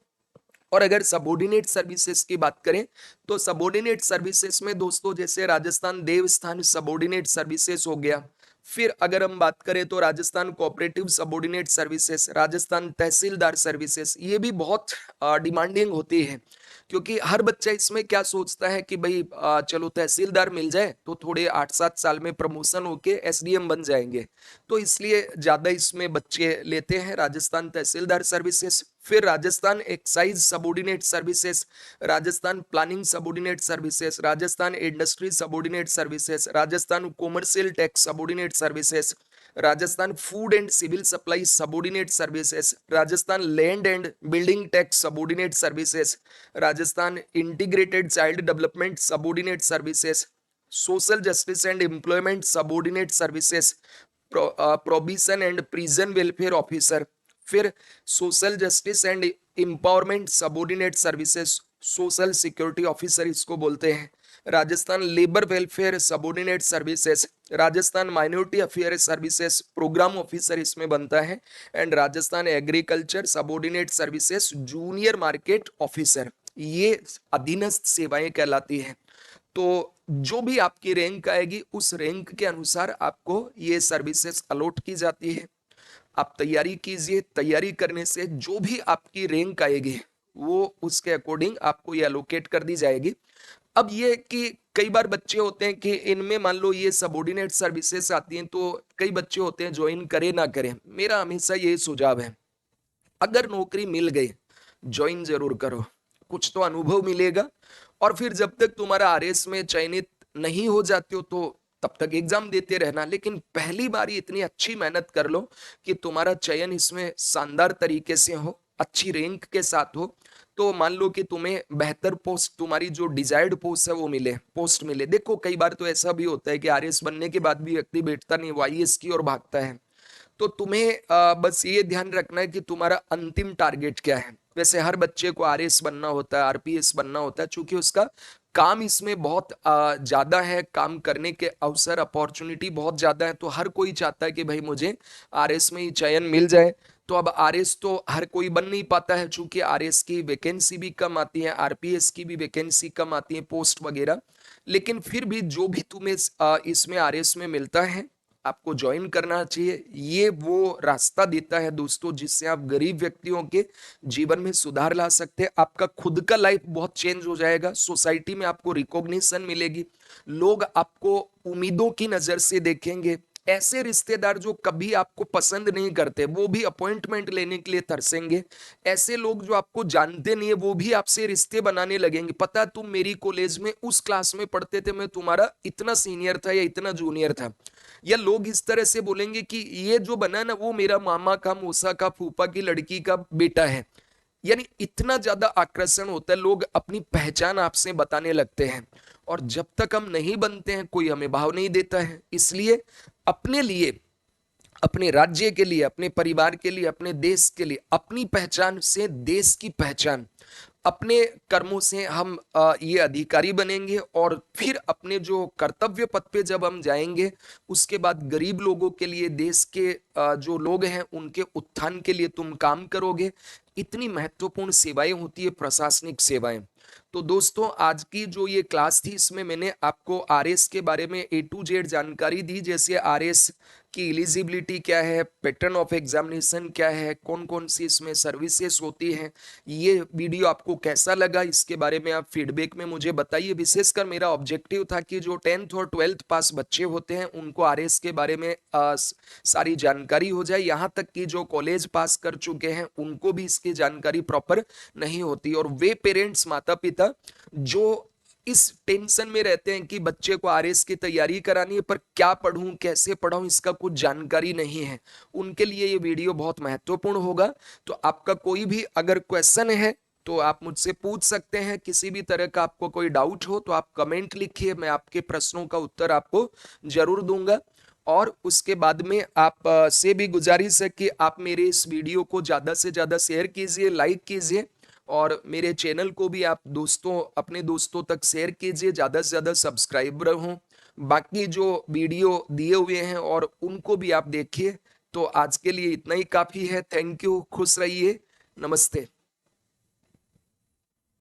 A: और अगर सबोर्डिनेट सर्विसेज की बात करें तो सबोर्डिनेट सर्विसेज में दोस्तों जैसे राजस्थान देवस्थान सबोर्डिनेट सर्विसेज हो गया। फिर अगर हम बात करें तो Rajasthan cooperative subordinate services, Rajasthan tehsildar services, ये भी बहुत डिमांडिंग होती है, क्योंकि हर बच्चा इसमें क्या सोचता है कि भाई चलो तहसीलदार मिल जाए तो थोड़े 8-7 साल में प्रमोशन होके SDM बन जाएंगे, तो इसलिए ज्यादा इसमें बच्चे लेते हैं राजस्थान तहसीलदार सर्विसेज। फिर Rajasthan excise subordinate services, Rajasthan planning subordinate services, Rajasthan industry subordinate services, Rajasthan commercial tax subordinate services, Rajasthan food and civil supply subordinate services, Rajasthan land and building tax subordinate services, Rajasthan integrated child development subordinate services, social justice and employment subordinate services, provision and prison welfare officer, फिर social justice and empowerment subordinate services, social security officer इसको बोलते हैं, Rajasthan labour welfare subordinate services, Rajasthan minority affair services program officer इसमें बनता है, and Rajasthan agriculture subordinate services junior market officer, ये अधीनस्थ सेवाएं कहलाती हैं। तो जो भी आपकी रैंक आएगी उस रैंक के अनुसार आपको ये सर्विसेज अलॉट की जाती है। आप तैयारी कीजिए, तैयारी करने से जो भी आपकी रैंक आएगी वो उसके अकॉर्डिंग आपको ये एलोकेट कर दी जाएगी। अब ये कि कई बार बच्चे होते हैं कि इनमें मान लो ये सबोर्डिनेट सर्विसेज आती हैं तो कई बच्चे होते हैं ज्वाइन करे ना करें, मेरा हमेशा यही सुझाव है, अगर नौकरी मिल गई ज्वाइन जरूर करो, कुछ तो अनुभव मिलेगा, और फिर जब तक तुम्हारा RS में चयनित नहीं हो जाते हो तो तब तक एग्जाम देते रहना, लेकिन पहली बार इतनी अच्छी मेहनत कर लो कि तुम्हारा चयन इसमें शानदार तरीके से हो, अच्छी रैंक के साथ हो, तो मान लो कि तुम्हें बेहतर पोस्ट, तुम्हारी जो डिजायर्ड पोस्ट है वो मिले, पोस्ट मिले। देखो कई बार तो ऐसा भी होता है कि आरएस बनने के बाद भी व्यक्ति बैठता नहीं, वो आईएएस की ओर भागता है। तो तुम्हें बस ये ध्यान रखना है कि तुम्हारा अंतिम टारगेट क्या है। वैसे हर बच्चे को आरएस बनना होता है, आरपीएस बनना होता है, चूंकि उसका काम इसमें बहुत ज्यादा है, काम करने के अवसर, अपॉर्चुनिटी बहुत ज्यादा है, तो हर कोई चाहता है कि भाई मुझे आरएस में ही चयन मिल जाए। तो अब आरएस तो हर कोई बन नहीं पाता है, चूंकि आरएस की वैकेंसी भी कम आती है, आरपीएस की भी वैकेंसी कम आती है, पोस्ट वगैरह। लेकिन फिर भी जो भी तुम्हें इसमें आरएस में मिलता है, आपको ज्वाइन करना चाहिए। ये वो रास्ता देता है दोस्तों, जिससे आप गरीब व्यक्तियों के जीवन में सुधार ला सकते हैं। आपका खुद का लाइफ बहुत चेंज हो जाएगा, सोसाइटी में आपको रिकॉग्निशन मिलेगी, लोग आपको उम्मीदों की नजर से देखेंगे। ऐसे रिश्तेदार जो कभी आपको पसंद नहीं करते, वो भी अपॉइंटमेंट लेने के लिए तरसेंगे। ऐसे लोग जो आपको जानते नहीं है, वो भी आपसे रिश्ते बनाने लगेंगे। पता तुम मेरी कॉलेज में उस क्लास में पढ़ते थे, मैं तुम्हारा इतना सीनियर था या इतना जूनियर था। या लोग इस तरह से बोलेंगे कि ये जो बना ना, वो मेरा मामा का, मौसा का, फूफा की लड़की का बेटा है। यानी इतना ज्यादा आकर्षण होता है, लोग अपनी पहचान आपसे बताने लगते हैं। और जब तक हम नहीं बनते हैं, कोई हमें भाव नहीं देता है। इसलिए अपने लिए, अपने राज्य के लिए, अपने परिवार के लिए, अपने देश के लिए, अपनी पहचान से देश की पहचान, अपने कर्मों से हम ये अधिकारी बनेंगे। और फिर अपने जो कर्तव्य पथ पे जब हम जाएंगे, उसके बाद गरीब लोगों के लिए, देश के जो लोग हैं उनके उत्थान के लिए तुम काम करोगे। इतनी महत्वपूर्ण सेवाएं होती है, प्रशासनिक सेवाएं। तो दोस्तों, आज की जो ये क्लास थी, इसमें मैंने आपको आरएस के बारे में ए टू जेड जानकारी दी। जैसे आरएस की एलिजिबिलिटी क्या है, पैटर्न ऑफ एग्जामिनेशन क्या है, कौन कौन सी इसमें सर्विसेज होती हैं। ये वीडियो आपको कैसा लगा, इसके बारे में आप फीडबैक में मुझे बताइए। विशेषकर मेरा ऑब्जेक्टिव था कि जो 10th और 12th पास बच्चे होते हैं, उनको आरएस के बारे में सारी जानकारी हो जाए। यहाँ तक कि जो कॉलेज पास कर चुके हैं, उनको भी इसकी जानकारी प्रॉपर नहीं होती। और वे पेरेंट्स, माता पिता, जो इस टेंशन में रहते हैं कि बच्चे को आरएस की तैयारी करानी है, पर क्या पढ़ूं, कैसे पढ़ाऊं, इसका कुछ जानकारी नहीं है, उनके लिए ये वीडियो बहुत महत्वपूर्ण होगा। तो आपका कोई भी अगर क्वेश्चन है तो आप मुझसे पूछ सकते हैं। किसी भी तरह का आपको कोई डाउट हो तो आप कमेंट लिखिए, मैं आपके प्रश्नों का उत्तर आपको जरूर दूंगा। और उसके बाद में आप से भी गुजारिश है कि आप मेरे इस वीडियो को ज्यादा से ज्यादा शेयर कीजिए, लाइक कीजिए। और मेरे चैनल को भी आप दोस्तों, अपने दोस्तों तक शेयर कीजिए, ज्यादा से ज्यादा सब्सक्राइबर हों। बाकी जो वीडियो दिए हुए हैं और उनको भी आप देखिए। तो आज के लिए इतना ही काफी है। थैंक यू, खुश रहिए, नमस्ते।